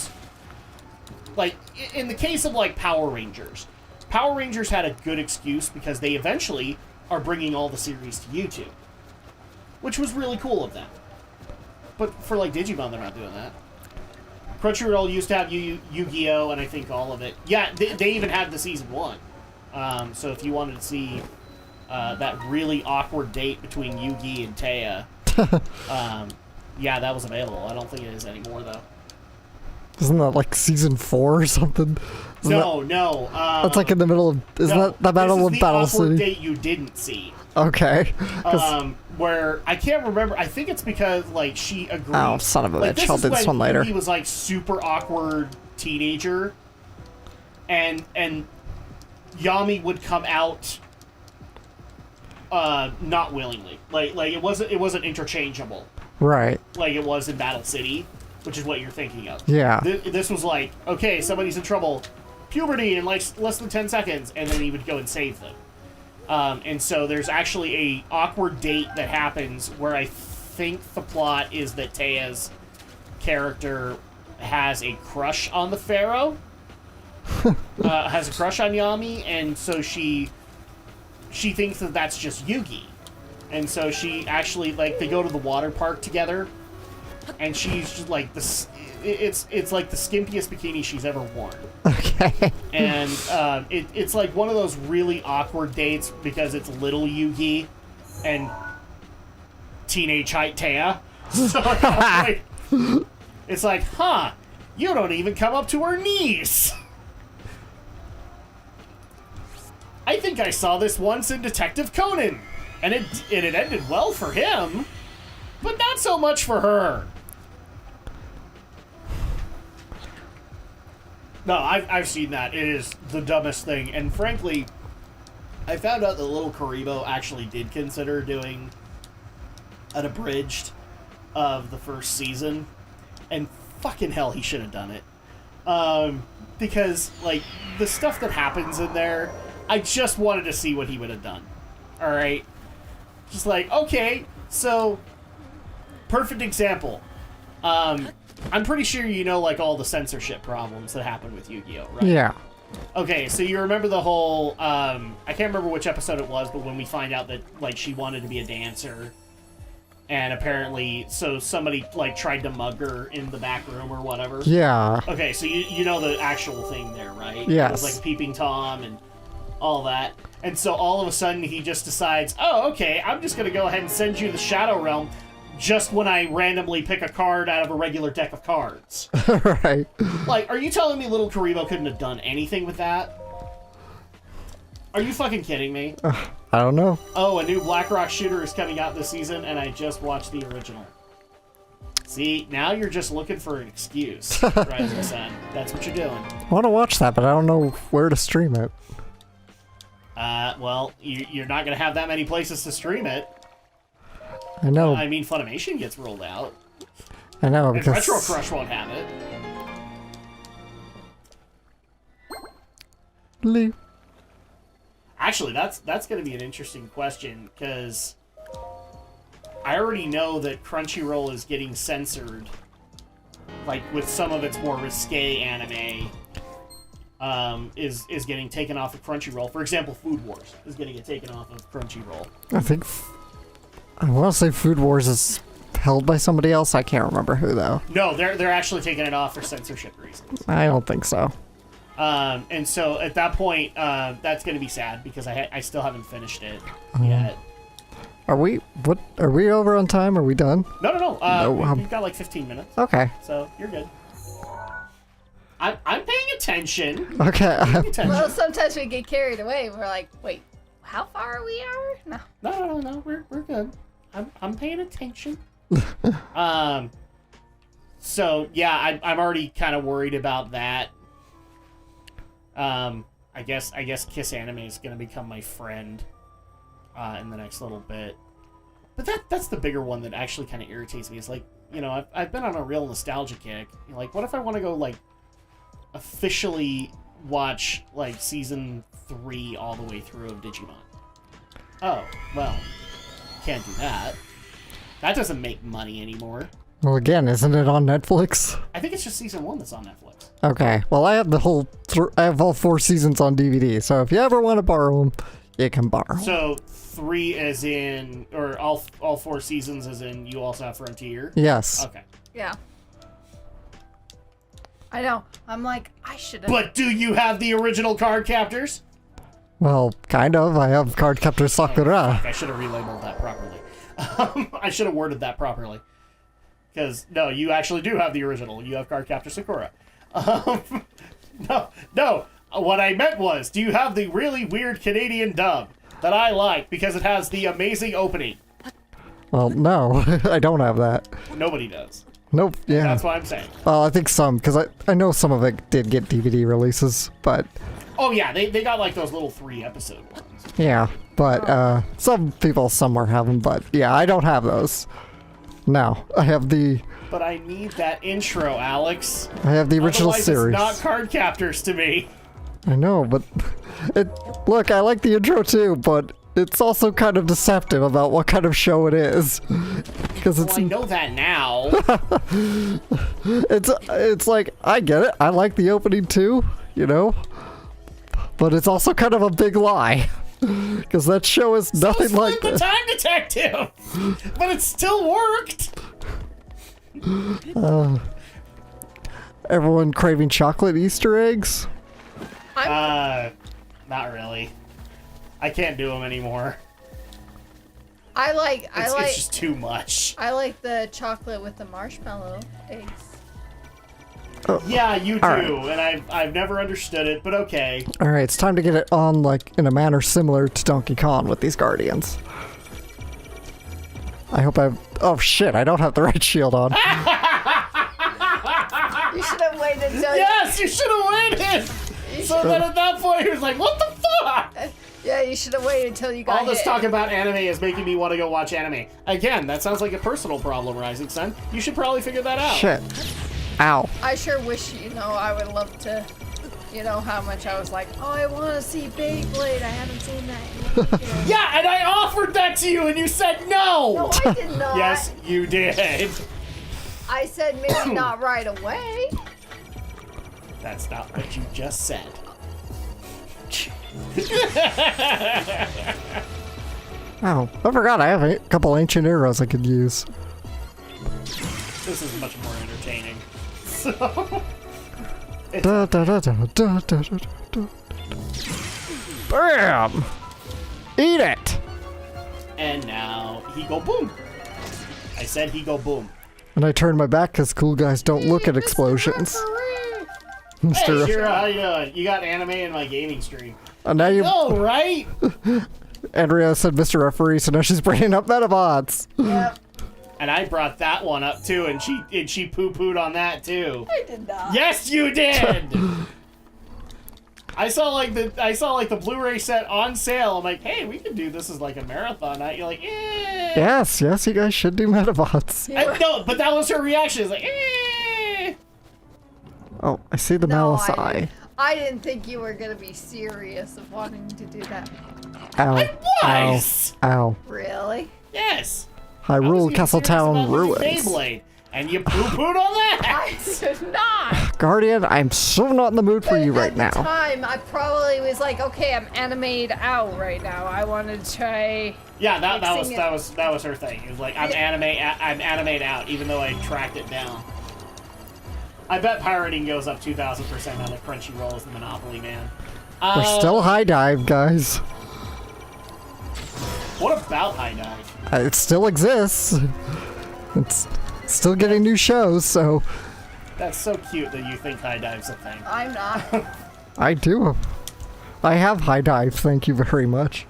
like in the case of like Power Rangers had a good excuse because they eventually are bringing all the series to YouTube, which was really cool of them. But for like Digimon, they're not doing that. Crunchyroll used to have Yu-Gi-Oh! And I think all of it. Yeah, they even had the season 1. So if you wanted to see that really awkward date between Yugi and Taya, yeah, that was available. I don't think it is anymore, though. Isn't that like season 4 or something? No. That's like in the middle of. Isn't that the Battle of Battle This is the awkward City? date you didn't see. Okay. Where I can't remember. I think it's because like she agreed. Oh, son of a like, bitch! I'll do this one later. He was like super awkward teenager, and Yami would come out not willingly. Like it wasn't interchangeable. Right. Like it was in Battle City, which is what you're thinking of. Yeah. This was like, okay, somebody's in trouble, puberty in like less than 10 seconds, and then he would go and save them. And so there's actually a awkward date that happens where I think the plot is that Taya's character has a crush on the Pharaoh, has a crush on Yami, and so she thinks that that's just Yugi. And so she actually, like, they go to the water park together, and she's just like it's like the skimpiest bikini she's ever worn. Okay. And it's like one of those really awkward dates because it's little Yugi and teenage height Taya. So it's like, huh, you don't even come up to her knees. I think I saw this once in Detective Conan, and it ended well for him, but not so much for her. No, I've seen that. It is the dumbest thing. And frankly, I found out that Little Karibo actually did consider doing an abridged of the first season. And fucking hell, he should have done it. Because, like, the stuff that happens in there, I just wanted to see what he would have done. Alright? Just like, okay, so, perfect example. I'm pretty sure you know, like, all the censorship problems that happen with Yu-Gi-Oh, right? Yeah. Okay, so you remember the whole, I can't remember which episode it was, but when we find out that, like, she wanted to be a dancer, and apparently, so somebody, like, tried to mug her in the back room or whatever. Yeah. Okay, so you know the actual thing there, right? Yes. It was, like, Peeping Tom and all that. And so all of a sudden he just decides, oh, okay, I'm just going to go ahead and send you the Shadow Realm just when I randomly pick a card out of a regular deck of cards. Right. Like, are you telling me Little Karibo couldn't have done anything with that? Are you fucking kidding me? I don't know. Oh, a new BlackRock shooter is coming out this season, and I just watched the original. See, now you're just looking for an excuse, Rising Sun. That's what you're doing. I want to watch that, but I don't know where to stream it. Well, you're not going to have that many places to stream it. I know. I mean, Funimation gets rolled out. I know, And because... Retro Crush won't have it. Blue. Actually, that's going to be an interesting question, because I already know that Crunchyroll is getting censored, like, with some of its more risque anime, is getting taken off of Crunchyroll. For example, Food Wars is going to get taken off of Crunchyroll. I think... I want to say Food Wars is held by somebody else. I can't remember who, though. No, they're actually taking it off for censorship reasons. I don't think so. And so at that point, that's going to be sad, because I still haven't finished it yet. Are we over on time? Are we done? No. No, We've got like 15 minutes, Okay. so you're good. I'm paying attention. Okay. Well, sometimes we get carried away. We're like, wait, how far we are? No. No, we're good. I'm paying attention. So yeah, I'm already kind of worried about that. I guess Kiss Anime is gonna become my friend in the next little bit. But that's the bigger one that actually kind of irritates me. It's like, you know, I've been on a real nostalgia kick. You know, like, what if I want to go, like, officially watch, like, season 3 all the way through of Digimon? Oh, well, can't do that. That doesn't make money anymore. Well, again, isn't it on Netflix? I think it's just season 1 that's on Netflix. Okay. Well, I have the whole... I have all 4 seasons on DVD, so if you ever want to borrow them, you can borrow. So 3 as in, or all 4 seasons as in you also have Frontier? Yes. Okay. Yeah. I know. I'm like, I should have. But do you have the original card captors? Well, kind of. I have Cardcaptor Sakura. I should have relabeled that properly. I should have worded that properly. Because, no, you actually do have the original. You have Cardcaptor Sakura. No. What I meant was, do you have the really weird Canadian dub that I like because it has the amazing opening? Well, no. I don't have that. Nobody does. Nope. Yeah. That's what I'm saying. Well, I think some, because I know some of it did get DVD releases, but... Oh, yeah, they got, like, those little 3-episode ones. Yeah, but some people somewhere have them, but yeah, I don't have those. No, I have the... But I need that intro, Alex. I have the original Otherwise, series. It's not card captors to me. I know, but... Look, I like the intro too, but it's also kind of deceptive about what kind of show it is. Because it's... Well, I know that now. It's like, I get it, I like the opening too, you know? But it's also kind of a big lie. Because that show is nothing So like the that. Time Detective! But it still worked! Everyone craving chocolate Easter eggs? Not really. I can't do them anymore. It's just too much. I like the chocolate with the marshmallow eggs. Yeah, you do, All right. and I've never understood it, but okay. Alright, it's time to get it on, like, in a manner similar to Donkey Kong with these Guardians. I hope I've... Oh shit, I don't have the right shield on. You should have waited until. Yes, you should have waited. So then at that point, he was like, "What the fuck?" Yeah, you should have waited until you got All this hit. talk about anime is making me want to go watch anime. Again, that sounds like a personal problem, Rising Sun. You should probably figure that out. Shit. Ow. I sure wish, I would love to, how much I was like, oh, I want to see Beyblade. I haven't seen that in years. Yeah, and I offered that to you, and you said no. No, I did not. Yes, you did. I said maybe not right away. That's not what you just said. Oh, I forgot I have a couple ancient arrows I could use. This is much more entertaining. So, Da, da, da, da, da, da, da, da. Bam! Eat it! and now he go boom. I said he go boom. And I turned my back because cool guys don't look at explosions. Hey, Mr. Shira, how you doing? You got anime in my gaming stream. And now you, Oh, right? Andrea said Mr. Referee, so now she's bringing up Metabots. Yep. And I brought that one up too, and she poo-pooed on that too. I did not. Yes, you did. I saw like the Blu-ray set on sale. I'm like, hey, we could do this as like a marathon night. You're like, eh. Yes, you guys should do Metabots. No, but that was her reaction. It's like, eh. Oh, I see the No, malice eye. I didn't think you were gonna be serious of wanting to do that. Ow. I was. Ow. Ow. Really? Yes. I was Hyrule even Castletown serious about ruins. Beyblade, and you poo-pooed on that. I did not. Guardian, I'm so not in the mood for you right At now. the time, I probably was like, okay, I'm animated out right now. I wanted to try. Yeah, that Mixing was her thing. It was like I'm animate out, even though I tracked it down. I bet pirating goes up 2,000% on the Crunchyroll as the Monopoly man. We're still high dive, guys. What about High Dive? It still exists. It's still getting new shows, so That's so cute that you think High Dive's a thing. I'm not. I do. I have high dive, thank you very much.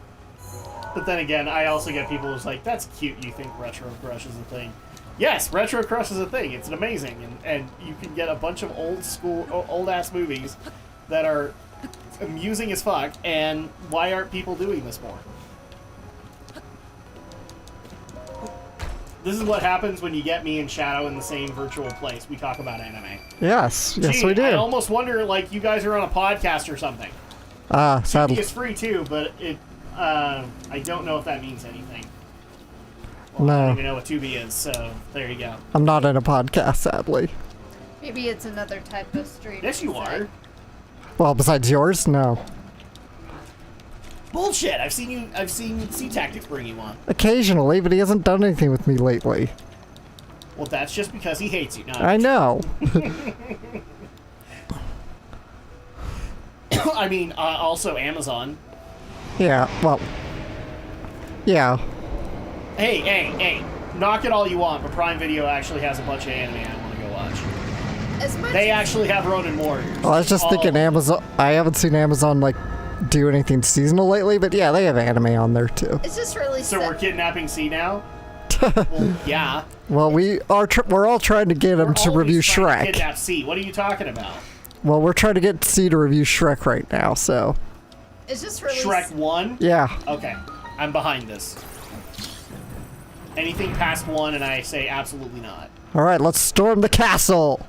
But then again, I also get people who's like, that's cute, you think Retro Crush is a thing. Yes, Retro Crush is a thing. It's amazing. And you can get a bunch of old-ass movies that are amusing as fuck, and why aren't people doing this more? This is what happens when you get me and Shadow in the same virtual place. We talk about anime. Yes, Gee, we I do. almost wonder, like, you guys are on a podcast or something. Sadly. It's free too, but I don't know if that means anything. Well, I No. don't even know what Tubi is, so there you go. I'm not in a podcast, sadly. Maybe it's another type of stream. Yes, you are. Well, besides yours, no. Bullshit! I've seen Sea Tactics bring you on. Occasionally, but he hasn't done anything with me lately. Well, that's just because he hates you. No, I know. I mean, also Amazon. Yeah, well. Yeah. Hey! Knock it all you want, but Prime Video actually has a bunch of anime I want to go watch. As much They as actually have Ronin Warriors. Well, I was just thinking Amazon. I haven't seen Amazon, like, do anything seasonal lately, but yeah, they have anime on there too. it's just really So sad. we're kidnapping C now? Well, yeah. Well, we're all trying to get him We're to always review trying to Shrek. Kidnap C. What are you talking about? Well, we're trying to get C to review Shrek right now, so. It's just really Shrek 1? Yeah. Okay, I'm behind this. Anything past 1 and I say absolutely not. Alright, let's storm the castle!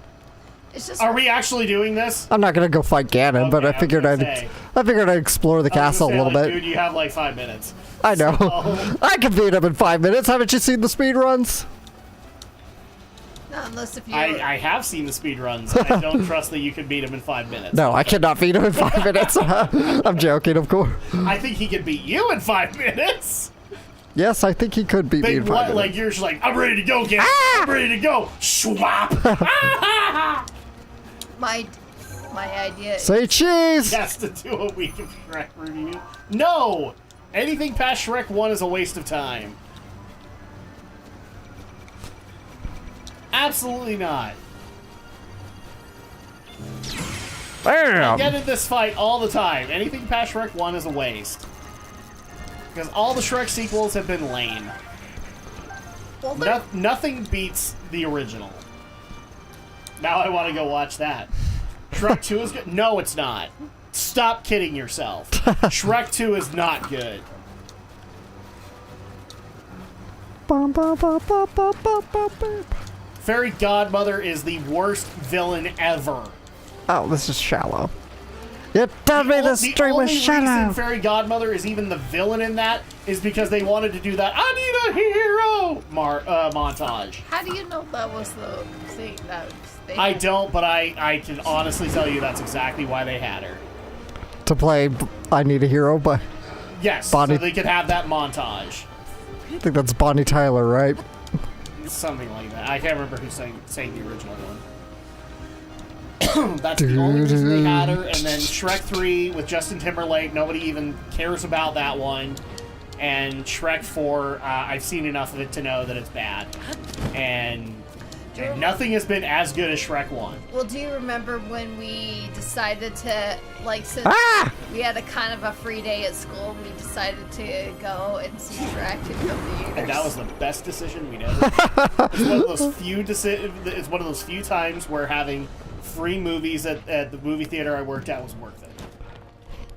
It's just Are we actually doing this? I'm not gonna go fight Ganon, but Okay, I figured I was gonna say. I'd explore the castle a little bit. Dude, you have like 5 minutes. I know. So- I can beat him in 5 minutes. Haven't you seen the speed runs? not unless if you. I have seen the speedruns. I don't trust that you can beat him in 5 minutes. No, I cannot beat him in 5 minutes. I'm joking, of course. I think he could beat you in 5 minutes. Yes, I think he could beat me in Big 5 what? minutes. Like you're just like, I'm ready to go, Ganon. I'm ready to go. Schwap. my idea. Say cheese! Has to do a week of Shrek review. No! Anything past Shrek 1 is a waste of time. Absolutely not. I get Bam! in this fight all the time. Anything past Shrek 1 is a waste. Because all the Shrek sequels have been lame. Well, Nothing beats the original. Now I want to go watch that. Shrek 2 is good? No, it's not. Stop kidding yourself. Shrek 2 is not good. Fairy Godmother is the worst villain ever. Oh, this is shallow. You told me the stream was The only reason shallow. Fairy Godmother is even the villain in that is because they wanted to do that I need a hero montage. How do you know that was the thing that they I had? don't, but I can honestly tell you that's exactly why they had her. To play I Need a Hero, but Yes, Bonnie- so they could have that montage. I think that's Bonnie Tyler, right? Something like that. I can't remember who sang the original one. That's the only reason they had her. And then Shrek 3 with Justin Timberlake. Nobody even cares about that one. And Shrek 4, I've seen enough of it to know that it's bad. And nothing has been as good as Shrek 1. Well, do you remember when we decided to, like, since we had a kind of a free day at school, we decided to go and see Shrek in the theaters? And that was the best decision we'd ever made. It's one of those it's one of those few times where having free movies at the movie theater I worked at was worth it.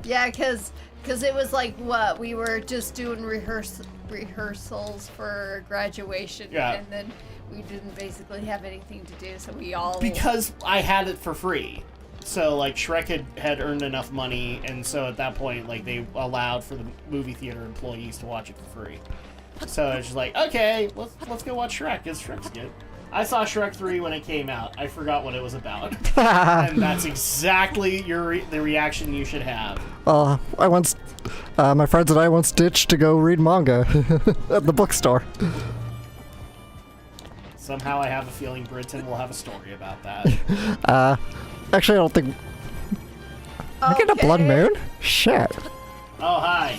Yeah, because it was like, what, we were just doing rehearsals for graduation, Yeah. and then we didn't basically have anything to do, so we all... Because I had it for free. So, like, Shrek had earned enough money, and so at that point, like, they allowed for the movie theater employees to watch it for free. So it's just like, okay, let's go watch Shrek, because Shrek's good. I saw Shrek 3 when it came out. I forgot what it was about. And that's exactly the reaction you should have. My friends and I once ditched to go read manga at the bookstore. Somehow I have a feeling Britton will have a story about that. Actually, I don't think... I get a blood moon? Shit. Oh, hi.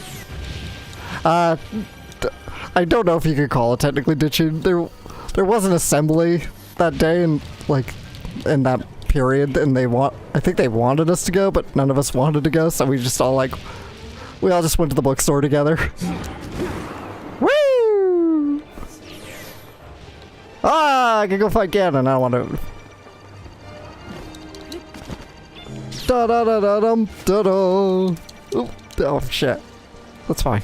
I don't know if you could call it technically ditching. There was an assembly that day in that period, and I think they wanted us to go, but none of us wanted to go, so we all just went to the bookstore together. Woo! I can go fight Ganon. I don't want to. Da da da da dum da da. Oh shit. That's fine.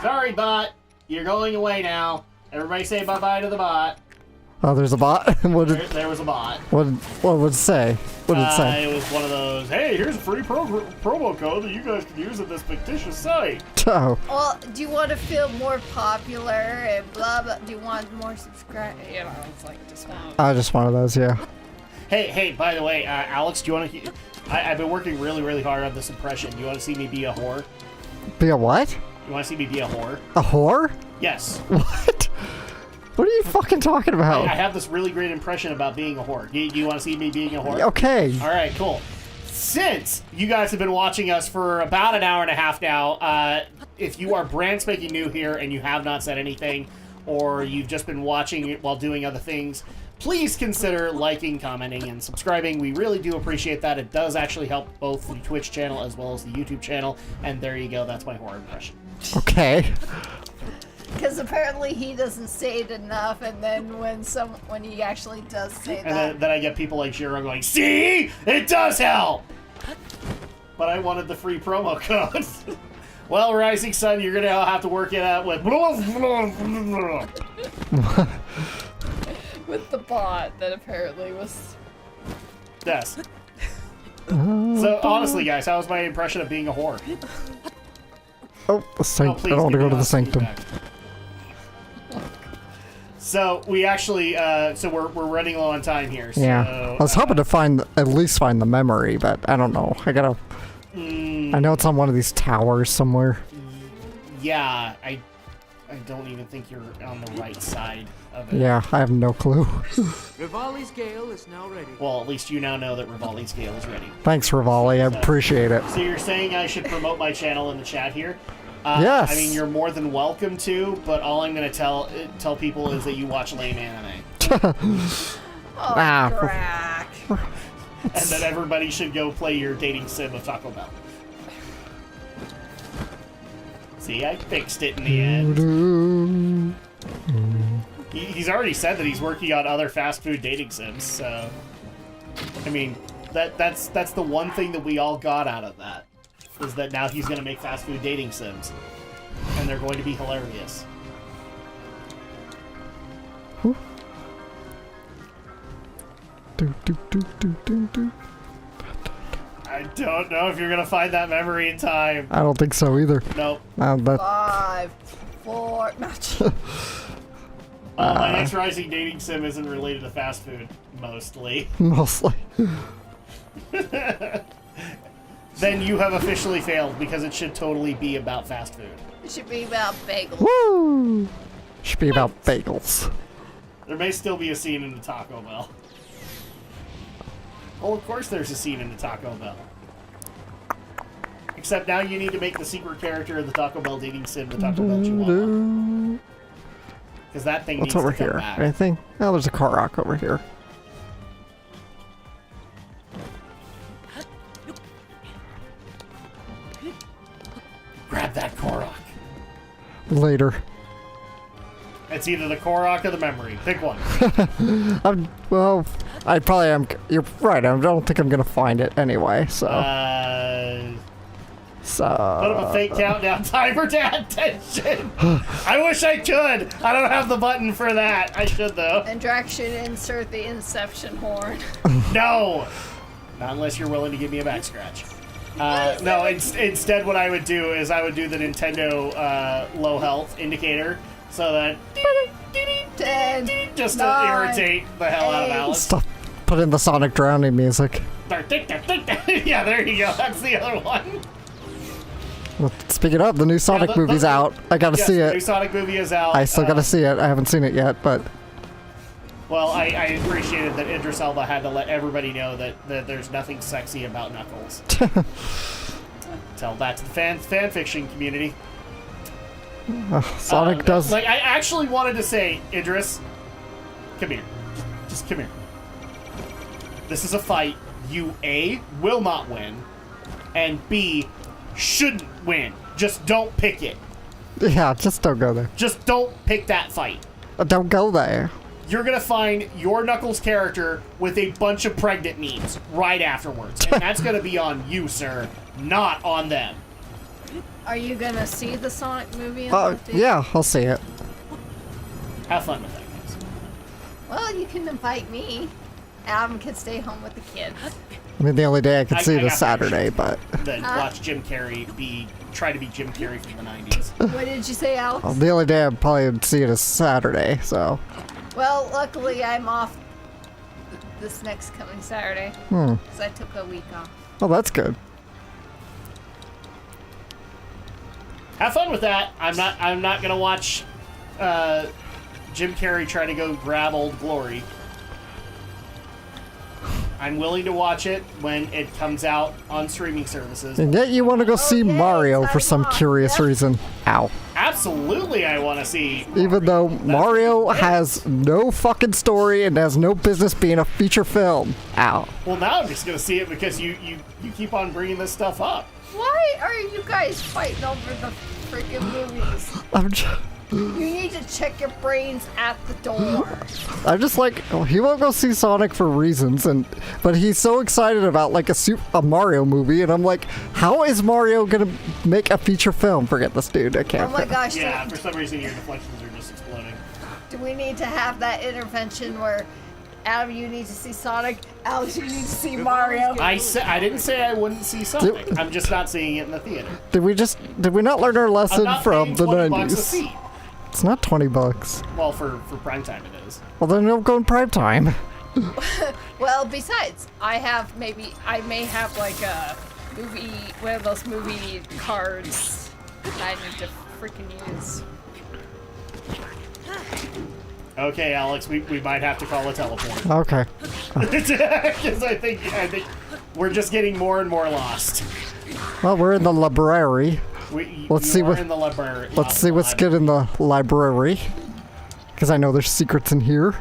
Sorry, bot. You're going away now. Everybody say bye-bye to the bot. Oh, there's a bot? There was a bot. What would it say? What did it say? It was one of those, hey, here's a free promo code that you guys can use at this fictitious site. Oh. Well, do you want to feel more popular and blah, blah? Do you want more subscribers? You know, it's like just one. Just one of those, yeah. Hey, by the way, Alex, do you want to... I've been working really, really hard on this impression. Do you want to see me be a whore? Be a what? You want to see me be a whore? A whore? Yes. What? What are you fucking talking about? I have this really great impression about being a whore. Do you want to see me being a whore? Okay. All right, cool. Since you guys have been watching us for about an hour and a half now, if you are brand spanking new here and you have not said anything, or you've just been watching it while doing other things, please consider liking, commenting, and subscribing. We really do appreciate that. It does actually help both the Twitch channel as well as the YouTube channel. And there you go. That's my horror impression. Okay. Because apparently he doesn't say it enough, and then when he actually does say And that, then I get people like Shiro going, see? It does help! But I wanted the free promo code. Well, Rising Sun, you're going to have to work it out with... with the bot that apparently was... Yes. So, honestly, guys, how was my impression of being a whore? Oh, the sink. please I don't want to give go me to the honest sanctum. feedback. So we actually, we're running low on time here. So, Yeah. I was hoping to at least find the memory, but I don't know. I know it's on one of these towers somewhere. Yeah, I don't even think you're on the right side of it. Yeah, I have no clue. Rivali's Gale is now ready. Well, at least you now know that Rivali's Gale is ready. Thanks, Rivali. I appreciate it. So you're saying I should promote my channel in the chat here? Yes. I mean, you're more than welcome to, but all I'm going to tell people is that you watch lame anime. Oh, Ah. Drak. And that everybody should go play your dating sim of Taco Bell. See, I fixed it in the end. He's already said that he's working on other fast food dating sims, so... I mean, that's the one thing that we all got out of that, is that now he's going to make fast food dating sims. And they're going to be hilarious. Do, do, do, do, do, do. I don't know if you're going to find that memory in time. I don't think so either. Nope. But 5, 4, match. My next rising dating sim isn't related to fast food, mostly. mostly. Then you have officially failed, because it should totally be about fast food. It should be about bagels. Woo! Should be about bagels. There may still be a scene in the Taco Bell. Well, of course there's a scene in the Taco Bell. Except now you need to make the secret character of the Taco Bell dating sim the Taco Bell Chihuahua. Because that thing What's needs over to come here? back. Anything? Oh, there's a Korok over here. Grab that Korok. Later. It's either the Korok or the memory. Pick one. Well, I probably am. You're right. I don't think I'm gonna find it anyway. So. Put up a fake countdown timer to add tension. I wish I could. I don't have the button for that. I should though. And Drak should insert the Inception horn. No. Not unless you're willing to give me a back scratch. No, instead what I would do is I would do the Nintendo low health indicator so that 10, just 9, to irritate the hell out of 8. Alice. Stuff. Put in the Sonic drowning music. Yeah, there you go. That's the other one. Well, speaking of, the new Sonic movie's out. I gotta see The it. new Sonic movie is out. I still gotta see it. I haven't seen it yet, but Well, I appreciated that Idris Elba had to let everybody know that there's nothing sexy about Knuckles. Tell that to the fan fiction community. Sonic does. Like, I actually wanted to say, Idris, come here. Just come here. This is a fight you, A, will not win, and B, shouldn't win. Just don't pick it. Yeah, just don't go there. Just don't pick that fight. Don't go there. You're gonna find your Knuckles character with a bunch of pregnant memes right afterwards. And that's gonna be on you, sir, not on them. Are you gonna see the Sonic movie? In the theater? Yeah, I'll see it. Have fun with that, guys. Well, you can invite me. Adam can stay home with the kids. I mean, the only day I could see it I is got Saturday, permission. but Then watch Jim Carrey try to be Jim Carrey from the 90s. What did you say, Alex? the only day I probably would see it is Saturday. So. Well, luckily I'm off this next coming Saturday. Because I took a week off. Oh, that's good. Have fun with that. I'm not gonna watch Jim Carrey try to go grab Old Glory. I'm willing to watch it when it comes out on streaming services. And yet you want to go see Okay, Mario for some Taiwan. curious Yep. reason. Ow. Absolutely, I want to see. Even though Mario has no fucking story and has no business being a feature film. Ow. Well, now I'm just gonna see it because you keep on bringing this stuff up. Why are you guys fighting over the freaking movies? You need to check your brains at the door. I'm just like, he won't go see Sonic for reasons, but he's so excited about like a Mario movie, and I'm like, how is Mario gonna make a feature film? Forget this dude, I Oh can't. my gosh, Yeah, for some reason your deflections are just exploding. do we need to have that intervention where Adam, you need to see Sonic, Alex, you need to see Mario? I didn't say I wouldn't see Sonic. I'm just not seeing it in the theater. Did we not learn our I'm lesson not from paying the $20 a 90s? seat. It's not $20. Well, for prime time it is. Well, then don't go in prime time. Well, besides, I may have like a movie, one of those movie cards that I need to freaking use. Okay, Alex, we might have to call a teleport. Okay. Because I think we're just getting more and more lost. Well, we're in the library. Let's see what. In the library. Let's see what's good in the library. Because I know there's secrets in here.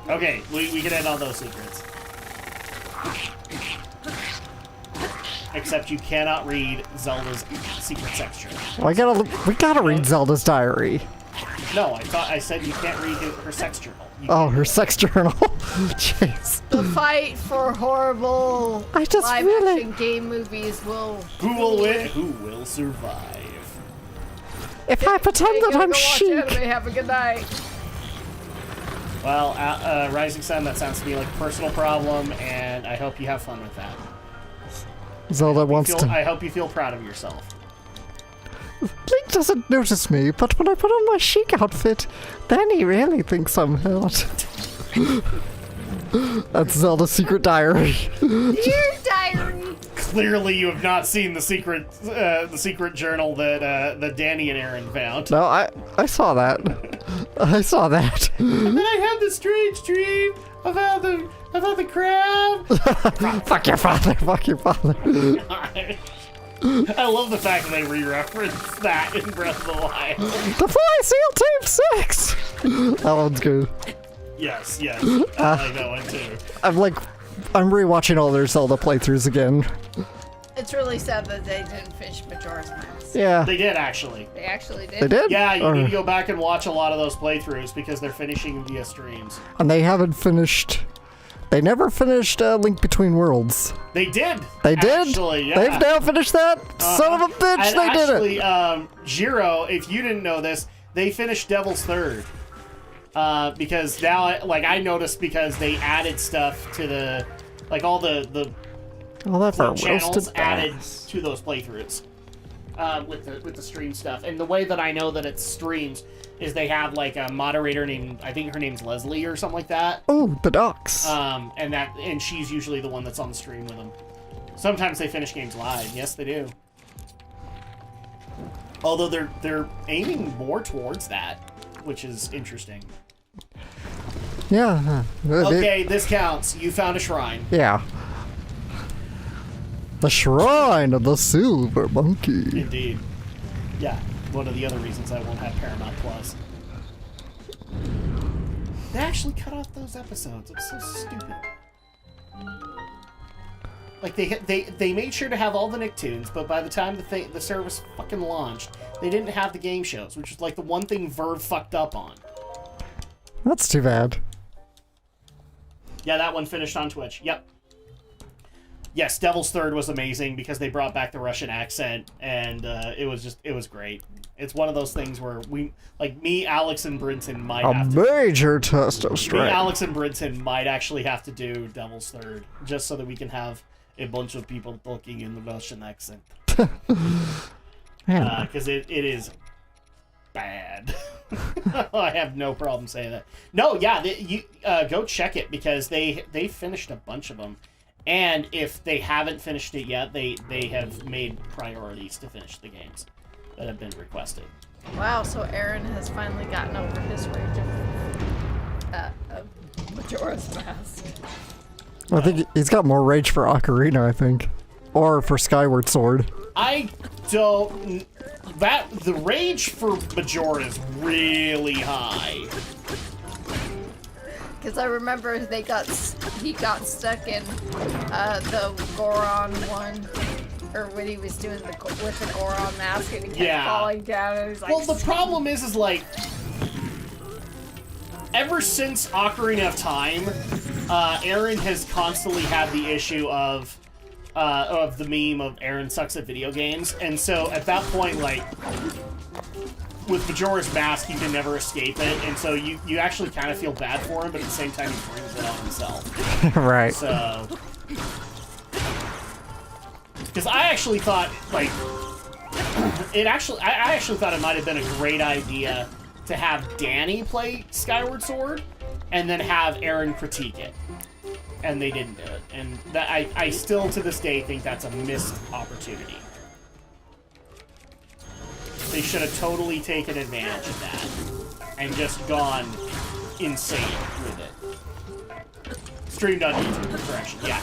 Okay, we can end on those secrets. Except you cannot read Zelda's secret section. Well, we gotta read Zelda's diary. No, I said you can't read her sex journal. Oh, her sex journal. Jeez. The fight for horrible I just live really- action game movies will. Who will win? Who will survive? If I pretend that I'm Go watch chic. anime. Have a good night. Well, Rising Sun, that sounds to me like a personal problem, and I hope you have fun with that. Zelda wants to. I hope you feel proud of yourself. Link doesn't notice me, but when I put on my chic outfit, then he really thinks I'm hot. That's Zelda's secret diary. Dear diary. Clearly, you have not seen the secret journal that Danny and Aaron found. No, I saw that. I saw that. And then I had this strange dream about the crab. Fuck your father. Fuck your father. I love the fact that they re-referenced that in Breath of the Wild. The Fly Seal Tape 6. That one's good. Yes, I like that one too. I'm rewatching all their Zelda playthroughs again. It's really sad that they didn't finish Majora's Mask. Yeah. They did actually. They actually did. They did? Yeah, you need to go back and watch a lot of those playthroughs because they're finishing via streams. And they haven't finished. They never finished Link Between Worlds. They did. They did? Actually, yeah. They've now finished that? Son of a bitch, And they did actually, it! Jiro, if you didn't know this, they finished Devil's Third. Because now, I noticed because they added stuff to the, all the All that for channels roasted added bass. to those playthroughs. With the stream stuff. And the way that I know that it's streams is they have a moderator named, I think her name's Leslie or something like that. Oh, the docs. And she's usually the one that's on the stream with them. Sometimes they finish games live. Yes, they do. Although they're aiming more towards that, which is interesting. Yeah. Okay, this counts. You found a shrine. Yeah. The Shrine of the Silver Monkey. Indeed. Yeah, one of the other reasons I won't have Paramount Plus. They actually cut off those episodes. It's so stupid. They made sure to have all the Nicktoons, but by the time the service fucking launched, they didn't have the game shows, which is the one thing Verve fucked up on. That's too bad. Yeah, that one finished on Twitch. Yep. Yes, Devil's Third was amazing because they brought back the Russian accent, and it was great. It's one of those things where me, Alex, and Brinton might have to... major test of Me, strength. Alex, and Brinton might actually have to do Devil's Third, just so that we can have a bunch of people talking in the Russian accent. Man. Because it is bad. I have no problem saying that. No, yeah, you go check it because they finished a bunch of them. And if they haven't finished it yet, they have made priorities to finish the games that have been requested. Wow, so Aaron has finally gotten over his rage of Majora's Mask. I think he's got more rage for Ocarina, I think. Or for Skyward Sword. I don't... The rage for Majora is really high. Because I remember he got stuck in the Goron one, or when he was doing with the Goron mask and he kept falling down and he was like... Well, the problem is ever since Ocarina of Time, Aaron has constantly had the issue of the meme of Aaron sucks at video games, and so at that point, with Majora's Mask, you can never escape it, and so you actually kind of feel bad for him, but at the same time, he brings it on himself. Right. So, because I actually thought I actually thought it might have been a great idea to have Danny play Skyward Sword, and then have Aaron critique it. And they didn't do it. And that I still, to this day, think that's a missed opportunity. They should have totally taken advantage of that. And just gone insane with it. Streamed on YouTube, correction, yeah.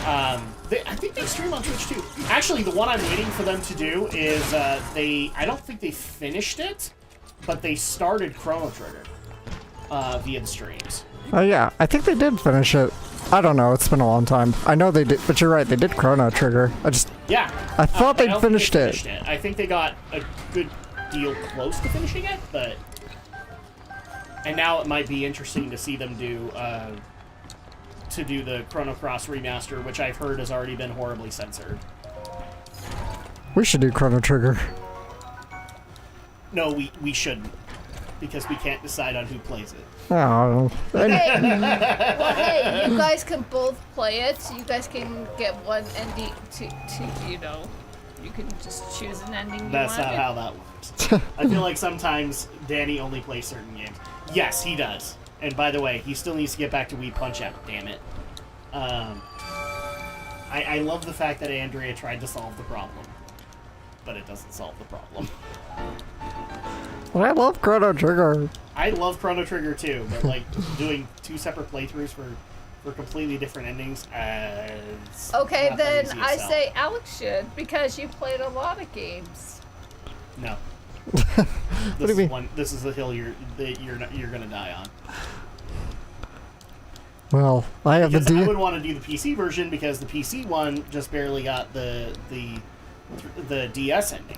I think they stream on Twitch, too. Actually, the one I'm waiting for them to do is, I don't think they finished it, but they started Chrono Trigger via the streams. Oh yeah, I think they did finish it. I don't know, it's been a long time. I know they did, but you're right, they did Chrono Trigger. I thought they'd finished it. I think they got a good deal close to finishing it, but... And now it might be interesting to see them do, the Chrono Cross remaster, which I've heard has already been horribly censored. We should do Chrono Trigger. No, we shouldn't. Because we can't decide on who plays it. Oh. Hey, well, hey, you guys can both play it. So you guys can get one ending to you know, you can just choose an ending you That's want. not how that works. I feel like sometimes Danny only plays certain games. Yes, he does. And by the way, he still needs to get back to Wii Punch-Out, damn it. I love the fact that Andrea tried to solve the problem. But it doesn't solve the problem. I love Chrono Trigger. I love Chrono Trigger too, but like doing 2 separate playthroughs for completely different endings. It's Okay, not that then easy I to sell. say Alex should because you played a lot of games. No. What do you mean? This is a hill you're gonna die on. Well, I have Because the I would want to do the PC version because the PC one just barely got the DS ending.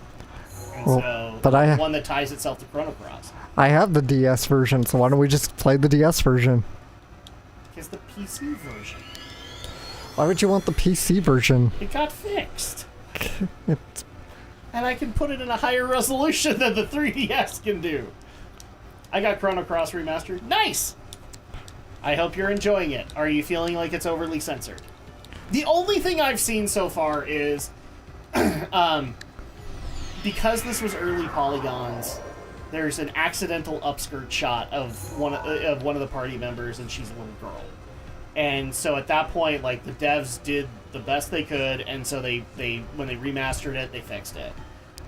And Well, so but the one that ties itself to Chrono Cross. I have the DS version, so why don't we just play the DS version? Because the PC version, Why would you want the PC version? it got fixed. It's, And I can put it in a higher resolution than the 3DS can do. I got Chrono Cross remastered. Nice! I hope you're enjoying it. Are you feeling like it's overly censored? The only thing I've seen so far is... because this was early polygons, there's an accidental upskirt shot of one of the party members, and she's a little girl. And so at that point, like, the devs did the best they could, and so they when they remastered it, they fixed it.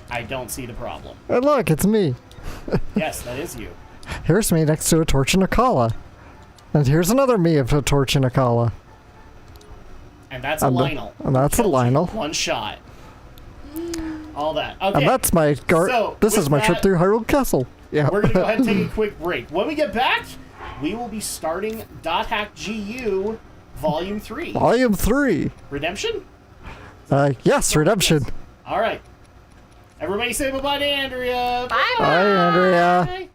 I don't see the problem. and look, it's me. Yes, that is you. Here's me next to a torch and a Kala. And here's another me of a torch and a Kala. And that's a And Lynel. and that's a Killed you. Lynel. One shot. All that. Okay. And that's my So, this is with my trip that- through Hyrule Castle. Yeah. We're going to go ahead and take a quick break. When we get back, we will be starting .hack GU Volume 3. Volume 3. Redemption? Yes, Redemption. All right. Everybody say bye-bye to Andrea. Bye. Bye, Andrea. Bye.